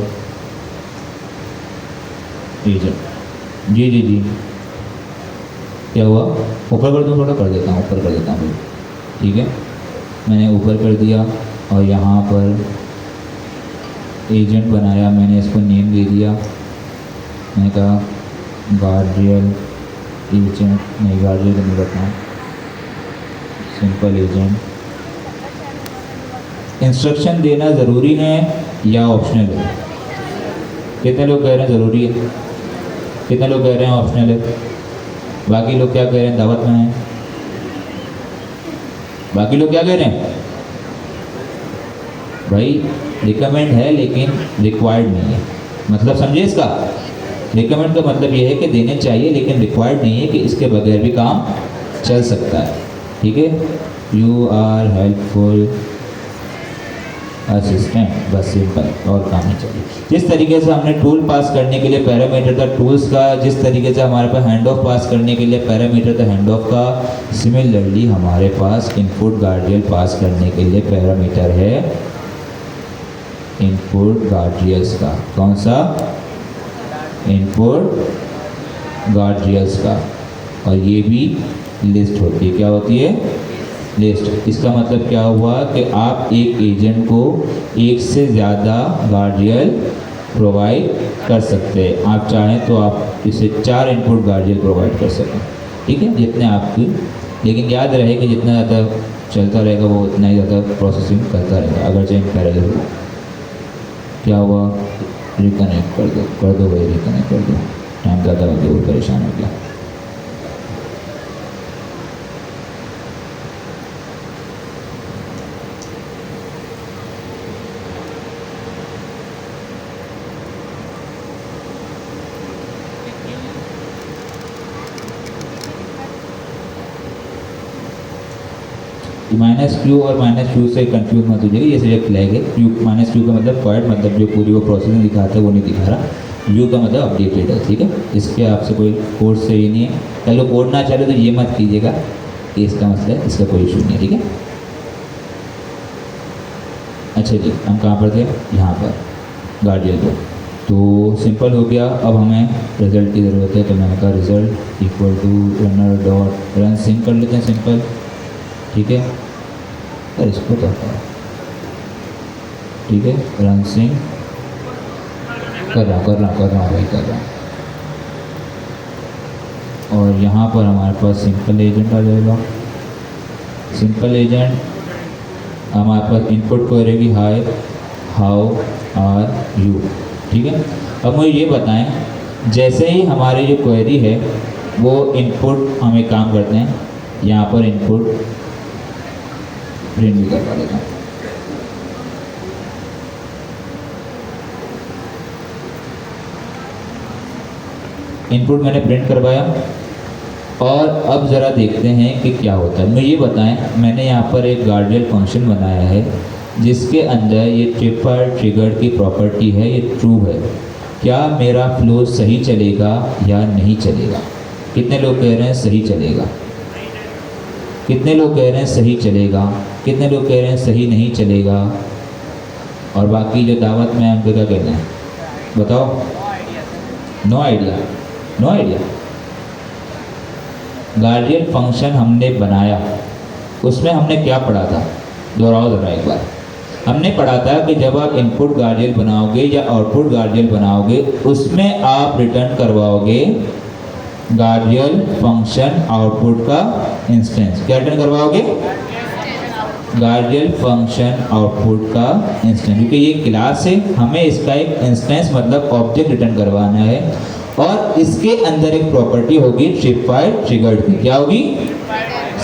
एजेंट। जी जी जी, क्या हुआ? ऊपर कर दूँ? थोड़ा कर देता हूँ, ऊपर कर देता हूँ, ठीक है। मैंने ऊपर कर दिया और यहाँ पर एजेंट बनाया, मैंने इसको नेम दे दिया। मैंने कहा गार्डियल एजेंट, नहीं गार्डियल नहीं रखना, सिंपल एजेंट। इंस्ट्रक्शन देना ज़रूरी है या ऑप्शनल है? कितने लोग कह रहे हैं ज़रूरी है, कितने लोग कह रहे हैं ऑप्शनल है? बाकी लोग क्या कह रहे हैं? दावत में हैं। बाकी लोग क्या कह रहे हैं? भाई रिकमेंड है लेकिन रिक्वायर्ड नहीं है। मतलब समझिए इसका, रिकमेंड का मतलब ये है कि देने चाहिए लेकिन रिक्वायर्ड नहीं है, कि इसके बगैर भी काम चल सकता है, ठीक है। यू आर हेल्पफुल असिस्टेंट, बस सिंपल, और काम नहीं चाहिए। जिस तरीके से हमने टूल पास करने के लिए पैरामीटर था टूल्स का, जिस तरीके से हमारे पास हैंड ऑफ पास करने के लिए पैरामीटर था हैंड ऑफ का, सिमिलरली हमारे पास इनपुट गार्डियल पास करने के लिए पैरामीटर है इनपुट गार्डियल्स का। कौन सा? इनपुट गार्डियल्स का। और ये भी लिस्ट होती है। क्या होती है? लिस्ट। इसका मतलब क्या हुआ कि आप एक एजेंट को एक से ज़्यादा गार्डियल प्रोवाइड कर सकते हैं। आप चाहें तो आप इसे 4 इनपुट गार्डियल प्रोवाइड कर सकें, ठीक है, जितने आपकी। लेकिन याद रहे कि जितना ज़्यादा चलता रहेगा वो उतना ही ज़्यादा प्रोसेसिंग करता रहेगा, अगर चाहे पैरेलल हो। क्या हुआ? रिकनेक्ट कर दो भाई, रिकनेक्ट कर दो, टाइम ज़्यादा हो गया, वो परेशान हो गया। माइनस क्यू और माइनस क्यू से कंफ्यूज मत हो जाइए, ये सिर्फ फ्लैग है। क्यू माइनस क्यू का मतलब क्वाइट, मतलब जो पूरी वो प्रोसेसिंग दिखाता है वो नहीं दिखा रहा। यू का मतलब अपडेटेड है, ठीक है। इसके आपसे कोई कोड से ही नहीं है। चलो कोड ना चले तो ये मत कीजिएगा कि इसका मतलब इसका कोई इशू नहीं है, ठीक है। अच्छा जी, हम कहाँ पर थे? यहाँ पर गार्डियल को। तो सिंपल हो गया। अब हमें रिज़ल्ट की ज़रूरत है, तो मैंने कहा result equal to runner dot run sync कर लेते हैं, सिंपल। ठीक है, अरे इसको तो ठीक है, रन सिंक कर रहा भाई, कर रहा। और यहाँ पर हमारे पास सिंपल एजेंट आ जाएगा। सिंपल एजेंट हमारे पास इनपुट क्वेरी की हाय हाउ आर यू। ठीक है, अब मुझे ये बताएं, जैसे ही हमारी जो क्वेरी है वो इनपुट हम एक काम करते हैं, यहाँ पर इनपुट प्रिंट भी करवा देता हूँ। इनपुट मैंने प्रिंट करवाया और अब ज़रा देखते हैं कि क्या होता है। मुझे ये बताएं, मैंने यहाँ पर एक गार्डियल फंक्शन बनाया है जिसके अंदर ये ट्रिपर ट्रिगर्ड की प्रॉपर्टी है, ये ट्रू है। क्या मेरा फ्लो सही चलेगा या नहीं चलेगा? कितने लोग कह रहे हैं सही चलेगा? कितने लोग कह रहे हैं सही चलेगा? कितने लोग कह रहे हैं सही नहीं चलेगा? और बाकी जो दावत में उनको क्या कहना है बताओ? No idea, no idea. Guardrail function हमने बनाया, उसमें हमने क्या पढ़ा था? दोहराओ ज़रा एक बार। हमने पढ़ा था कि जब आप इनपुट गार्डियल बनाओगे या आउटपुट गार्डियल बनाओगे, उसमें आप रिटर्न करवाओगे गार्डियल फंक्शन आउटपुट का इंस्टेंस। क्या रिटर्न करवाओगे? गार्डियल फंक्शन आउटपुट का इंस्टेंस। क्योंकि ये क्लास है, हमें इसका एक इंस्टेंस मतलब ऑब्जेक्ट रिटर्न करवाना है और इसके अंदर एक प्रॉपर्टी होगी ट्रिपाइड ट्रिगर्ड की। क्या होगी?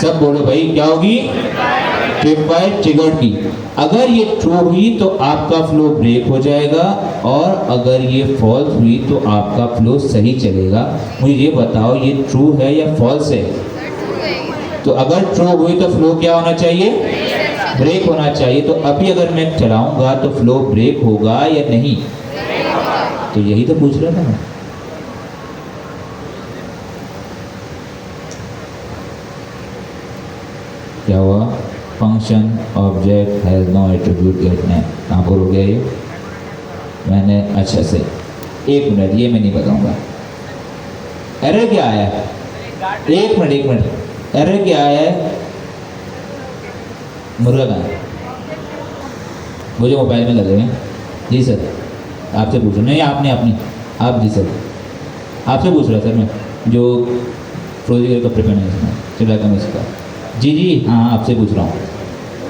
सब बोलो भाई, क्या होगी? ट्रिपाइड ट्रिगर्ड की। अगर ये ट्रू हुई तो आपका फ्लो ब्रेक हो जाएगा और अगर ये फॉल्स हुई तो आपका फ्लो सही चलेगा। मुझे ये बताओ, ये ट्रू है या फॉल्स है? तो अगर ट्रू हुई तो फ्लो क्या होना चाहिए? ब्रेक होना चाहिए। तो अभी अगर मैं चलाऊंगा तो फ्लो ब्रेक होगा या नहीं? तो यही तो पूछ रहा था मैं। क्या हुआ? Function object has no attribute get name. कहाँ पर हो गया ये? मैंने अच्छा से एक मिनट, ये मैं नहीं बताऊंगा। एरर क्या आया? एक मिनट, एरर क्या आया है? मुर्गा कहाँ है? मुझे मोबाइल में लगे हुए हैं। जी सर, आपसे पूछ रहा नहीं, आपने अपनी आप जी सर, आपसे पूछ रहा सर मैं, जो प्रोजेक्ट कपड़े पहने हैं चिड़ा कम इसका। जी जी हाँ, आपसे पूछ रहा हूँ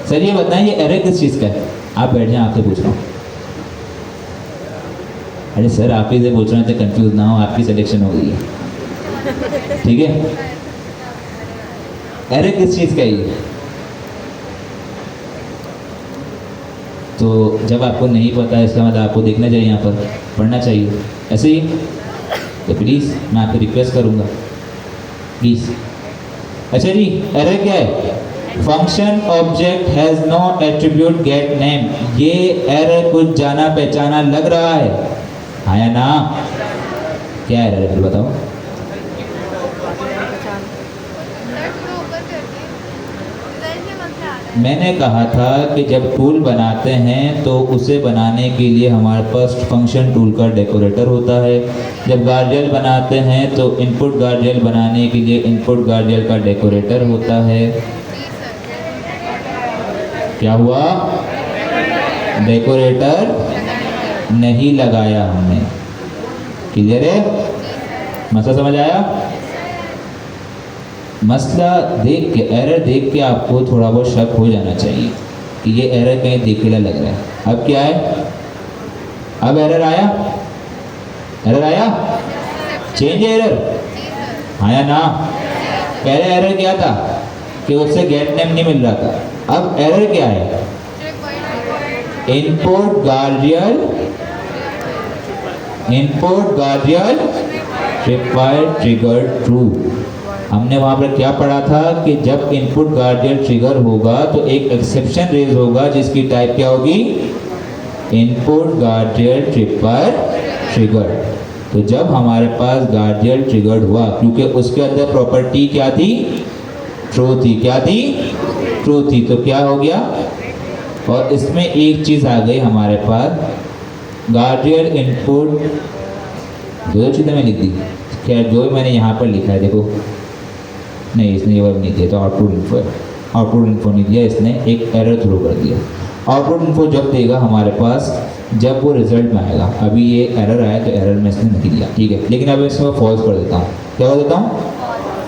सर। ये बताएं, ये एरर किस चीज़ का है? आप बैठ जाएं, आपसे पूछ रहा हूँ। अरे सर, आप ही से पूछ रहे हैं तो कंफ्यूज ना हो, आपकी सिलेक्शन हो गई है। ठीक है, एरर किस चीज़ का है ये? तो जब आपको नहीं पता है इसका मतलब आपको देखना चाहिए, यहाँ पर पढ़ना चाहिए, ऐसे ही। तो प्लीज़ मैं आपसे रिक्वेस्ट करूँगा, प्लीज़। अच्छा जी, एरर क्या है? Function object has no attribute get name. ये एरर कुछ जाना पहचाना लग रहा है, हाँ या ना? क्या एरर है बताओ? मैंने कहा था कि जब टूल बनाते हैं तो उसे बनाने के लिए हमारे पास फंक्शन टूल का डेकोरेटर होता है। जब गार्डियल बनाते हैं तो इनपुट गार्डियल बनाने के लिए इनपुट गार्डियल का डेकोरेटर होता है। क्या हुआ? डेकोरेटर नहीं लगाया हमने। क्लियर है? मसला समझ आया? मसला देख के, एरर देख के आपको थोड़ा बहुत शक हो जाना चाहिए कि ये एरर कहीं देखिला लग रहा है। अब क्या है? अब एरर आया? एरर आया? चेंज एरर, हाँ या ना? पहले एरर क्या था कि उससे गेट नेम नहीं मिल रहा था। अब एरर क्या है? Input guardrail required trigger true. हमने वहाँ पर क्या पढ़ा था कि जब इनपुट गार्डियल ट्रिगर होगा तो एक एक्सेप्शन रेज होगा जिसकी टाइप क्या होगी? Input guardrail trigger. तो जब हमारे पास गार्डियल ट्रिगर्ड हुआ, क्योंकि उसके अंदर प्रॉपर्टी क्या थी? ट्रू थी। क्या थी? ट्रू थी। तो क्या हो गया? और इसमें एक चीज़ आ गई हमारे पास, गार्डियल इनपुट, दो चीज़ें मैं लिख दी। खैर जो मैंने यहाँ पर लिखा है देखो, नहीं इसने ये वर्ब नहीं दिया, तो आउटपुट इन्फो नहीं दिया, इसने एक एरर थ्रो कर दिया। आउटपुट इन्फो जब देगा हमारे पास, जब वो रिजल्ट में आएगा। अभी ये एरर आया तो एरर में इसने नहीं दिया, ठीक है। लेकिन अब इसमें फॉल्स कर देता हूँ। क्या कर देता हूँ?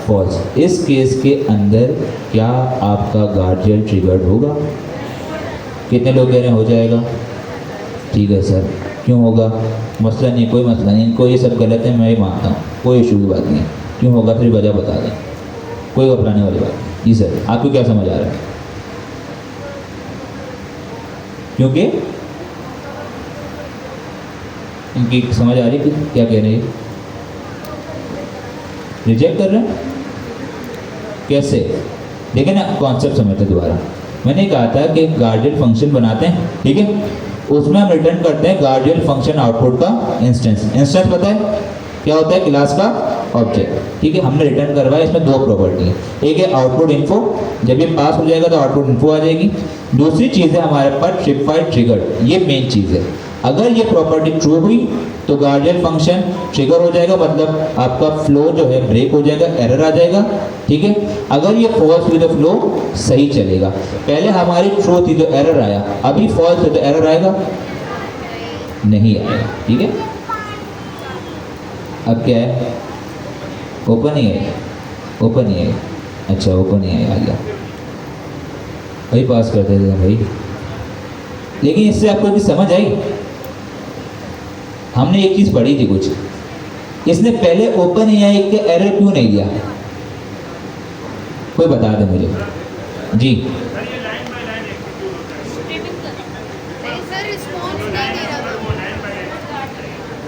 फॉल्स। इस केस के अंदर क्या आपका गार्डियल ट्रिगर्ड होगा? कितने लोग कह रहे हैं हो जाएगा? ठीक है सर, क्यों होगा? मसला नहीं, कोई मसला नहीं, इनको ये सब गलत है, मैं ही मानता हूँ, कोई इशू की बात नहीं है। क्यों होगा फिर वजह बता दें, कोई घबराने वाली बात नहीं। जी सर, आपको क्या समझ आ रहा है? क्योंकि इनकी समझ आ रही है कि क्या कह रहे हैं? रिजेक्ट कर रहे हैं? कैसे? देखिए ना, कॉन्सेप्ट समझते दोबारा। मैंने कहा था कि गार्डियल फंक्शन बनाते हैं, ठीक है, उसमें हम रिटर्न करते हैं गार्डियल फंक्शन आउटपुट का इंस्टेंस पता है क्या होता है? क्लास का ऑब्जेक्ट, ठीक है। हमने रिटर्न करवाया, इसमें दो प्रॉपर्टी है, एक है आउटपुट इन्फो, जब ये पास हो जाएगा तो आउटपुट इन्फो आ जाएगी। दूसरी चीज़ है हमारे पास ट्रिपफाइड ट्रिगर, ये मेन चीज़ है। अगर ये प्रॉपर्टी ट्रू हुई तो गार्डियल फंक्शन ट्रिगर हो जाएगा, मतलब आपका फ्लो जो है ब्रेक हो जाएगा, एरर आ जाएगा, ठीक है। अगर ये फॉल्स हुई तो फ्लो सही चलेगा। पहले हमारी ट्रू थी तो एरर आया, अभी फॉल्स है तो एरर आएगा नहीं आएगा, ठीक है। अब क्या है? ओपन ही है, ओपन ही है, अच्छा ओपन ही है, आ गया भाई, पास कर देते हैं भाई। लेकिन इससे आपको भी समझ आई, हमने एक चीज़ पढ़ी थी कुछ, इसने पहले ओपन ही आई के एरर क्यों नहीं दिया? कोई बता दे मुझे जी। नहीं सर, रिस्पॉन्स नहीं दे रहा था।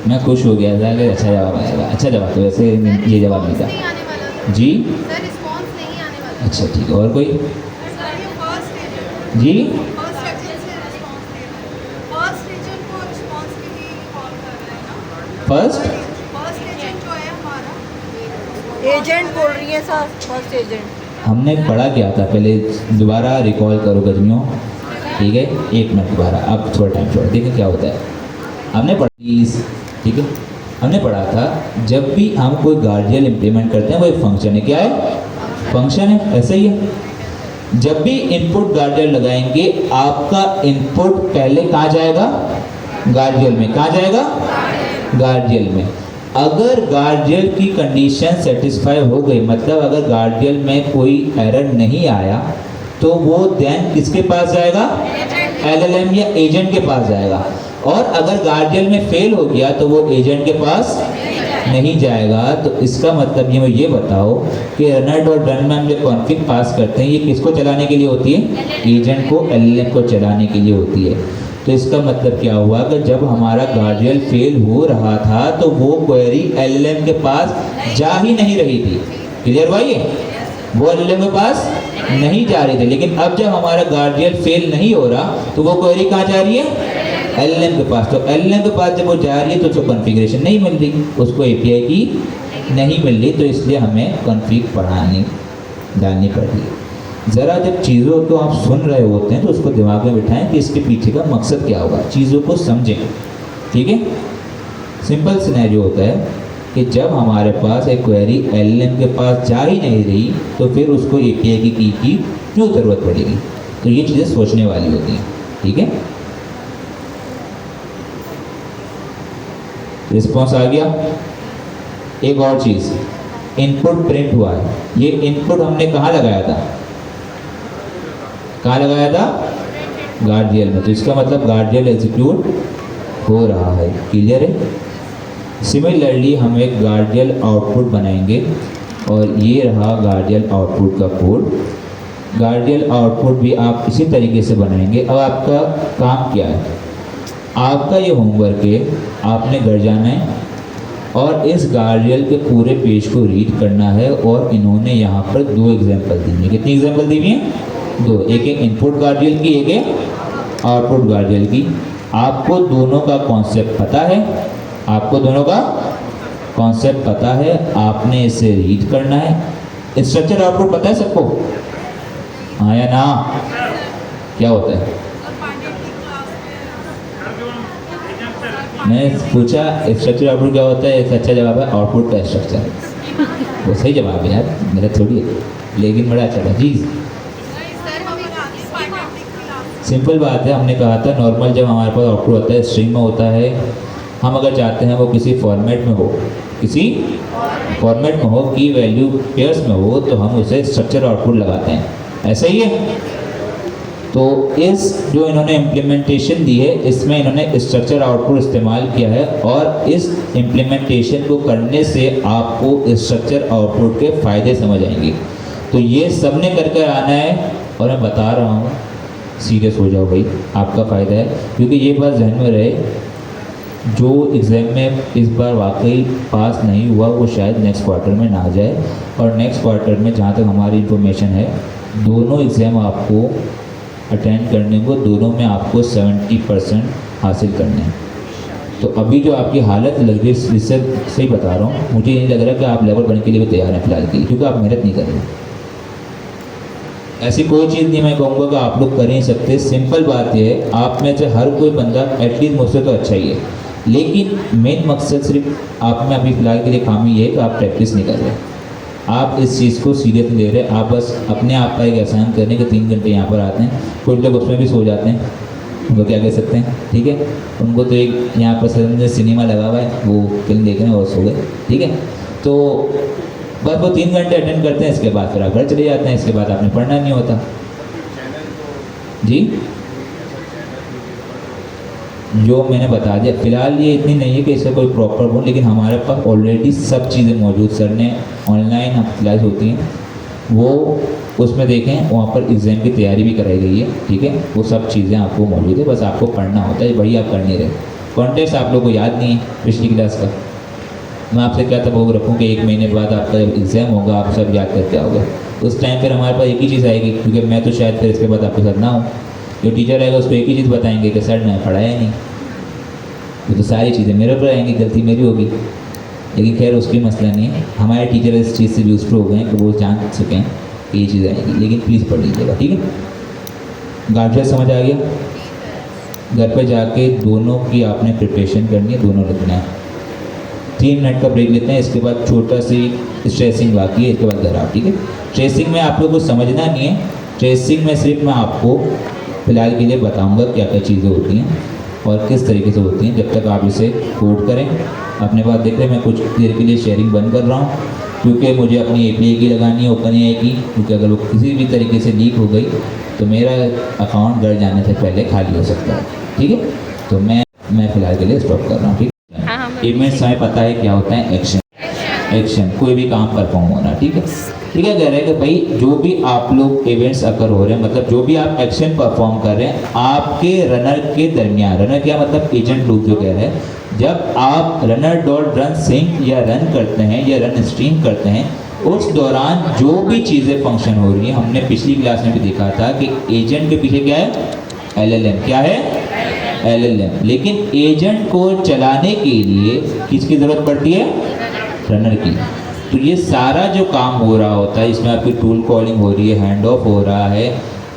मैं खुश हो गया था कि अच्छा जवाब आएगा, अच्छा जवाब, तो वैसे ये जवाब नहीं नहीं था आने वाला जी। सर, रिस्पॉन्स नहीं आने वाला। अच्छा ठीक है, और कोई सर ये फर्स्ट रीजन, जी? फर्स्ट रीजन से रिस्पॉन्स दे रहा है। फर्स्ट रीजन को रिस्पॉन्स के लिए कॉल कर रहा है ना। फर्स्ट रीजन जो है हमारा एजेंट बोल रही है सर, फर्स्ट एजेंट। हमने पढ़ा क्या था पहले, दोबारा रिकॉल करो गजनियों, ठीक है, एक मिनट दोबारा, अब थोड़ा टाइम छोड़, देखिए क्या होता है। हमने पढ़ा, ठीक है, हमने पढ़ा था जब भी हम कोई गार्डियल इम्प्लीमेंट करते हैं वो एक फंक्शन है। क्या है? फंक्शन है, ऐसा ही है। जब भी इनपुट गार्डियल लगाएंगे, आपका इनपुट पहले कहाँ जाएगा? गार्डियल में। कहाँ जाएगा? गार्डियल में। अगर गार्डियल की कंडीशन सेटिस्फाई हो गई, मतलब अगर गार्डियल में कोई एरर नहीं आया, तो वो देन किसके पास जाएगा? एलएलएम या एजेंट के पास जाएगा। और अगर गार्डियल में फेल हो गया तो वो एजेंट के पास नहीं जाएगा। तो इसका मतलब ये बताओ कि रनर और रन में हम जो कॉन्फिग पास करते हैं, ये किसको चलाने के लिए होती है? एजेंट को, एलएलएम को चलाने के लिए होती है। तो इसका मतलब क्या हुआ कि जब हमारा गार्डियल फेल हो रहा था तो वो क्वेरी एलएलएम के पास जा ही नहीं रही थी। क्लियर हुआ ये? वो एलएलएम के पास नहीं जा रही थी। लेकिन अब जब हमारा गार्डियल फेल नहीं हो रहा तो वो क्वेरी कहाँ जा रही है? एलएलएम के पास। तो एलएलएम के पास जब वो जा रही है तो उसको कॉन्फ़िगरेशन नहीं मिल रही, उसको एपीआई की नहीं मिल रही, तो इसलिए हमें कॉन्फ़िग पढ़ानी डालनी पड़ रही है। ज़रा जब चीज़ों को आप सुन रहे होते हैं तो उसको दिमाग में बिठाएं कि इसके पीछे का मकसद क्या होगा, चीज़ों को समझें, ठीक है। सिंपल सिनेरियो होता है कि जब हमारे पास एक क्वेरी एलएलएम के पास जा ही नहीं रही तो फिर उसको एपीआई की क्यों ज़रूरत पड़ेगी। तो ये चीज़ें सोचने वाली होती हैं, ठीक है। रिस्पॉन्स आ गया। एक और चीज़, इनपुट प्रिंट हुआ है। ये इनपुट हमने कहाँ लगाया था? कहाँ लगाया था? गार्डियल में। तो इसका मतलब गार्डियल एग्जीक्यूट हो रहा है। क्लियर है? सिमिलरली हम एक गार्डियल आउटपुट बनाएंगे और ये रहा गार्डियल आउटपुट का कोड। गार्डियल आउटपुट भी आप इसी तरीके से बनाएंगे। अब आपका काम क्या है? आपका ये होमवर्क है, आपने घर जाना है और इस गार्डियल के पूरे पेज को रीड करना है। और इन्होंने यहाँ पर दो एग्जाम्पल दी हुई है। कितनी एग्जाम्पल दी हुई हैं? दो। एक है इनपुट गार्डियल की, एक है आउटपुट गार्डियल की। आपको दोनों का कॉन्सेप्ट पता है, आपको दोनों का कॉन्सेप्ट पता है, आपने इसे रीड करना है। स्ट्रक्चर आउटपुट पता है सबको? हाँ या ना? क्या होता है? मैंने पूछा स्ट्रक्चर आउटपुट क्या होता है, एक अच्छा जवाब है आउटपुट का स्ट्रक्चर। वो सही जवाब है यार, मेरा थोड़ी है, लेकिन बड़ा अच्छा था जी। सर हमें आगे पार्टनर क्लास सिंपल बात है, हमने कहा था नॉर्मल जब हमारे पास आउटपुट होता है स्ट्रिंग में होता है, हम अगर चाहते हैं वो किसी फॉर्मेट में हो, किसी फॉर्मेट में हो, की वैल्यू पेयर्स में हो, तो हम उसे स्ट्रक्चर आउटपुट लगाते हैं, ऐसा ही है। तो इस जो इन्होंने इम्प्लीमेंटेशन दी है, इसमें इन्होंने स्ट्रक्चर आउटपुट इस्तेमाल किया है, और इस इम्प्लीमेंटेशन को करने से आपको स्ट्रक्चर आउटपुट के फ़ायदे समझ आएंगे। तो ये सब ने कर कर आना है, और मैं बता रहा हूँ सीरियस हो जाओ भाई, आपका फ़ायदा है, क्योंकि ये बात जहन में रहे, जो एग्ज़ाम में इस बार वाकई पास नहीं हुआ वो शायद नेक्स्ट क्वार्टर में ना जाए, और नेक्स्ट क्वार्टर में जहाँ तक हमारी इंफॉर्मेशन है, दोनों एग्ज़ाम आपको अटेंड करने को, दोनों में आपको 70% हासिल करने हैं। तो अभी जो आपकी हालत लग रही है, इससे सही बता रहा हूँ, मुझे ये लग रहा है कि आप लेवल बनने के लिए भी तैयार हैं फिलहाल के लिए, क्योंकि आप मेहनत नहीं कर रहे। ऐसी कोई चीज़ नहीं मैं कहूँगा कि आप लोग कर ही सकते। सिंपल बात यह है, आप में से हर कोई बंदा एटलीस्ट मुझसे तो अच्छा ही है, लेकिन मेन मकसद सिर्फ आप में अभी फ़िलहाल के लिए खामी ये है कि आप प्रैक्टिस नहीं कर रहे, आप इस चीज़ को सीरियस नहीं ले रहे। आप बस अपने आप का एक एहसान करने के 3 घंटे यहाँ पर आते हैं, कुछ लोग उसमें भी सो जाते हैं, उनको क्या कह सकते हैं, ठीक है, उनको तो एक यहाँ पर समझे सिनेमा लगा हुआ है, वो फिल्म देख रहे हैं और सो गए, ठीक है। तो बस वो 3 घंटे अटेंड करते हैं, इसके बाद फिर आप घर चले जाते हैं, इसके बाद आपने पढ़ना नहीं होता जी। जो मैंने बता दिया, फिलहाल ये इतनी नहीं है कि इससे कोई प्रॉपर हो, लेकिन हमारे पास ऑलरेडी सब चीज़ें मौजूद, सर ने ऑनलाइन क्लास होती हैं वो उसमें देखें, वहाँ पर एग्ज़ाम की तैयारी भी कराई गई है, ठीक है, वो सब चीज़ें आपको मौजूद है, बस आपको पढ़ना होता है, वही आप कर नहीं रहे। कॉन्टेक्स्ट आप लोग को याद नहीं है पिछली क्लास का, मैं आपसे क्या था वो रखूँ कि 1 महीने बाद आपका जब एग्ज़ाम होगा आप सब याद करके आओगे, उस टाइम पर हमारे पास एक ही चीज़ आएगी, क्योंकि मैं तो शायद फिर इसके बाद आपके साथ ना हूँ, जो टीचर आएगा उसको एक ही चीज़ बताएंगे कि सर ने पढ़ाया नहीं, तो सारी चीज़ें मेरे ऊपर आएंगी, गलती मेरी होगी, लेकिन खैर उसकी मसला नहीं है, हमारे टीचर इस चीज़ से यूज़ हो गए हैं कि वो जान सकें कि ये चीज़ आएगी, लेकिन प्लीज़ पढ़ लीजिएगा, ठीक है। गार्जियन समझ आ गया, घर पे जाके दोनों की आपने प्रिपरेशन करनी है, दोनों लिखना है। 3 मिनट का ब्रेक लेते हैं, इसके बाद छोटा सी स्ट्रेसिंग बाकी है, इसके बाद घर आओ, ठीक है। ट्रेसिंग में आप लोग को समझना नहीं है, ट्रेसिंग में सिर्फ मैं आपको फ़िलहाल के लिए बताऊँगा क्या क्या चीज़ें होती हैं और किस तरीके से होती हैं, जब तक आप इसे कोड करें। अपने पास देख रहे हैं, मैं कुछ देर के लिए शेयरिंग बंद कर रहा हूँ, क्योंकि मुझे अपनी API की लगानी है, ओपन AI की, क्योंकि अगर वो किसी भी तरीके से लीक हो गई तो मेरा अकाउंट घर जाने से पहले खाली हो सकता है, ठीक है। तो मैं फ़िलहाल के लिए स्टॉप कर रहा हूँ, ठीक है। इवेंट्स हमें पता है क्या होता है, एक्शन, कोई भी काम परफॉर्म होना, ठीक है। ठीक है, कह रहे हैं कि भाई जो भी आप लोग इवेंट्स अकर हो रहे हैं, मतलब जो भी आप एक्शन परफॉर्म कर रहे हैं आपके रनर के दरमियान, रनर क्या मतलब एजेंट लूप जो कह रहे हैं, जब आप रनर डॉट रन सिंक या रन करते हैं या रन स्ट्रीम करते हैं, उस दौरान जो भी चीज़ें फंक्शन हो रही हैं, हमने पिछली क्लास में भी देखा था कि एजेंट के पीछे क्या है, LLM, क्या है, LLM। लेकिन एजेंट को चलाने के लिए किसकी ज़रूरत पड़ती है, रनर की। तो ये सारा जो काम हो रहा होता है, इसमें आपकी टूल कॉलिंग हो रही है, हैंड ऑफ हो रहा है,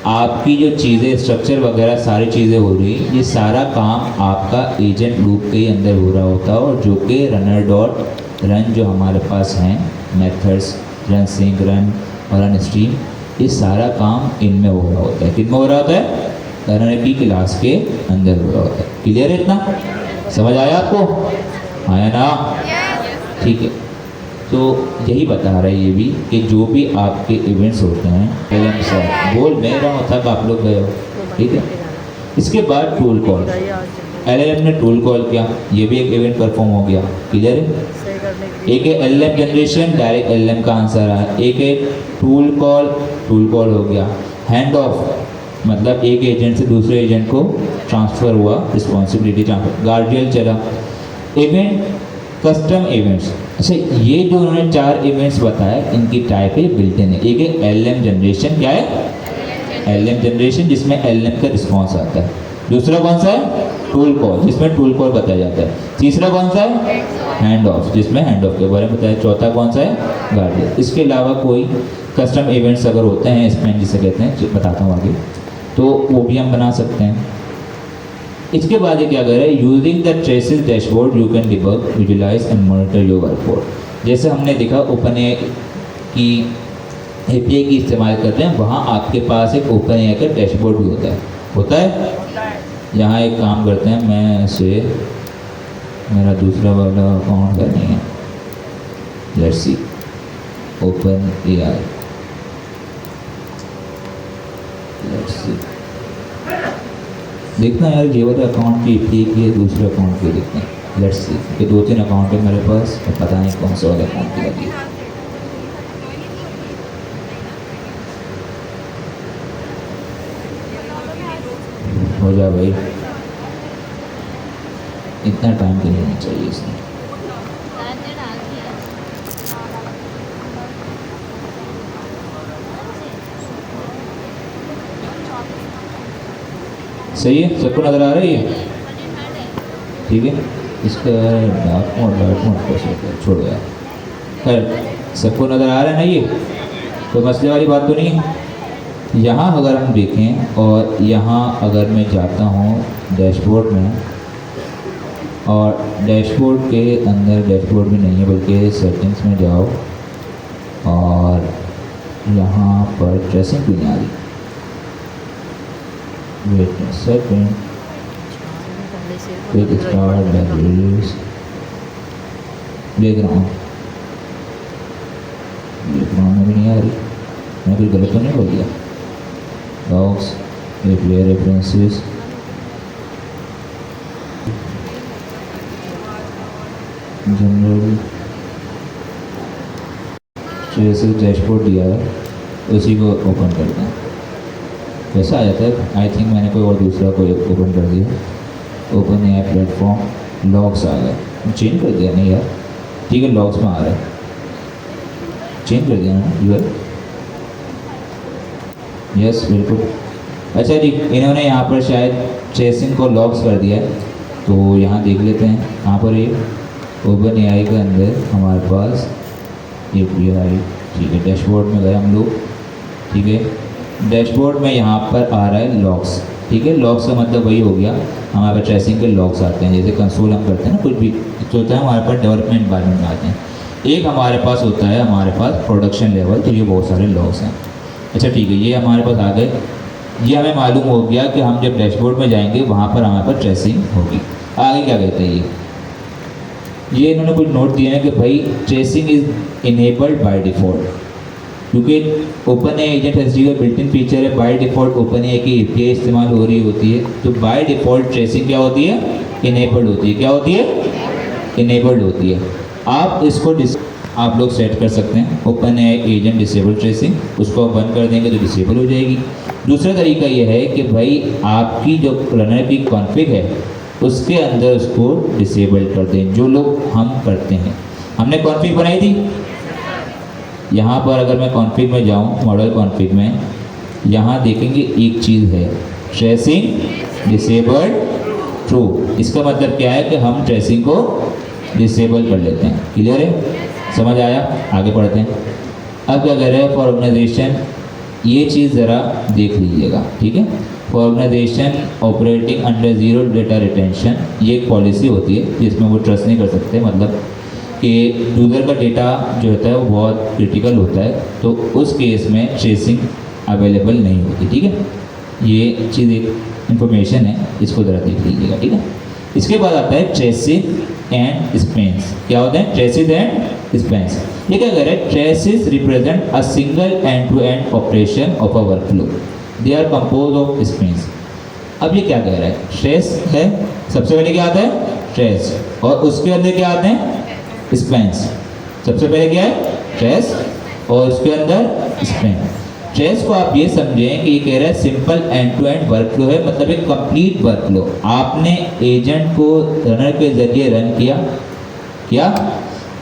आपकी जो चीज़ें स्ट्रक्चर वगैरह सारी चीज़ें हो रही है, ये सारा काम आपका एजेंट लूप के अंदर हो रहा होता है, और जो कि रनर डॉट रन जो हमारे पास हैं मेथड्स, रन सिंक, रन और रन स्ट्रीम, ये सारा काम इनमें हो रहा होता है। किनमें हो रहा होता है, रनर की क्लास के अंदर हो रहा होता है। क्लियर है, इतना समझ आया आपको, आया ना, ठीक है। तो यही बता रहा है ये भी कि जो भी आपके इवेंट्स होते हैं, LLM सर बोल मैं रहा हूँ तब आप लोग गए हो, ठीक है। इसके बाद टूल कॉल, LLM ने टूल कॉल किया, ये भी एक इवेंट परफॉर्म हो गया, क्लियर है। एक है LLM जनरेशन, डायरेक्ट LLM का आंसर आया, एक है टूल कॉल हो गया। हैंड ऑफ मतलब एक एजेंट से दूसरे एजेंट को ट्रांसफ़र हुआ, रिस्पॉन्सिबिलिटी ट्रांसफर, गार्डियन चला। इवेंट, कस्टम इवेंट्स, अच्छा ये जो उन्होंने 4 इवेंट्स बताए, इनकी टाइप है बिल्ट इन है। एक है LLM जनरेशन, क्या है, LLM जनरेशन जिसमें LLM का रिस्पॉन्स आता है। दूसरा कौन सा है, टूल कॉल, जिसमें टूल कॉल बताया जाता है। तीसरा कौन सा है, हैंड ऑफ, जिसमें हैंड ऑफ के बारे में बताया। चौथा कौन सा है, गार्डियन। इसके अलावा कोई कस्टम इवेंट्स अगर होते हैं, स्पेन जिसे कहते हैं, बताता हूँ आगे, तो वो भी हम बना सकते हैं। इसके बाद ये क्या कर रहा है, using the traces dashboard you can debug, visualise and monitor your workforce. जैसे हमने देखा ओपनएआई की एपीआई की इस्तेमाल करते हैं, वहाँ आपके पास एक ओपनएआई का डैशबोर्ड भी होता है। होता है। यहाँ एक काम करते हैं, मैं से मेरा दूसरा वाला अकाउंट करनी है, let's see OpenAI, let's see, देखना यार ये वाला अकाउंट की एपीआई की है, दूसरे अकाउंट की देखते हैं, लेट्स सी। ये 2-3 अकाउंट है मेरे पास और पता नहीं कौन सा वाला अकाउंट की लगी। हो जा भाई, इतना टाइम तो नहीं चाहिए इसमें। सही है, सबको नज़र आ रही है? ठीक है, इसका डार्क मोड कैसे होता है, छोड़ो यार। खैर सबको नज़र आ रहा है ना, ये कोई मसले वाली बात तो नहीं है। यहाँ अगर हम देखें और यहाँ अगर मैं जाता हूँ डैशबोर्ड में, और डैशबोर्ड के अंदर डैशबोर्ड भी नहीं है बल्कि सेटिंग्स में जाओ, और यहाँ पर ट्रेसिंग क्यों नहीं आ रही, wait a second, quick start batteries, background में भी नहीं आ रही, मैं कोई गलत तो नहीं बोल दिया। Logs, API references, general traces dashboard दिया है, उसी को ओपन करते हैं। कैसा आ जाता है? आई थिंक मैंने कोई और दूसरा कोई ओपन कर दिया, ओपनएआई प्लेटफॉर्म, लॉग्स आ गए, चेंज कर दिया नहीं यार, ठीक है लॉग्स में आ रहा है, चेंज कर दिया ना यूआर, यस बिल्कुल। अच्छा जी, इन्होंने यहाँ पर शायद ट्रेसिंग को लॉक्स कर दिया है, तो यहाँ देख लेते हैं। यहाँ पर ये ओपनएआई के अंदर हमारे पास एपीआई, ठीक है, डैशबोर्ड में गए हम लोग, ठीक है, डैशबोर्ड में यहाँ पर आ रहा है लॉक्स, ठीक है। लॉक्स का मतलब वही हो गया, हमारे पास ट्रेसिंग के लॉक्स आते हैं, जैसे कंसोल हम करते हैं ना, कुछ भी तो होता है हमारे पास डेवलपमेंट एनवायरनमेंट में आते हैं। एक हमारे पास होता है हमारे पास प्रोडक्शन लेवल, तो ये बहुत सारे लॉक्स हैं। अच्छा ठीक है, ये हमारे पास आ गए, ये हमें मालूम हो गया कि हम जब डैशबोर्ड में जाएंगे वहाँ पर हमारे पास ट्रेसिंग होगी। आगे क्या कहते हैं ये इन्होंने कुछ नोट दिए हैं कि भाई tracing is enabled by default, क्योंकि ओपनएआई एजेंट एसडी का बिल्ट इन फीचर है, बाय डिफ़ॉल्ट ओपनएआई की एपीआई इस्तेमाल हो रही होती है, तो बाय डिफ़ॉल्ट ट्रेसिंग क्या होती है, इनेबल्ड होती है। क्या होती है? इनेबल्ड होती है। आप इसको आप लोग सेट कर सकते हैं, ओपनएआई एजेंट डिसेबल ट्रेसिंग, उसको आप बंद कर देंगे तो डिसेबल हो जाएगी। दूसरा तरीका ये है कि भाई आपकी जो रनर की कॉन्फ़िग है उसके अंदर उसको डिसेबल कर दें, जो लोग हम करते हैं। हमने कॉन्फ़िग बनाई थी, यहाँ पर अगर मैं कॉन्फ़िग में जाऊँ, मॉडल कॉन्फ़िग में, यहाँ देखेंगे एक चीज़ है, ट्रेसिंग डिसेबल्ड ट्रू। इसका मतलब क्या है कि हम ट्रेसिंग को डिसेबल कर लेते हैं। क्लियर है? समझ आया? आगे पढ़ते हैं। अब क्या कह रहे हैं, फॉर ऑर्गेनाइजेशन, ये चीज़ ज़रा देख लीजिएगा, ठीक है। For organisation operating under zero data retention, ये एक पॉलिसी होती है जिसमें वो ट्रस्ट नहीं कर सकते, मतलब कि यूज़र का डेटा जो होता है वो बहुत क्रिटिकल होता है, तो उस केस में ट्रेसिंग अवेलेबल नहीं होती, ठीक है। ये चीज़ एक इन्फॉर्मेशन है, इसको ज़रा देख लीजिएगा, ठीक है। इसके बाद आता है ट्रेसिस एंड स्पेंस। क्या होता है? Traces and spans. ये क्या कह रहे हैं? Traces represent a single end to end operation of a workflow, they are compose of spans. अब ये क्या कह रहा है? ट्रेस है, सबसे पहले क्या आता है? ट्रेस, और उसके अंदर क्या आते हैं? स्पेंस। सबसे पहले क्या है? ट्रेस, और उसके अंदर स्पेंस। ट्रेस को आप ये समझें कि ये कह रहा है simple end to end workflow है, मतलब एक कंप्लीट वर्कफ्लो। आपने एजेंट को रनर के जरिए रन किया।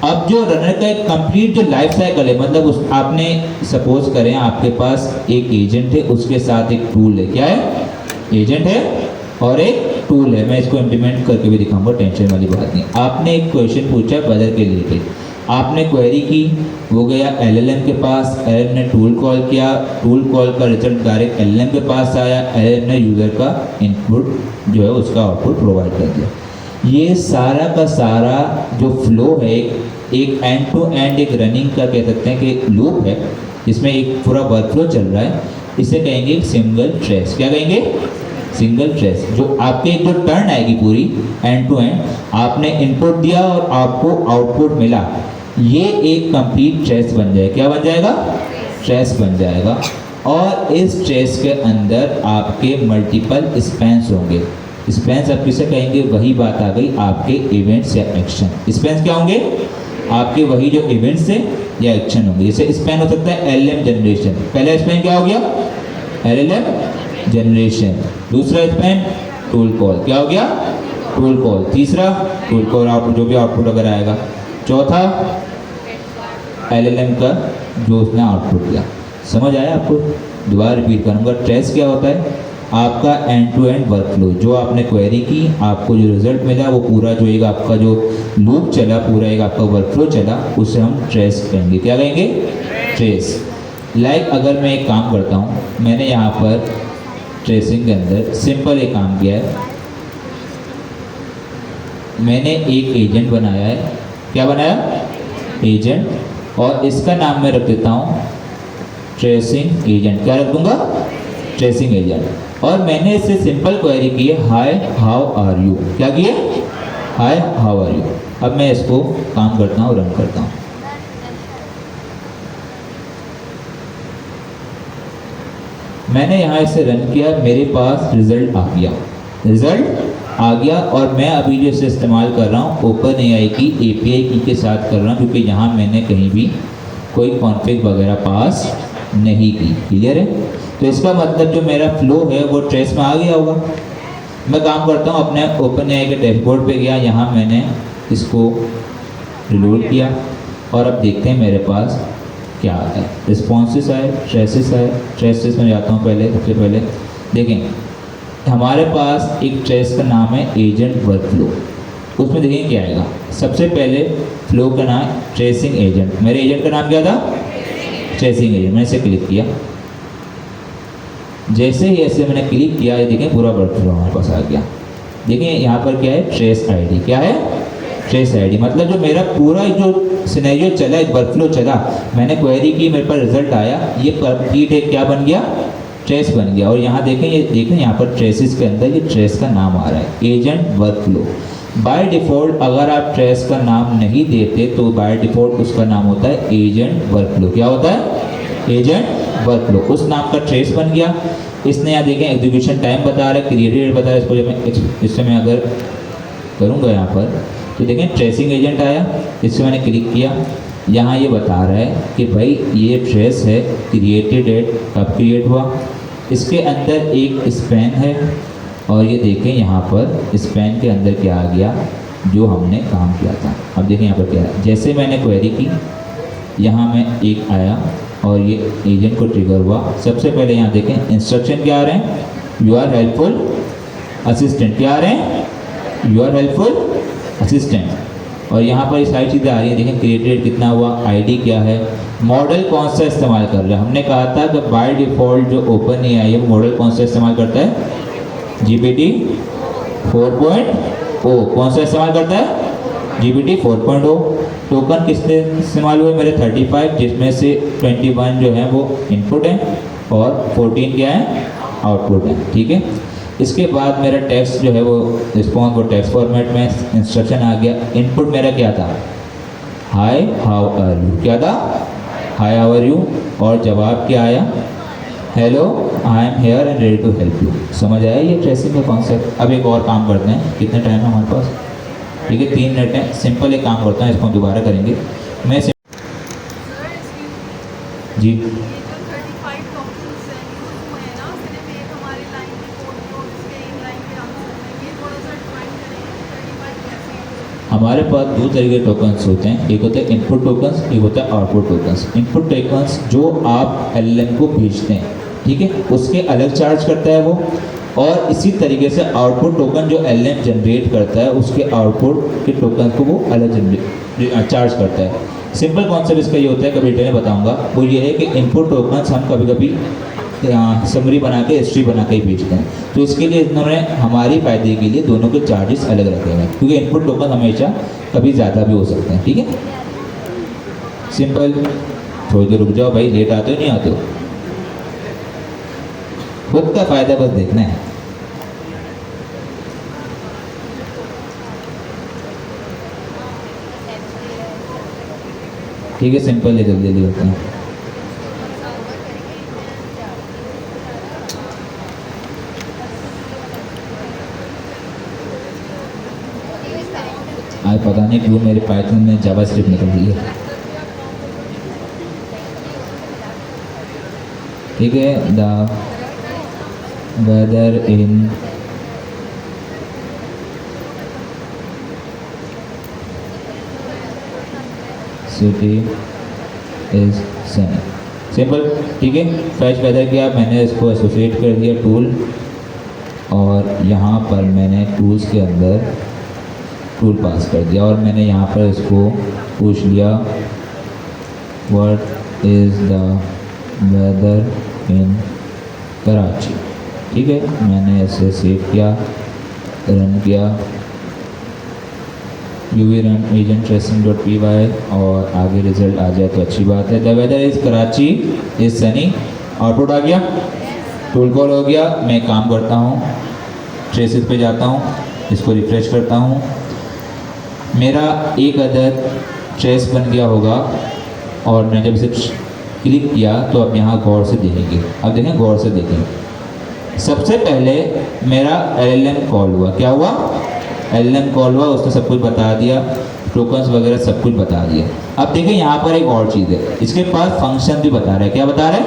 अब जो रनर का एक कंप्लीट जो लाइफ साइकिल है, मतलब उस आपने सपोज करें आपके पास एक एजेंट है, उसके साथ एक टूल है। क्या है? एजेंट है और एक टूल है। मैं इसको इम्प्लीमेंट करके भी दिखाऊंगा, टेंशन वाली बात नहीं। आपने एक क्वेश्चन पूछा वेदर के रिलेटेड, आपने क्वेरी की, वो गया एलएलएम के पास, एलएलएम ने टूल कॉल किया, टूल कॉल का रिजल्ट डायरेक्ट एलएलएम के पास आया, एलएलएम ने यूज़र का इनपुट जो है उसका आउटपुट प्रोवाइड कर दिया। ये सारा का सारा जो फ्लो है एक एंड टू एंड एक रनिंग का कह सकते हैं कि लूप है, जिसमें एक पूरा वर्कफ्लो चल रहा है। इसे कहेंगे सिंगल ट्रेस। क्या कहेंगे? Single trace. जो आपके एक जो टर्न आएगी पूरी एंड टू एंड, आपने इनपुट दिया और आपको आउटपुट मिला, ये एक कंप्लीट ट्रेस बन जाएगा। क्या बन जाएगा? ट्रेस बन जाएगा। और इस ट्रेस के अंदर आपके मल्टीपल स्पैन्स होंगे। स्पैन्स आप किसे कहेंगे? वही बात आ गई आपके इवेंट्स या एक्शन। स्पैन्स क्या होंगे? आपके वही जो इवेंट्स है या एक्शन होंगे। जैसे स्पैन हो सकता है एलएलएम जनरेशन। पहला स्पैन क्या हो गया? LLM generation. दूसरा स्पैन टूल कॉल। क्या हो गया? Tool call. तीसरा टूल कॉल आउटपुट, जो भी आउटपुट अगर आएगा। चौथा एलएलएम का जो उसने आउटपुट दिया। समझ आया आपको? दोबारा रिपीट करूँगा। ट्रेस क्या होता है? आपका एंड टू एंड वर्कफ्लो, जो आपने क्वेरी की, आपको जो रिजल्ट मिला, वो पूरा जो एक आपका जो लूप चला, पूरा एक आपका वर्कफ्लो चला, उसे हम ट्रेस कहेंगे। क्या कहेंगे? ट्रेस। लाइक अगर मैं एक काम करता हूँ, मैंने यहाँ पर ट्रेसिंग के अंदर सिंपल एक काम किया है। मैंने एक एजेंट बनाया है। क्या बनाया? एजेंट। और इसका नाम मैं रख देता हूँ ट्रेसिंग एजेंट। क्या रख दूँगा? Tracing agent. और मैंने इससे सिंपल क्वेरी की है, हाय हाउ आर यू। क्या किया? Hi how are you. अब मैं इसको काम करता हूँ, रन करता हूँ। मैंने यहाँ इसे रन किया, मेरे पास रिजल्ट आ गया। रिजल्ट आ गया और मैं अभी जो इसे इस्तेमाल कर रहा हूँ ओपन एआई की एपीआई की के साथ कर रहा हूँ, क्योंकि यहाँ मैंने कहीं भी कोई कॉन्फ़िग वगैरह पास नहीं की। क्लियर है? तो इसका मतलब जो मेरा फ्लो है वो ट्रेस में आ गया होगा। मैं काम करता हूँ, अपने ओपन एआई के डैशबोर्ड पे गया, यहाँ मैंने इसको रिलोड किया और अब देखते हैं मेरे पास क्या आता है। रिस्पॉन्सेस आए, ट्रेसेस आए। ट्रेसेस में जाता हूँ पहले, सबसे पहले देखें हमारे पास एक ट्रेस का नाम है एजेंट वर्कफ्लो। उसमें देखें क्या आएगा। सबसे पहले फ्लो का नाम ट्रेसिंग एजेंट। मेरे एजेंट का नाम क्या था? Tracing agent. मैंने इसे क्लिक किया। जैसे ही ऐसे मैंने क्लिक किया, ये देखें पूरा वर्कफ्लो हमारे पास आ गया। देखें यहाँ पर क्या है? Trace ID. क्या है? Trace ID. मतलब जो मेरा पूरा जो सिनेरियो चला, एक वर्कफ्लो चला, मैंने क्वेरी की, मेरे पास रिजल्ट आया, ये कंप्लीट एक क्या बन गया? ट्रेस बन गया। और यहाँ देखें, ये देखें यहाँ पर ट्रेसेस के अंदर ये ट्रेस का नाम आ रहा है, एजेंट वर्कफ्लो। बाय डिफ़ॉल्ट अगर आप ट्रेस का नाम नहीं देते तो बाय डिफ़ॉल्ट उसका नाम होता है एजेंट वर्कफ्लो। क्या होता है? Agent workflow. उस नाम का ट्रेस बन गया। इसने यहाँ देखें एग्जीक्यूशन टाइम बता रहा है, क्रिएटेड बता रहा है। इसको जब मैं इससे मैं अगर करूँगा यहाँ पर तो देखें ट्रेसिंग एजेंट आया, इससे मैंने क्लिक किया, यहाँ ये बता रहा है कि भाई ये ट्रेस है, क्रिएटेड एट कब क्रिएट हुआ। इसके अंदर एक स्पैन है और ये देखें यहाँ पर स्पैन के अंदर क्या आ गया, जो हमने काम किया था। अब देखें यहाँ पर क्या है। जैसे मैंने क्वेरी की, यहाँ में एक आया और ये एजेंट को ट्रिगर हुआ। सबसे पहले यहाँ देखें इंस्ट्रक्शन क्या आ रहे हैं? You are helpful assistant. क्या आ रहे हैं? You are helpful assistant. और यहाँ पर ये सारी चीज़ें आ रही हैं। देखें क्रिएटेड कितना हुआ, आईडी क्या है, मॉडल कौन सा इस्तेमाल कर रहा है। हमने कहा था कि बाय डिफ़ॉल्ट जो ओपन एआई है मॉडल कौन सा इस्तेमाल करता है? GPT 4.0। कौन सा इस्तेमाल करता है? GPT 4.0। टोकन किसने इस्तेमाल हुए? मेरे 35, जिसमें से 21 जो है वो इनपुट है और 14 क्या है? आउटपुट है। ठीक है। इसके बाद मेरा टेक्स्ट जो है वो रिस्पॉन्स वो टेक्स्ट फॉर्मेट में इंस्ट्रक्शन आ गया। इनपुट मेरा क्या था? Hi how are you. क्या था? Hi how are you. और जवाब क्या आया? Hello I am here and ready to help you. समझ आया ये ट्रेसिंग का कॉन्सेप्ट। अब एक और काम करते हैं। कितने टाइम है हमारे पास? ठीक है, 3 मिनट है। सिंपल एक काम करता हूँ, इसको हम दोबारा करेंगे। मैं सर इसकी जी ये जो 35 टॉपिक्स हैं वो है ना, सिर्फ एक हमारी लाइन की कोड को इसके एक लाइन के आंसर में, ये थोड़ा सा डिफाइन करेंगे 35 कैसे यूज होते हैं। हमारे पास 2 तरीके के टोकन्स होते हैं। एक होता है इनपुट टोकन्स, एक होता है आउटपुट टोकन्स। इनपुट टोकन्स जो आप एलएलएम को भेजते हैं, ठीक है, उसके अलग चार्ज करता है वो। और इसी तरीके से आउटपुट टोकन जो एलएलएम जनरेट करता है, उसके आउटपुट के टोकन को वो अलग चार्ज करता है। सिंपल कॉन्सेप्ट इसका ये होता है, कभी डिटेल में बताऊंगा। वो ये है कि इनपुट टोकन्स हम कभी कभी समरी बना के हिस्ट्री बना के ही बेचते हैं। तो इसके लिए इन्होंने हमारी फ़ायदे के लिए दोनों के चार्जेस अलग रखे हैं, क्योंकि इनपुट टोकन हमेशा कभी ज़्यादा भी हो सकते हैं। ठीक है, सिंपल। थोड़ी देर रुक जाओ भाई, लेट आते हो नहीं आते हो, खुद का फ़ायदा बस देखना है। ठीक है, सिंपल है, जल्दी जल्दी होता है। आज पता नहीं क्यों मेरे पाइथन में जावास्क्रिप्ट निकल रही है। ठीक है, the weather in city is sunny, simple. ठीक है, फैच वेदर किया मैंने, इसको एसोसिएट कर दिया टूल, और यहाँ पर मैंने टूल्स के अंदर टूल पास कर दिया, और मैंने यहाँ पर इसको पूछ लिया what is the weather in Karachi. ठीक है, मैंने ऐसे सेव किया, रन किया, UV run agent tracing .py, और आगे रिजल्ट आ जाए तो अच्छी बात है। The weather is Karachi is sunny, output आ गया, टूल कॉल हो गया। मैं काम करता हूँ, ट्रेसेस पे जाता हूँ, इसको रिफ्रेश करता हूँ, मेरा एक अदद ट्रेस बन गया होगा, और मैंने जब इसे क्लिक किया तो अब यहाँ गौर से देखेंगे। अब देखें, गौर से देखें। सबसे पहले मेरा LLM कॉल हुआ, क्या हुआ? LLM कॉल हुआ, उसने सब कुछ बता दिया, टोकन्स वगैरह सब कुछ बता दिया। अब देखें यहाँ पर एक और चीज़ है, इसके पास फंक्शन भी बता रहा है। क्या बता रहा है?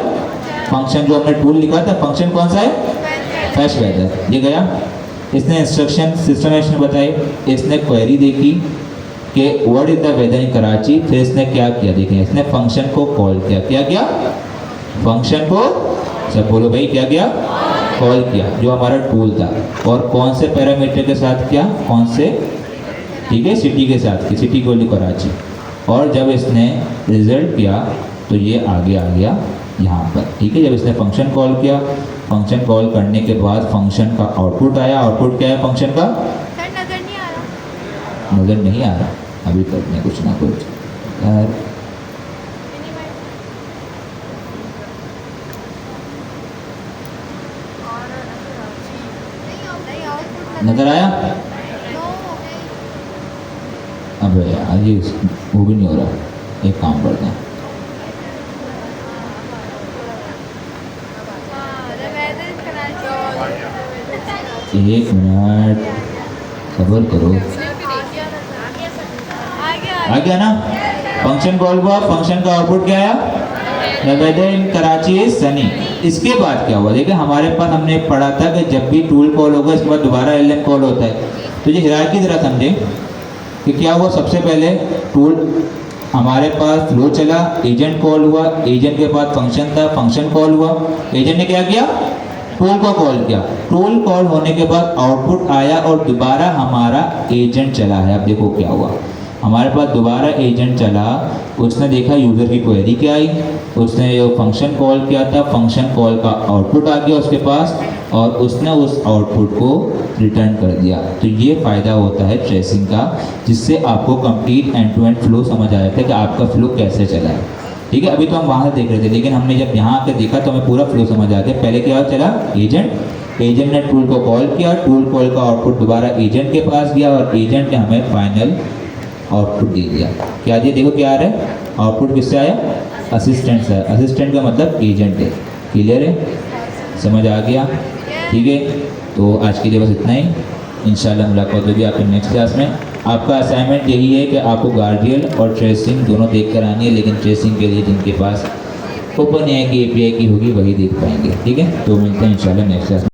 फंक्शन जो हमने टूल लिखा था, फंक्शन कौन सा है? Fetch weather. ये गया, इसने इंस्ट्रक्शन सिस्टम ने बताई, इसने क्वेरी देखी कि what is the weather in Karachi, फिर इसने क्या किया देखें, इसने फंक्शन को कॉल किया। क्या किया? फंक्शन को, सब बोलो भाई, क्या किया? कॉल किया, जो हमारा टूल था। और कौन से पैरामीटर के साथ किया? कौन से? ठीक है, सिटी के साथ की, सिटी को कराची। और जब इसने रिजल्ट किया तो ये आगे आ गया यहाँ पर। ठीक है, जब इसने फंक्शन कॉल किया, फंक्शन कॉल करने के बाद फंक्शन का आउटपुट आया। आउटपुट क्या है फंक्शन का? सर नज़र नहीं आ रहा। नज़र नहीं आ रहा, अभी करते हैं कुछ ना कुछ यार। नज़र आया? अब यार ये वो भी नहीं हो रहा, एक काम करते हैं, एक मिनट सब्र करो। आ गया ना? फंक्शन कॉल हुआ, फंक्शन का आउटपुट क्या आया? The weather in Karachi is sunny. इसके बाद क्या हुआ? देखिए, हमारे पास हमने पढ़ा था कि जब भी टूल कॉल होगा इसके बाद दोबारा LLM कॉल होता है। तो ये हिरार्की ज़रा समझे कि क्या हुआ। सबसे पहले टूल हमारे पास फ्लो चला, एजेंट कॉल हुआ, एजेंट के बाद फंक्शन था, फंक्शन कॉल हुआ, एजेंट ने क्या किया? टूल को कॉल किया। टूल कॉल होने के बाद आउटपुट आया और दोबारा हमारा एजेंट चला है। अब देखो क्या हुआ, हमारे पास दोबारा एजेंट चला, उसने देखा यूज़र की क्वेरी क्या आई, उसने जो फंक्शन कॉल किया था, फंक्शन कॉल का आउटपुट आ गया उसके पास, और उसने उस आउटपुट को रिटर्न कर दिया। तो ये फ़ायदा होता है ट्रेसिंग का, जिससे आपको complete end to end flow समझ आ जाता है कि आपका फ्लो कैसे चला है। ठीक है, अभी तो हम वहाँ से देख रहे थे, लेकिन हमने जब यहाँ आकर देखा तो हमें पूरा फ्लो समझ आ गया। पहले क्या चला? एजेंट ने टूल को कॉल किया, टूल कॉल का आउटपुट दोबारा एजेंट के पास गया, और एजेंट ने हमें फाइनल आउटपुट दे दिया। क्या दिया? देखो क्या आ रहा है, आउटपुट किससे आया? असिस्टेंट से। असिस्टेंट का मतलब एजेंट है। क्लियर है? समझ आ गया? ठीक है, तो आज के लिए बस इतना ही। इंशाल्लाह मुलाकात होगी आपके नेक्स्ट क्लास में। आपका असाइनमेंट यही है कि आपको गार्डियन और ट्रेसिंग दोनों देख कर आनी है, लेकिन ट्रेसिंग के लिए जिनके पास ओपन API की होगी वही देख पाएंगे। ठीक है, तो मिलते हैं इंशाल्लाह नेक्स्ट क्लास में।